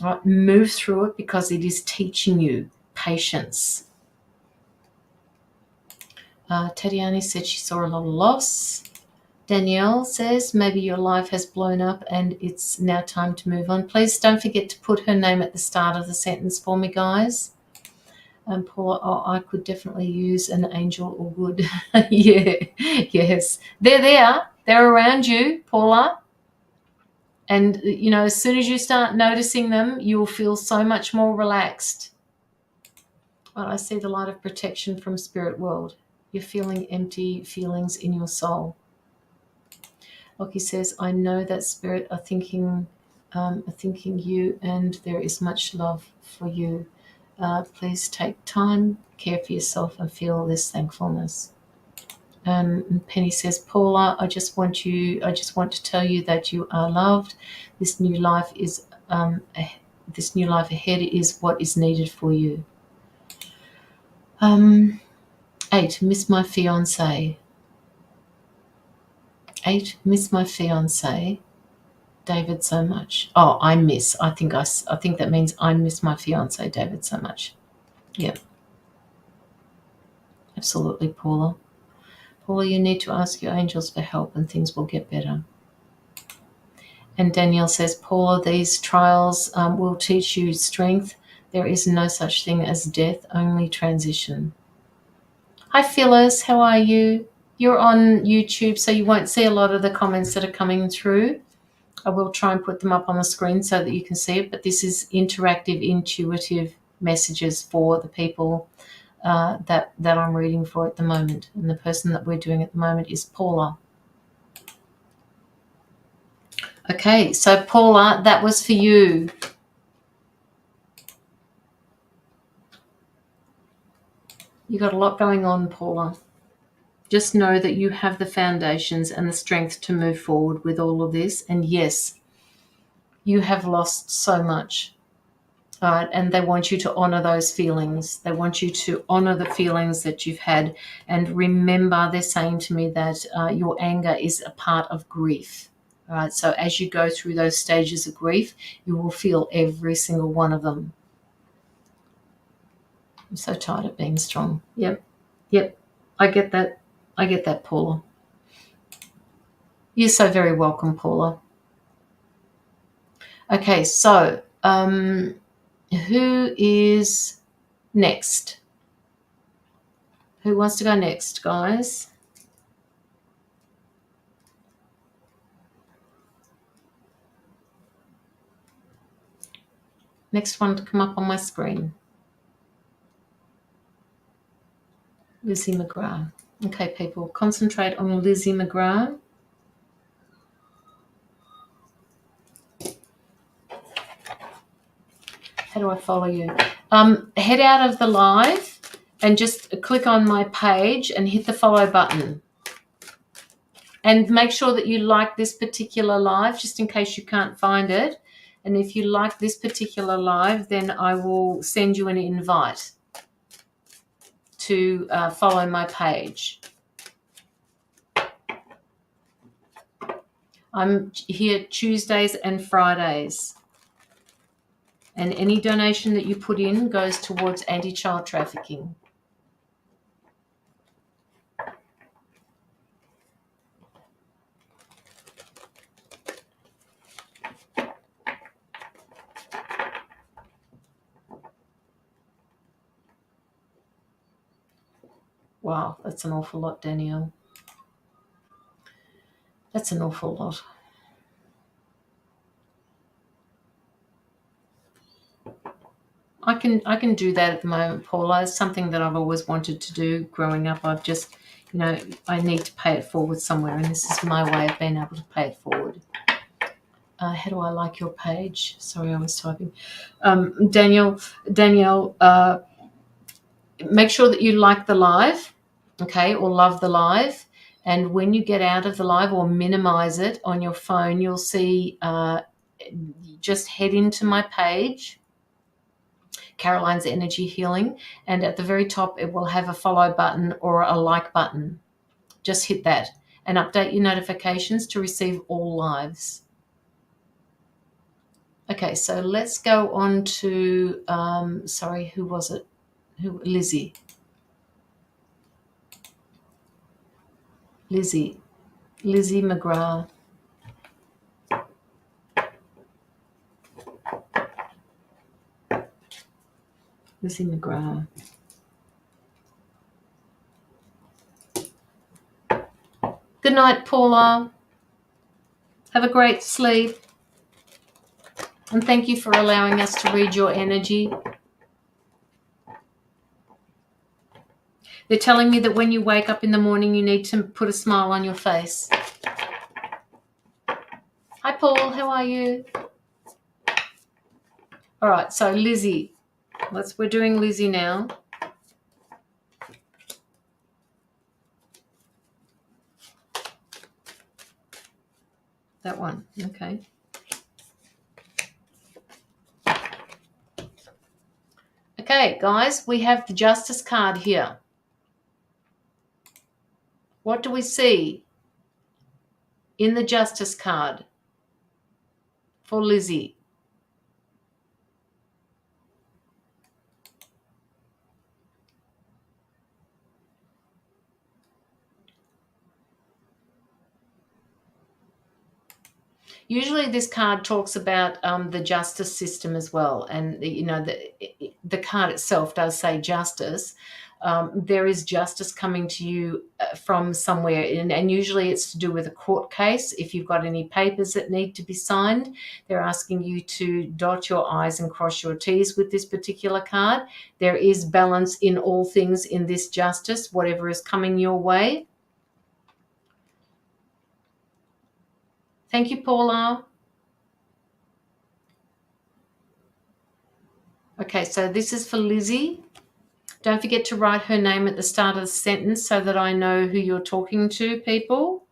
Right? Move through it because it is teaching you patience. Tatiana said she saw a lot of loss. Danielle says maybe your life has blown up and it's now time to move on. Please don't forget to put her name at the start of the sentence for me, guys. And Paula, I could definitely use an angel or would. Yeah, yes. They're there. They're around you, Paula. And, you know, as soon as you start noticing them, you'll feel so much more relaxed. Well, I see the light of protection from spirit world. You're feeling empty feelings in your soul. Loki says, I know that spirit are thinking you, and there is much love for you. Please take time, care for yourself, and feel this thankfulness. And Penny says, Paula, I just want to tell you that you are loved. This new life ahead is what is needed for you. 8, miss my fiance. 8, miss my fiance. David so much. Oh, I think that means I miss my fiance David so much. Yep. Absolutely, Paula. Paula, you need to ask your angels for help and things will get better. And Danielle says, Paula, these trials will teach you strength. There is no such thing as death, only transition. Hi, Phyllis. How are you? You're on YouTube, so you won't see a lot of the comments that are coming through. I will try and put them up on the screen so that you can see it, but this is interactive, intuitive messages for the people that I'm reading for at the moment. And the person that we're doing at the moment is Paula. Okay, so Paula, that was for you. You got a lot going on, Paula. Just know that you have the foundations and the strength to move forward with all of this. And yes, you have lost so much. And they want you to honor those feelings. They want you to honor the feelings that you've had. And remember, they're saying to me that your anger is a part of grief. All right. So as you go through those stages of grief, you will feel every single one of them. I'm so tired of being strong. Yep. I get that, Paula. You're so very welcome, Paula. Okay, so who is next? Who wants to go next, guys? Next one to come up on my screen. Lizzie McGrath. Okay, people, concentrate on Lizzie McGrath. How do I follow you? Head out of the live and just click on my page and hit the follow button. And make sure that you like this particular live, just in case you can't find it. And if you like this particular live, then I will send you an invite to follow my page. I'm here Tuesdays and Fridays. And any donation that you put in goes towards anti-child trafficking. Wow, that's an awful lot, Danielle. That's an awful lot. I can do that at the moment, Paula. It's something that I've always wanted to do growing up. I've just, I need to pay it forward somewhere, and this is my way of being able to pay it forward. How do I like your page? Sorry, I was typing. Danielle, make sure that you like the live, okay, or love the live. And when you get out of the live or minimize it on your phone, you'll see, just head into my page, Caroline's Energy Healing, and at the very top it will have a follow button or a like button. Just hit that and update your notifications to receive all lives. Okay, so let's go on to, sorry, who was it? Lizzie McGrath. Lizzie McGrath. Good night, Paula. Have a great sleep. And thank you for allowing us to read your energy. They're telling me that when you wake up in the morning, you need to put a smile on your face. Hi, Paul. How are you? All right. So Lizzie, we're doing Lizzie now. That one. Okay. Okay, guys, we have the Justice card here. What do we see in the Justice card for Lizzie? Usually this card talks about the justice system as well. And, the card itself does say justice. There is justice coming to you from somewhere. And usually it's to do with a court case. If you've got any papers that need to be signed, they're asking you to dot your I's and cross your T's with this particular card. There is balance in all things in this justice, whatever is coming your way. Thank you, Paula. Okay, so this is for Lizzie. Don't forget to write her name at the start of the sentence so that I know who you're talking to, people.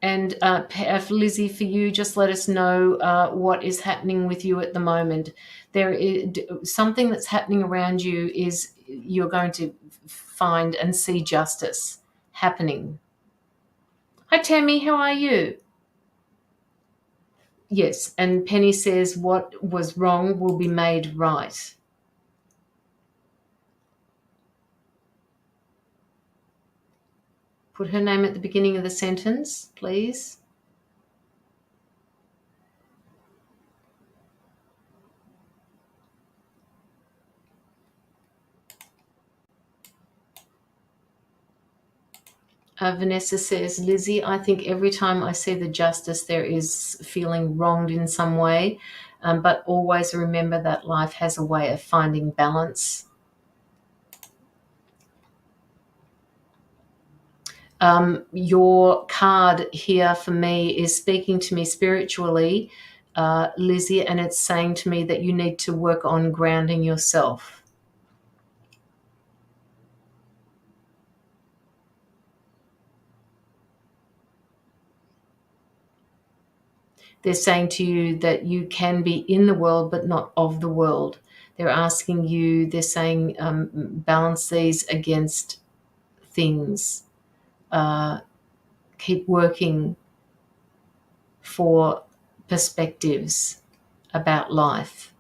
And Lizzie, for you, just let us know what is happening with you at the moment. There is something that's happening around you. Is you're going to find and see justice happening. Hi, Tammy. How are you? Yes, and Penny says what was wrong will be made right. Put her name at the beginning of the sentence, please. Vanessa says, Lizzie, I think every time I see the justice, there is feeling wronged in some way, but always remember that life has a way of finding balance. Your card here for me is speaking to me spiritually, Lizzie, and it's saying to me that you need to work on grounding yourself. They're saying to you that you can be in the world but not of the world. They're asking you, they're saying balance these against things. Keep working for perspectives about life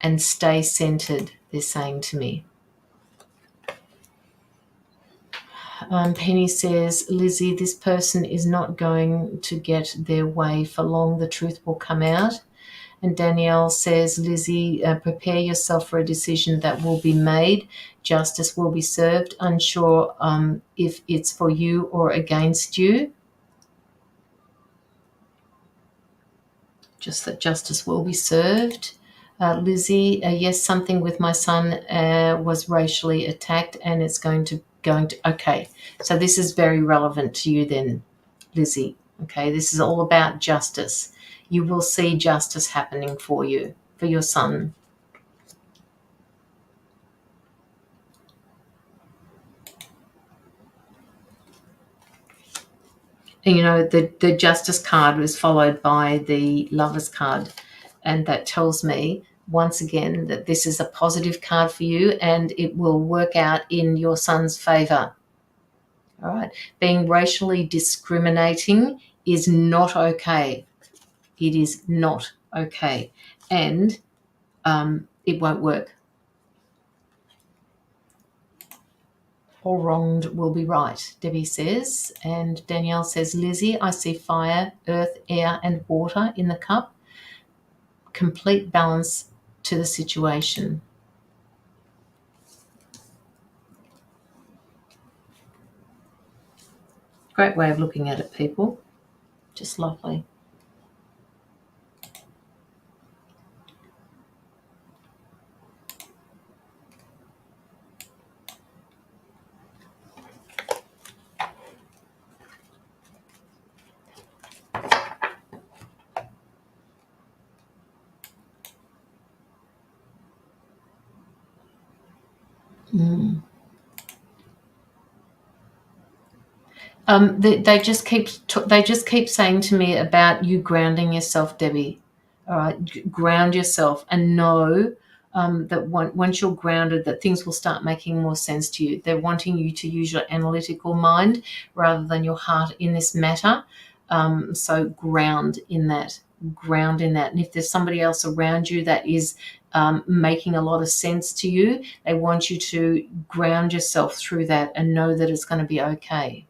and stay centered, they're saying to me. Penny says, Lizzie, this person is not going to get their way for long. The truth will come out. And Danielle says, Lizzie, prepare yourself for a decision that will be made. Justice will be served. Unsure if it's for you or against you. Just that justice will be served. Lizzie, yes, something with my son was racially attacked, and it's going to. Okay, so this is very relevant to you then, Lizzie. Okay, this is all about justice. You will see justice happening for you, for your son. And, you know, the justice card was followed by the lover's card, and that tells me once again that this is a positive card for you and it will work out in your son's favor. All right. Being racially discriminating is not okay. It is not okay. And it won't work. All wronged will be right, Debbie says. And Danielle says, Lizzie, I see fire, earth, air, and water in the cup. Complete balance to the situation. Great way of looking at it, people. Just lovely. They just keep saying to me about you grounding yourself, Debbie. All right, ground yourself and know that once you're grounded, that things will start making more sense to you. They're wanting you to use your analytical mind rather than your heart in this matter. So ground in that. And if there's somebody else around you that is making a lot of sense to you, they want you to ground yourself through that and know that it's going to be okay.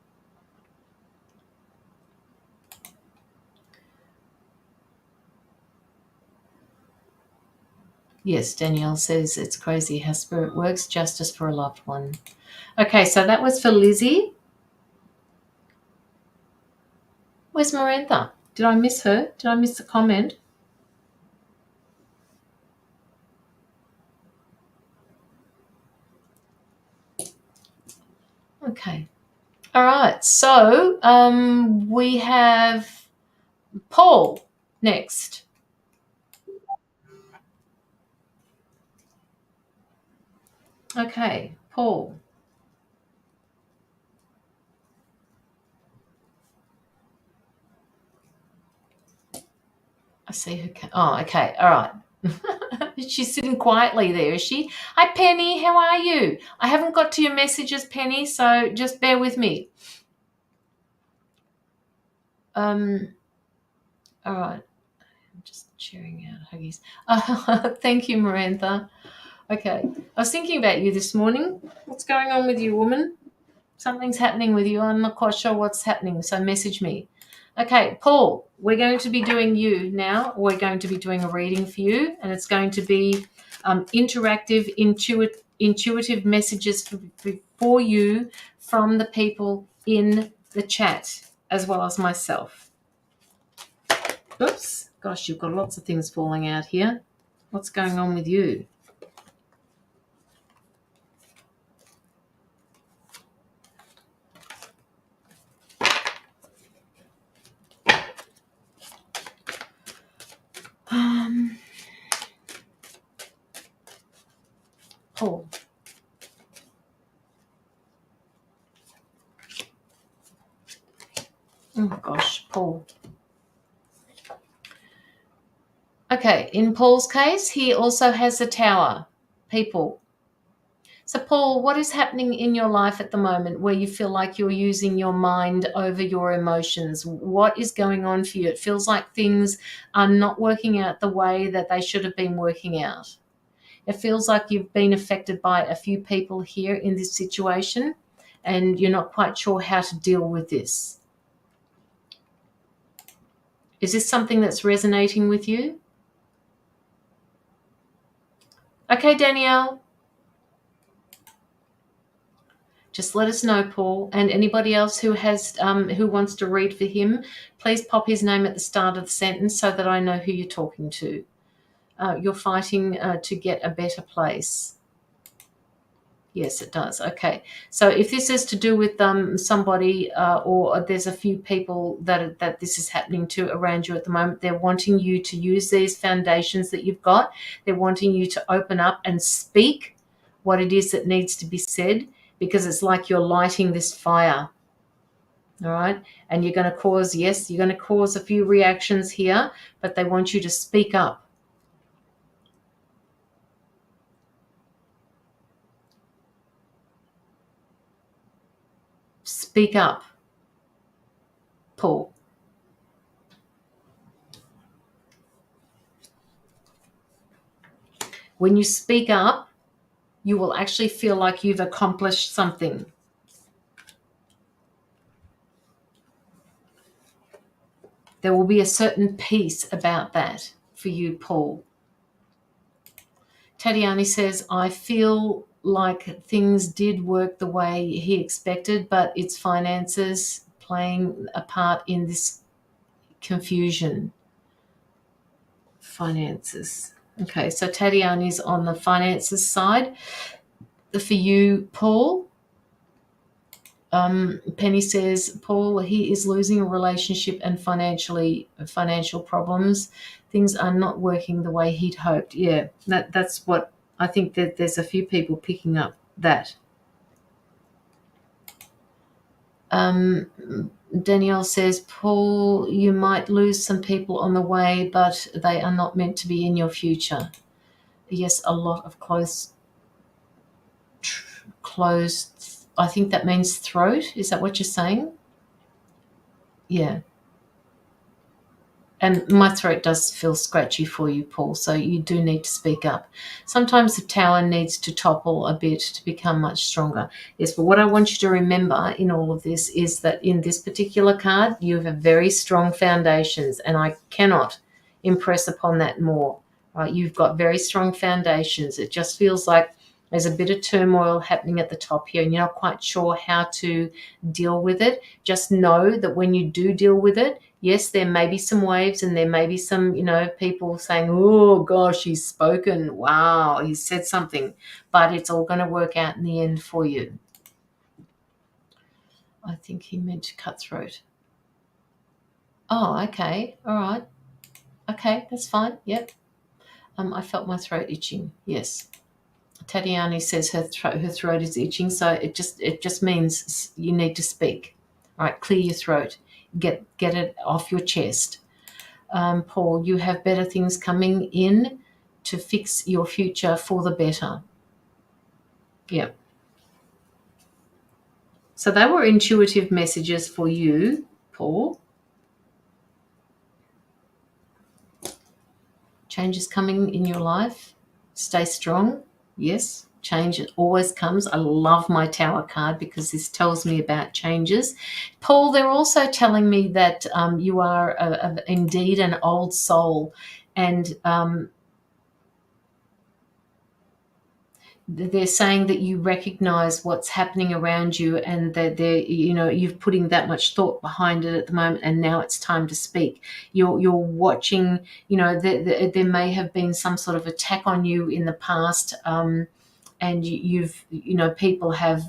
Yes, Danielle says it's crazy how spirit works, justice for a loved one. Okay, so that was for Lizzie. Where's Miranda? Did I miss her? Did I miss the comment? Okay. All right, so we have Paul next. Okay, Paul. I see her. Oh, okay. All right. She's sitting quietly there, is she? Hi, Penny. How are you? I haven't got to your messages, Penny, so just bear with me. All right. I'm just sharing out huggies. Thank you, Miranda. Okay. I was thinking about you this morning. What's going on with you, woman? Something's happening with you. I'm not quite sure what's happening, so message me. Okay, Paul, we're going to be doing you now. We're going to be doing a reading for you, and it's going to be interactive, intuitive messages for you from the people in the chat as well as myself. Oops, gosh, you've got lots of things falling out here. What's going on with you? Paul. Oh gosh, Paul. Okay, in Paul's case, he also has a tower. People. So, Paul, what is happening in your life at the moment where you feel like you're using your mind over your emotions? What is going on for you? It feels like things are not working out the way that they should have been working out. It feels like you've been affected by a few people here in this situation and you're not quite sure how to deal with this. Is this something that's resonating with you? Okay, Danielle. Just let us know, Paul, and anybody else who has who wants to read for him, please pop his name at the start of the sentence so that I know who you're talking to. You're fighting to get a better place. Yes, it does. Okay. So if this is to do with somebody or there's a few people that this is happening to around you at the moment, they're wanting you to use these foundations that you've got. They're wanting you to open up and speak what it is that needs to be said, because it's like you're lighting this fire. All right. And you're going to cause, yes, you're going to cause a few reactions here, but they want you to speak up. Speak up, Paul. When you speak up, you will actually feel like you've accomplished something. There will be a certain peace about that for you, Paul. Tatiani says, I feel like things did work the way he expected, but it's finances playing a part in this confusion. Finances. Okay, so Tatiani's on the finances side. For you, Paul, Penny says, Paul, he is losing a relationship and financial problems. Things are not working the way he'd hoped. Yeah, that's what I think, that there's a few people picking up that. Danielle says, Paul, you might lose some people on the way, but they are not meant to be in your future. Yes, a lot of closed, I think that means throat. Is that what you're saying? Yeah. And my throat does feel scratchy for you, Paul, so you do need to speak up. Sometimes the tower needs to topple a bit to become much stronger. Yes, but what I want you to remember in all of this is that in this particular card, you have very strong foundations, and I cannot impress upon that more. Right? You've got very strong foundations. It just feels like there's a bit of turmoil happening at the top here, and you're not quite sure how to deal with it. Just know that when you do deal with it, yes, there may be some waves and there may be some, people saying, oh, gosh, he's spoken. Wow, he said something. But it's all going to work out in the end for you. I think he meant cutthroat. Oh, okay. All right. Okay, that's fine. Yep. I felt my throat itching. Yes. Tatiani says her throat is itching, so it just means you need to speak. All right, clear your throat. Get it off your chest. Paul, you have better things coming in to fix your future for the better. Yeah. So they were intuitive messages for you, Paul. Change is coming in your life. Stay strong. Yes, change always comes. I love my Tower card because this tells me about changes. Paul, they're also telling me that you are indeed an old soul, and they're saying that you recognize what's happening around you, and that you're putting that much thought behind it at the moment, and now it's time to speak. You're watching, there may have been some sort of attack on you in the past, and people have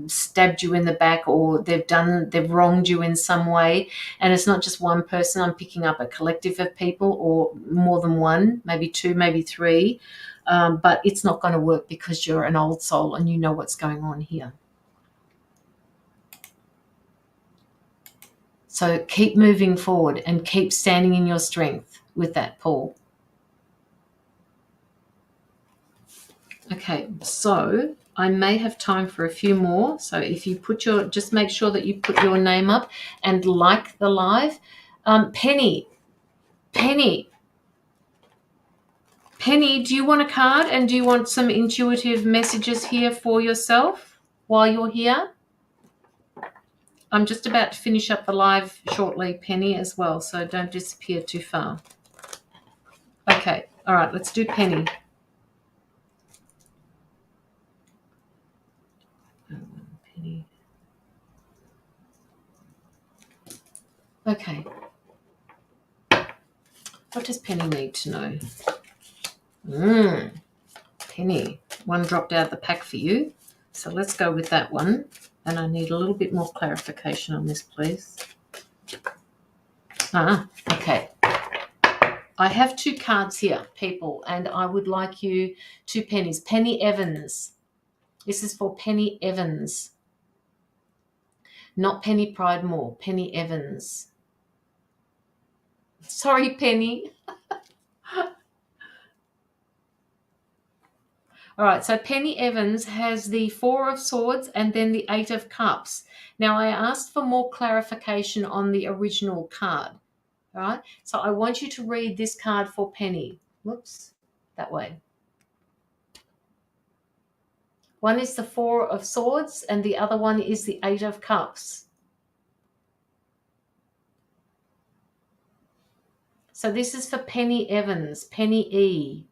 stabbed you in the back, or they've wronged you in some way. And it's not just one person. I'm picking up a collective of people, or more than one, maybe two, maybe three. But it's not going to work because you're an old soul and you know what's going on here. So keep moving forward and keep standing in your strength with that, Paul. Okay, so I may have time for a few more. So if you just make sure that you put your name up and like the live. Penny, do you want a card, and do you want some intuitive messages here for yourself while you're here? I'm just about to finish up the live shortly, Penny, as well, so don't disappear too far. Okay, all right, let's do Penny. Penny. Okay. What does Penny need to know? Penny, one dropped out of the pack for you. So let's go with that one. And I need a little bit more clarification on this, please. Okay. I have two cards here, people, and I would like you, two pennies. Penny Evans. This is for Penny Evans. Not Penny Pridemore, Penny Evans. Sorry, Penny. All right, so Penny Evans has the Four of Swords and then the Eight of Cups. Now, I asked for more clarification on the original card. All right, so I want you to read this card for Penny. Whoops, that way. One is the Four of Swords and the other one is the Eight of Cups. So this is for Penny Evans, Penny E.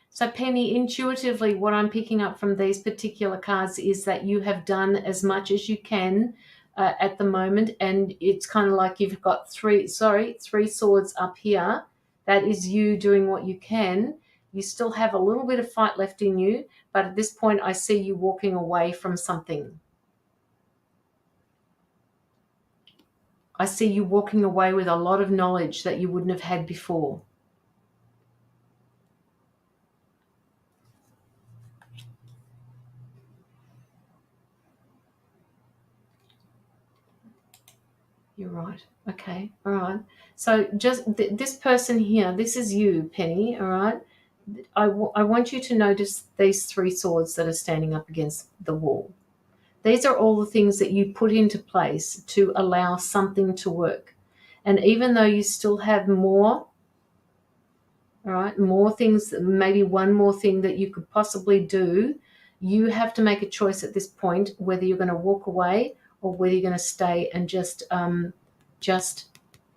So Penny, intuitively, what I'm picking up from these particular cards is that you have done as much as you can at the moment, and it's kind of like you've got three swords up here. That is you doing what you can. You still have a little bit of fight left in you, but at this point I see you walking away from something. I see you walking away with a lot of knowledge that you wouldn't have had before. You're right. Okay. All right. So just this person here, this is you, Penny. All right. I want you to notice these three swords that are standing up against the wall. These are all the things that you put into place to allow something to work. And even though you still have more, all right, more things, maybe one more thing that you could possibly do, you have to make a choice at this point whether you're going to walk away or whether you're going to stay and just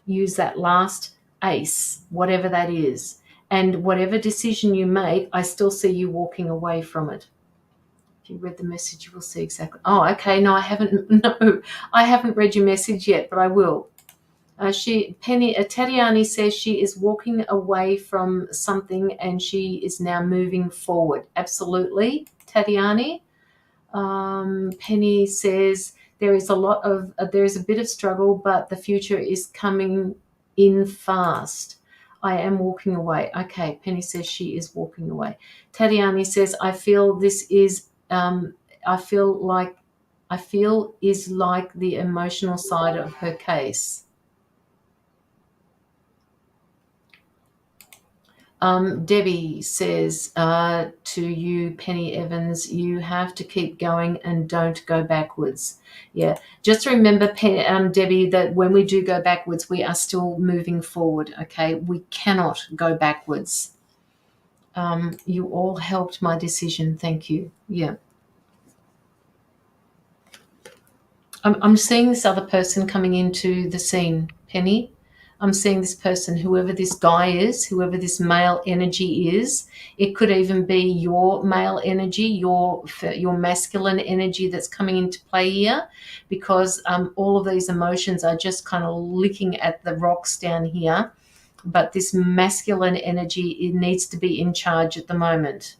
use that last ace, whatever that is. And whatever decision you make, I still see you walking away from it. If you read the message, you will see exactly. Oh, okay. No, I haven't read your message yet, but I will. Tatiani says she is walking away from something and she is now moving forward. Absolutely, Tatiani. Penny says there is a bit of struggle, but the future is coming in fast. I am walking away. Okay, Penny says she is walking away. Tatiani says, I feel is like the emotional side of her case. Debbie says to you, Penny Evans, you have to keep going and don't go backwards. Yeah, just remember, Debbie, that when we do go backwards, we are still moving forward, okay? We cannot go backwards. You all helped my decision. Thank you. Yeah. I'm seeing this other person coming into the scene, Penny. I'm seeing this person, whoever this guy is, whoever this male energy is. It could even be your male energy, your masculine energy that's coming into play here, because all of these emotions are just kind of licking at the rocks down here. But this masculine energy, it needs to be in charge at the moment.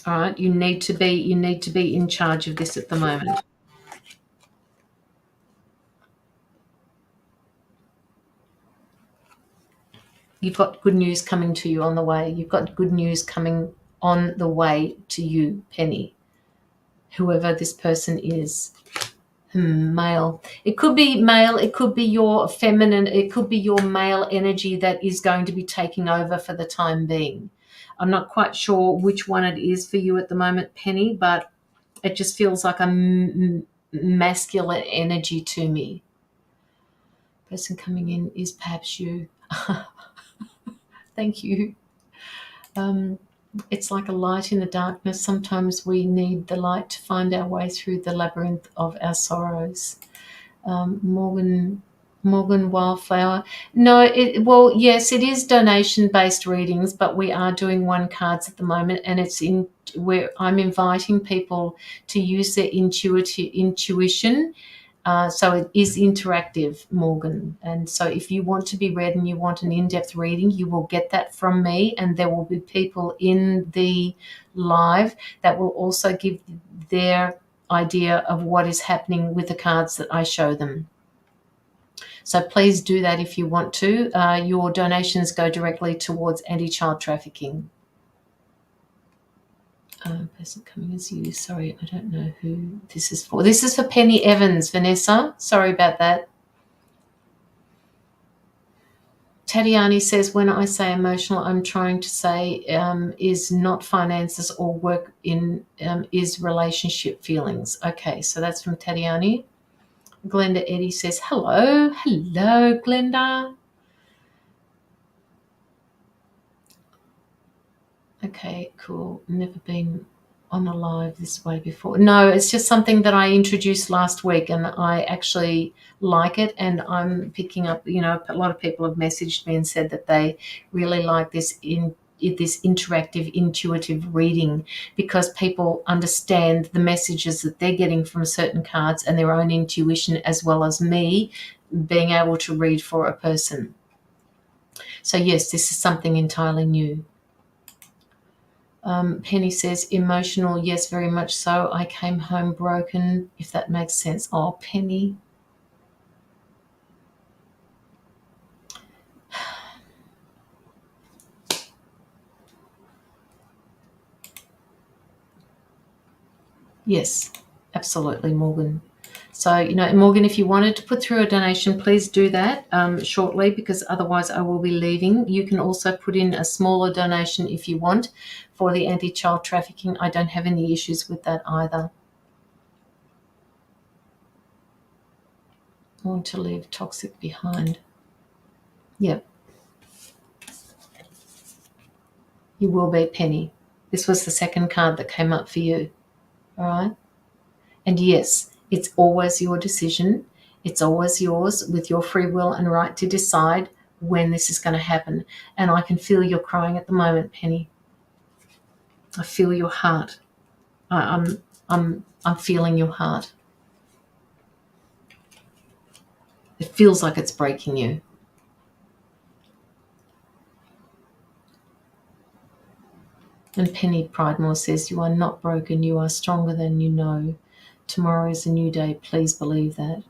All right, you need to be in charge of this at the moment. You've got good news coming to you on the way. You've got good news coming on the way to you, Penny. Whoever this person is. Male. It could be male. It could be your feminine. It could be your male energy that is going to be taking over for the time being. I'm not quite sure which one it is for you at the moment, Penny, but it just feels like a masculine energy to me. Person coming in is perhaps you. Thank you. It's like a light in the darkness. Sometimes we need the light to find our way through the labyrinth of our sorrows. Morgan Wildflower. No, well, yes, it is donation-based readings, but we are doing one cards at the moment, and it's in where I'm inviting people to use their intuition. So it is interactive, Morgan. And so if you want to be read and you want an in-depth reading, you will get that from me, and there will be people in the live that will also give their idea of what is happening with the cards that I show them. So please do that if you want to. Your donations go directly towards anti-child trafficking. Person coming as you. Sorry, I don't know who this is for. This is for Penny Evans, Vanessa. Sorry about that. Tatiani says, when I say emotional, I'm trying to say is not finances or work in, is relationship feelings. Okay, so that's from Tatiani. Glenda Eddy says, hello. Hello, Glenda. Okay, cool. Never been on a live this way before. No, it's just something that I introduced last week, and I actually like it, and I'm picking up, a lot of people have messaged me and said that they really like this interactive intuitive reading, because people understand the messages that they're getting from certain cards and their own intuition, as well as me being able to read for a person. So yes, this is something entirely new. Penny says, emotional, yes, very much so. I came home broken, if that makes sense. Oh, Penny. Yes, absolutely, Morgan. So, Morgan, if you wanted to put through a donation, please do that shortly, because otherwise I will be leaving. You can also put in a smaller donation if you want for the anti-child trafficking. I don't have any issues with that either. I want to leave toxic behind. Yep. You will be, Penny. This was the second card that came up for you. All right? And yes, it's always your decision. It's always yours, with your free will and right to decide when this is going to happen. And I can feel you're crying at the moment, Penny. I feel your heart. I'm feeling your heart. It feels like it's breaking you. And Penny Pridemore says, you are not broken. You are stronger than you know. Tomorrow is a new day. Please believe that.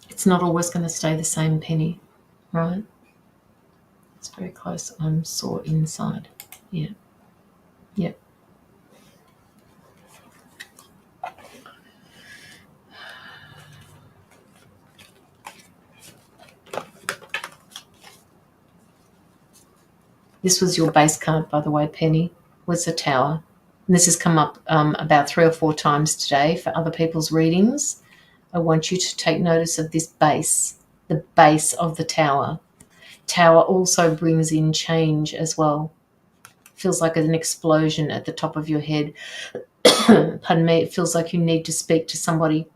It's not always going to stay the same, Penny, right? It's very close. I'm sore inside. Yeah. Yep. This was your base card, by the way, Penny, was the Tower. And this has come up about 3 or 4 times today for other people's readings. I want you to take notice of this base, the base of the Tower. Tower also brings in change as well. feels like an explosion at the top of your head. Pardon me. It feels like you need to speak to somebody,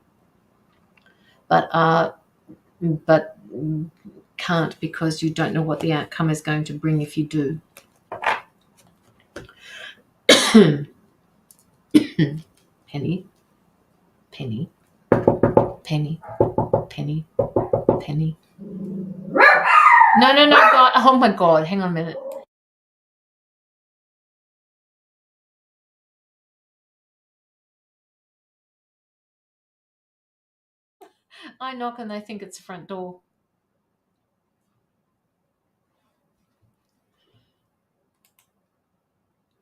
but can't, because you don't know what the outcome is going to bring if you do. Penny, penny, penny, penny, penny. No, God. Oh my God. Hang on a minute. I knock and they think it's the front door.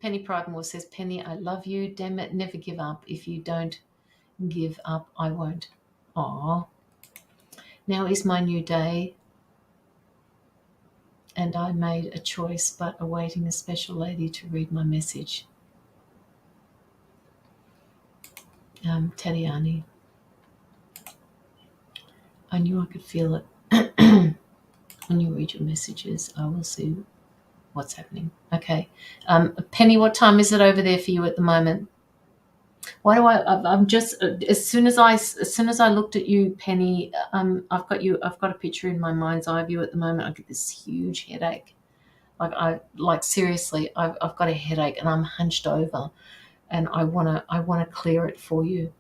Penny Pridemore says, Penny, I love you. Damn it, never give up. If you don't give up, I won't. Aw. Now is my new day, and I made a choice, but awaiting a special lady to read my message. Tatiani. I knew I could feel it. When you read your messages, I will see what's happening. Okay. Penny, what time is it over there for you at the moment? Why do I'm just, as soon as I looked at you, Penny, I've got a picture in my mind's eye of you at the moment. I get this huge headache. Seriously, I've got a headache and I'm hunched over, and I wanna clear it for you.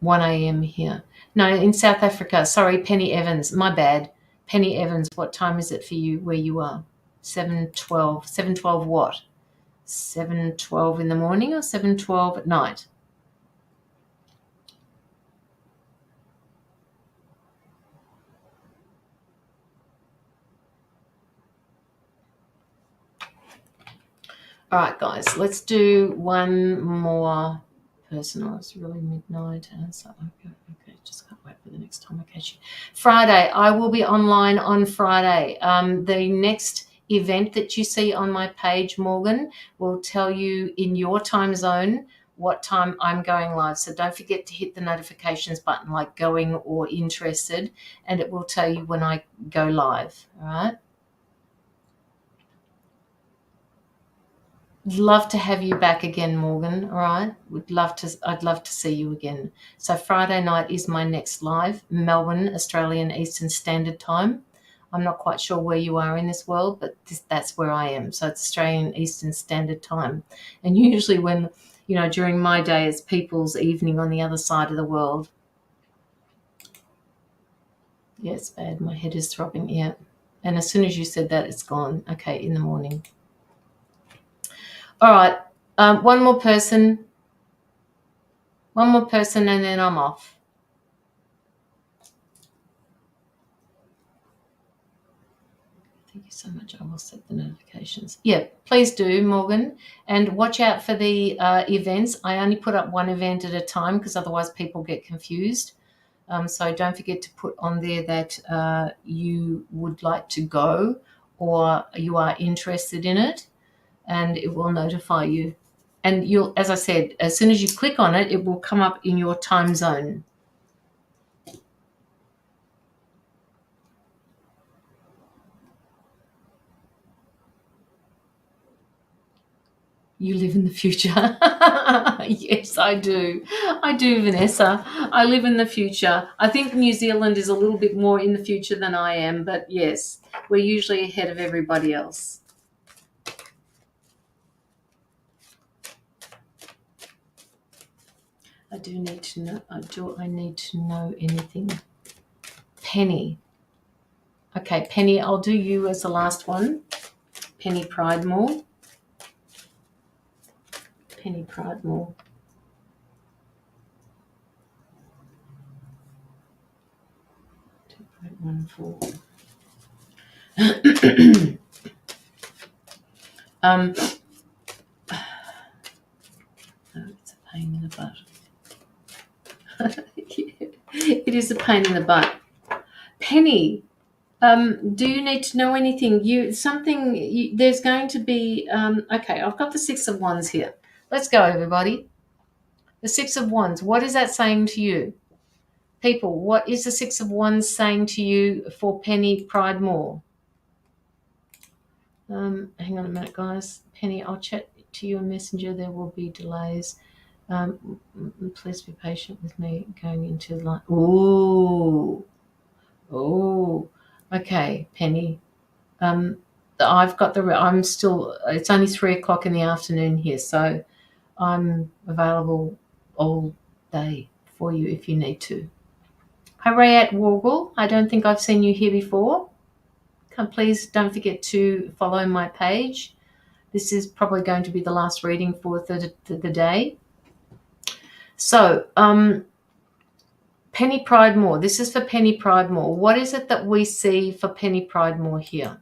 1 a.m. here. No, in South Africa. Sorry, Penny Evans. My bad. Penny Evans, what time is it for you where you are? 7:12. 7:12 what? 7:12 in the morning or 7:12 at night? All right, guys, let's do one more person. Oh, it's really midnight. So, okay, just can't wait for the next time I catch you. Friday, I will be online on Friday. The next event that you see on my page, Morgan, will tell you in your time zone what time I'm going live. So don't forget to hit the notifications button, like going or interested, and it will tell you when I go live. All right. Love to have you back again, Morgan. All right. I'd love to see you again. So Friday night is my next live, Melbourne, Australian Eastern Standard Time. I'm not quite sure where you are in this world, but that's where I am. So it's Australian Eastern Standard Time. And usually when, during my day, it's people's evening on the other side of the world. Yeah, it's bad. My head is throbbing. Yeah. And as soon as you said that, it's gone. Okay, in the morning. All right. One more person, and then I'm off. Thank you so much. I will set the notifications. Yeah, please do, Morgan. And watch out for the events. I only put up one event at a time because otherwise people get confused. So don't forget to put on there that you would like to go or you are interested in it, and it will notify you. And you'll, as I said, as soon as you click on it, it will come up in your time zone. You live in the future. Yes, I do. I do, Vanessa. I live in the future. I think New Zealand is a little bit more in the future than I am, but yes, we're usually ahead of everybody else. I need to know anything? Penny. Okay, Penny, I'll do you as the last one. Penny Pridemore. Penny Pridemore. 2.14. Oh, it's a pain in the butt. It is a pain in the butt. Penny, do you need to know anything? There's going to be, okay, I've got the Six of Wands here. Let's go, everybody. The Six of Wands, what is that saying to you? People, what is the Six of Wands saying to you for Penny Pridemore? Hang on a minute, guys. Penny, I'll chat to you on Messenger. There will be delays. Please be patient with me going into the line. Oh, okay, Penny. I've got I'm still, it's only 3 o'clock in the afternoon here, so I'm available all day for you if you need to. Hooray at Wargle. I don't think I've seen you here before. Please don't forget to follow my page. This is probably going to be the last reading for the day. So, Penny Pridemore. This is for Penny Pridemore. What is it that we see for Penny Pridemore here?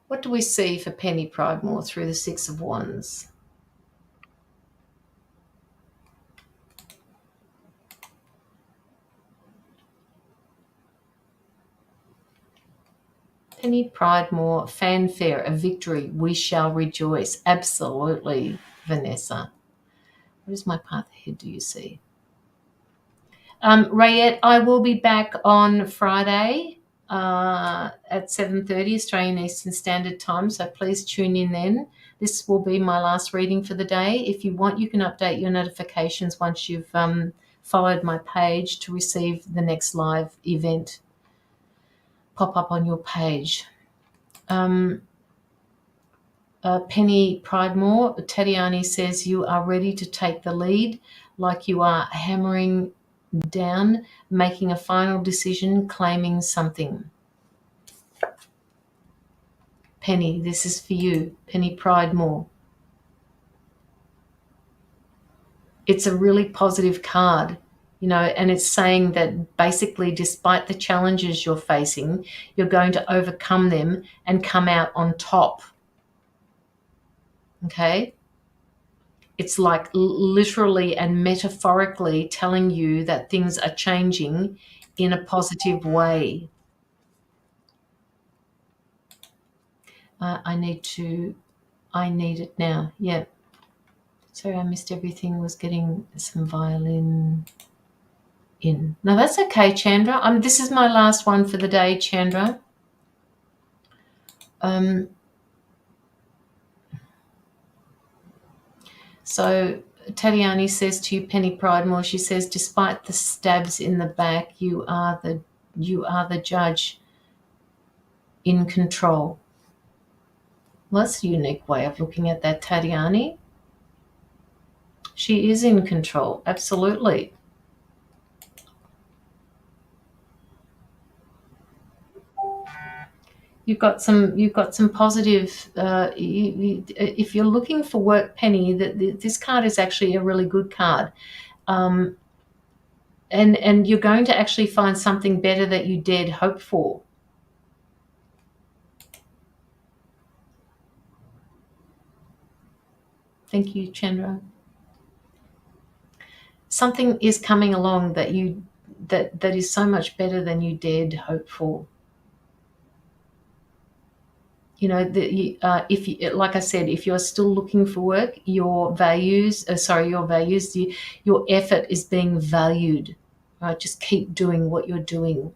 What do we see for Penny Pridemore through the Six of Wands? Penny Pridemore, fanfare, a victory, we shall rejoice. Absolutely, Vanessa. What is my path ahead, do you see? Rayette, I will be back on Friday at 7:30 Australian Eastern Standard Time, so please tune in then. This will be my last reading for the day. If you want, you can update your notifications once you've followed my page to receive the next live event pop up on your page. Penny Pridemore, Tatiani says, you are ready to take the lead, like you are hammering down, making a final decision, claiming something. Penny, this is for you. Penny Pridemore. It's a really positive card, and it's saying that basically despite the challenges you're facing, you're going to overcome them and come out on top. Okay? It's like literally and metaphorically telling you that things are changing in a positive way. I need it now. Yeah. Sorry, I missed everything. Was getting some violin in. No, that's okay, Chandra. This is my last one for the day, Chandra. So Tatiani says to you, Penny Pridemore, she says, despite the stabs in the back, you are the judge in control. Well, that's a unique way of looking at that, Tatiani. She is in control, absolutely. You've got some positive. If you're looking for work, Penny, this card is actually a really good card, and you're going to actually find something better that you dared hope for. Thank you, Chandra. Something is coming along that is so much better than you dared hope for. If you, like I said, if you're still looking for work, your effort is being valued. Right? Just keep doing what you're doing.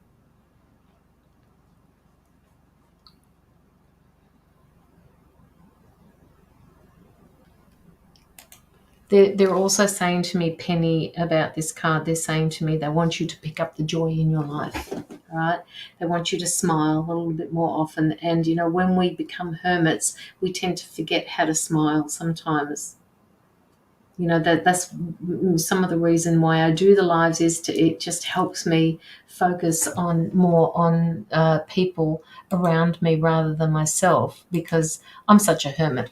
They're also saying to me, Penny, about this card, they're saying to me they want you to pick up the joy in your life, right? They want you to smile a little bit more often. And, when we become hermits, we tend to forget how to smile sometimes. That's some of the reason why I do the lives is it just helps me focus more on people around me rather than myself, because I'm such a hermit.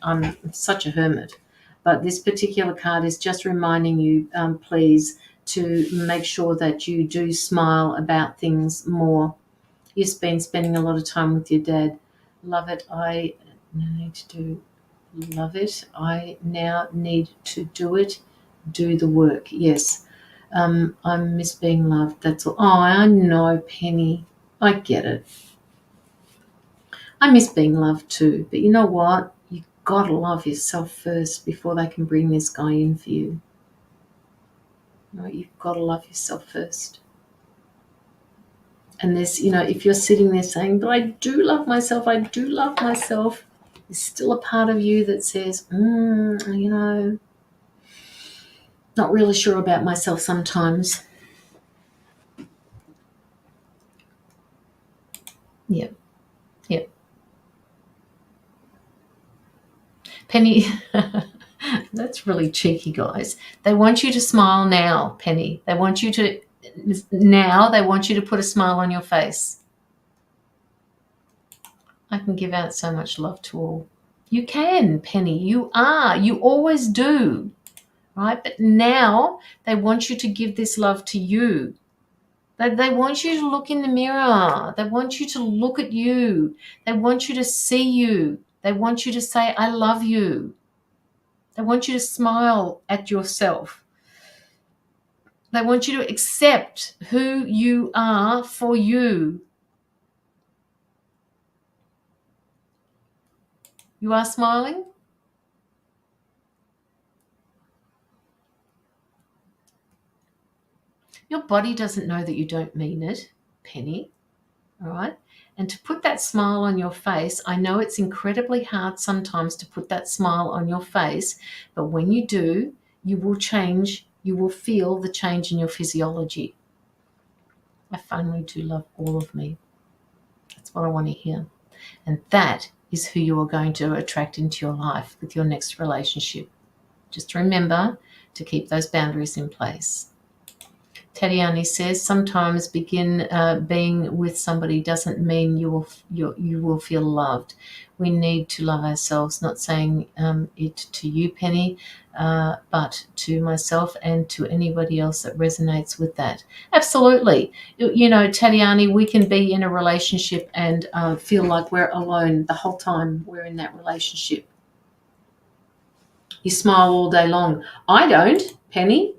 But this particular card is just reminding you, please, to make sure that you do smile about things more. You've been spending a lot of time with your dad. Love it. I need to do. Love it. I now need to do it. Do the work. Yes. I miss being loved. That's all. Oh, I know, Penny. I get it. I miss being loved too. But you know what? You gotta love yourself first before they can bring this guy in for you. No, you've got to love yourself first. And there's, if you're sitting there saying, but I do love myself, there's still a part of you that says, not really sure about myself sometimes. Yep. Penny, that's really cheeky, guys. They want you to smile now, Penny. They want you to put a smile on your face. I can give out so much love to all. You can, Penny. You always do, right? But now they want you to give this love to you. They want you to look in the mirror. They want you to look at you. They want you to see you. They want you to say, I love you. They want you to smile at yourself. They want you to accept who you are for you. You are smiling? Your body doesn't know that you don't mean it, Penny. All right? And to put that smile on your face, I know it's incredibly hard sometimes to put that smile on your face, but when you do, you will change. You will feel the change in your physiology. I finally do love all of me. That's what I want to hear. And that is who you are going to attract into your life with your next relationship. Just remember to keep those boundaries in place. Tatiani says, sometimes being with somebody doesn't mean you will feel loved. We need to love ourselves, not saying it to you, Penny, but to myself and to anybody else that resonates with that. Absolutely. Tatiani, we can be in a relationship and feel like we're alone the whole time we're in that relationship. You smile all day long. I don't, Penny.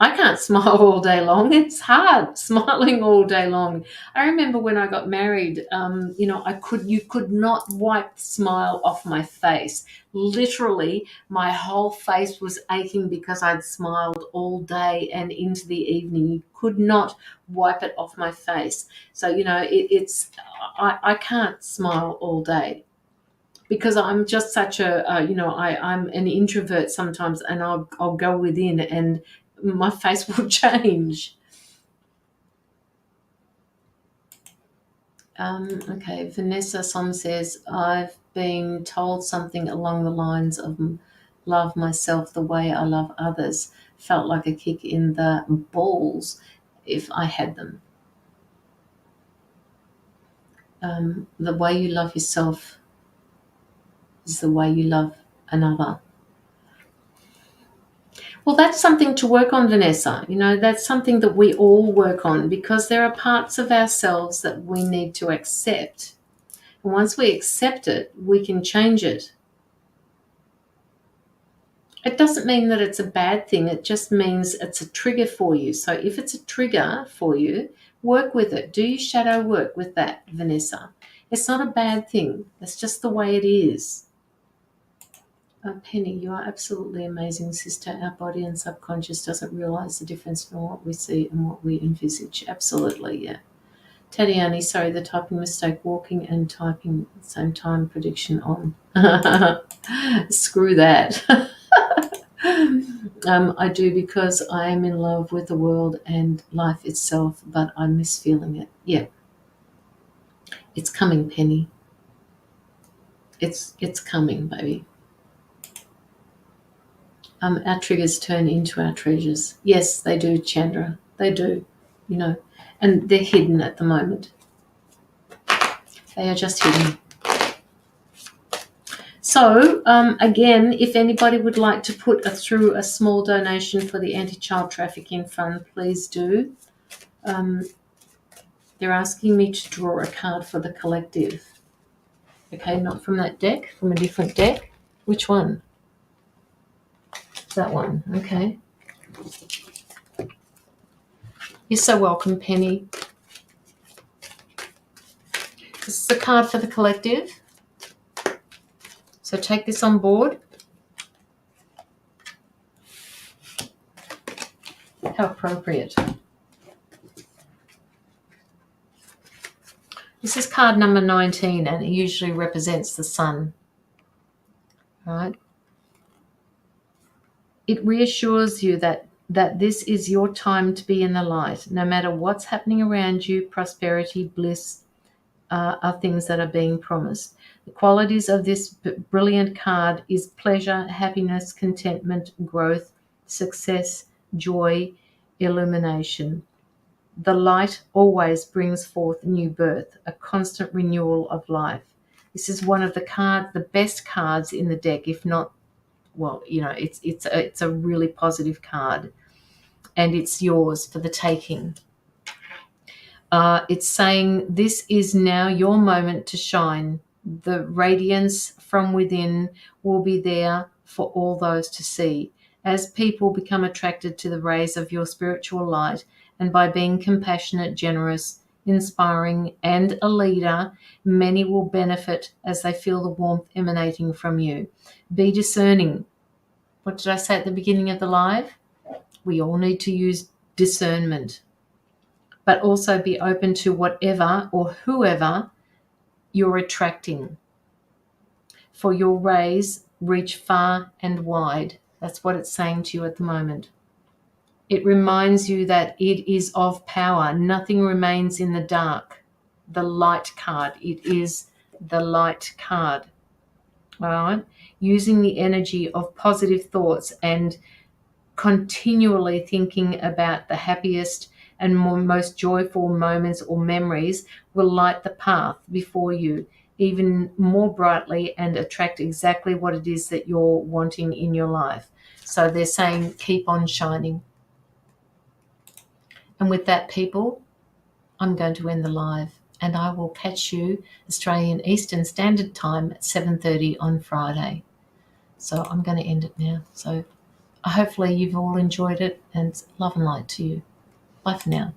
I can't smile all day long. It's hard smiling all day long. I remember when I got married, you could not wipe the smile off my face. Literally, my whole face was aching because I'd smiled all day and into the evening. You could not wipe it off my face. So, I can't smile all day. Because I'm just such I'm an introvert sometimes, and I'll go within and my face will change. Okay, Vanessa Som says, I've been told something along the lines of love myself the way I love others. Felt like a kick in the balls if I had them. The way you love yourself is the way you love another. Well, that's something to work on, Vanessa. That's something that we all work on, because there are parts of ourselves that we need to accept. And once we accept it, we can change it. It doesn't mean that it's a bad thing. It just means it's a trigger for you. So if it's a trigger for you, work with it. Do your shadow work with that, Vanessa. It's not a bad thing. It's just the way it is. Penny, you are absolutely amazing, sister. Our body and subconscious doesn't realize the difference from what we see and what we envisage. Absolutely, yeah. Tatiani, sorry, the typing mistake, walking and typing at the same time, prediction on. Screw that. I do, because I am in love with the world and life itself, but I miss feeling it. Yeah. It's coming, Penny. It's coming, baby. Our triggers turn into our treasures. Yes, they do, Chandra. They do, and they're hidden at the moment. They are just hidden. So, again, if anybody would like to put through a small donation for the Anti-Child Trafficking Fund, please do. They're asking me to draw a card for the collective. Okay, not from that deck, from a different deck. Which one? That one. Okay. You're so welcome, Penny. This is a card for the collective. So take this on board. How appropriate. This is card number 19, and it usually represents the sun. All right. It reassures you that this is your time to be in the light. No matter what's happening around you, prosperity, bliss are things that are being promised. The qualities of this brilliant card is pleasure, happiness, contentment, growth, success, joy, illumination. The light always brings forth new birth, a constant renewal of life. This is one of the best cards in the deck, if not, well, it's a really positive card, and it's yours for the taking. It's saying this is now your moment to shine. The radiance from within will be there for all those to see. As people become attracted to the rays of your spiritual light, and by being compassionate, generous, inspiring, and a leader, many will benefit as they feel the warmth emanating from you. Be discerning. What did I say at the beginning of the live? We all need to use discernment, but also be open to whatever or whoever you're attracting. For your rays reach far and wide. That's what it's saying to you at the moment. It reminds you that it is of power. Nothing remains in the dark. The light card. It is the light card. All right? Using the energy of positive thoughts and continually thinking about the happiest and most joyful moments or memories will light the path before you even more brightly and attract exactly what it is that you're wanting in your life. So they're saying keep on shining. And with that, people, I'm going to end the live, and I will catch you Australian Eastern Standard Time at 7:30 on Friday. So I'm going to end it now. So hopefully you've all enjoyed it, and love and light to you. Bye for now.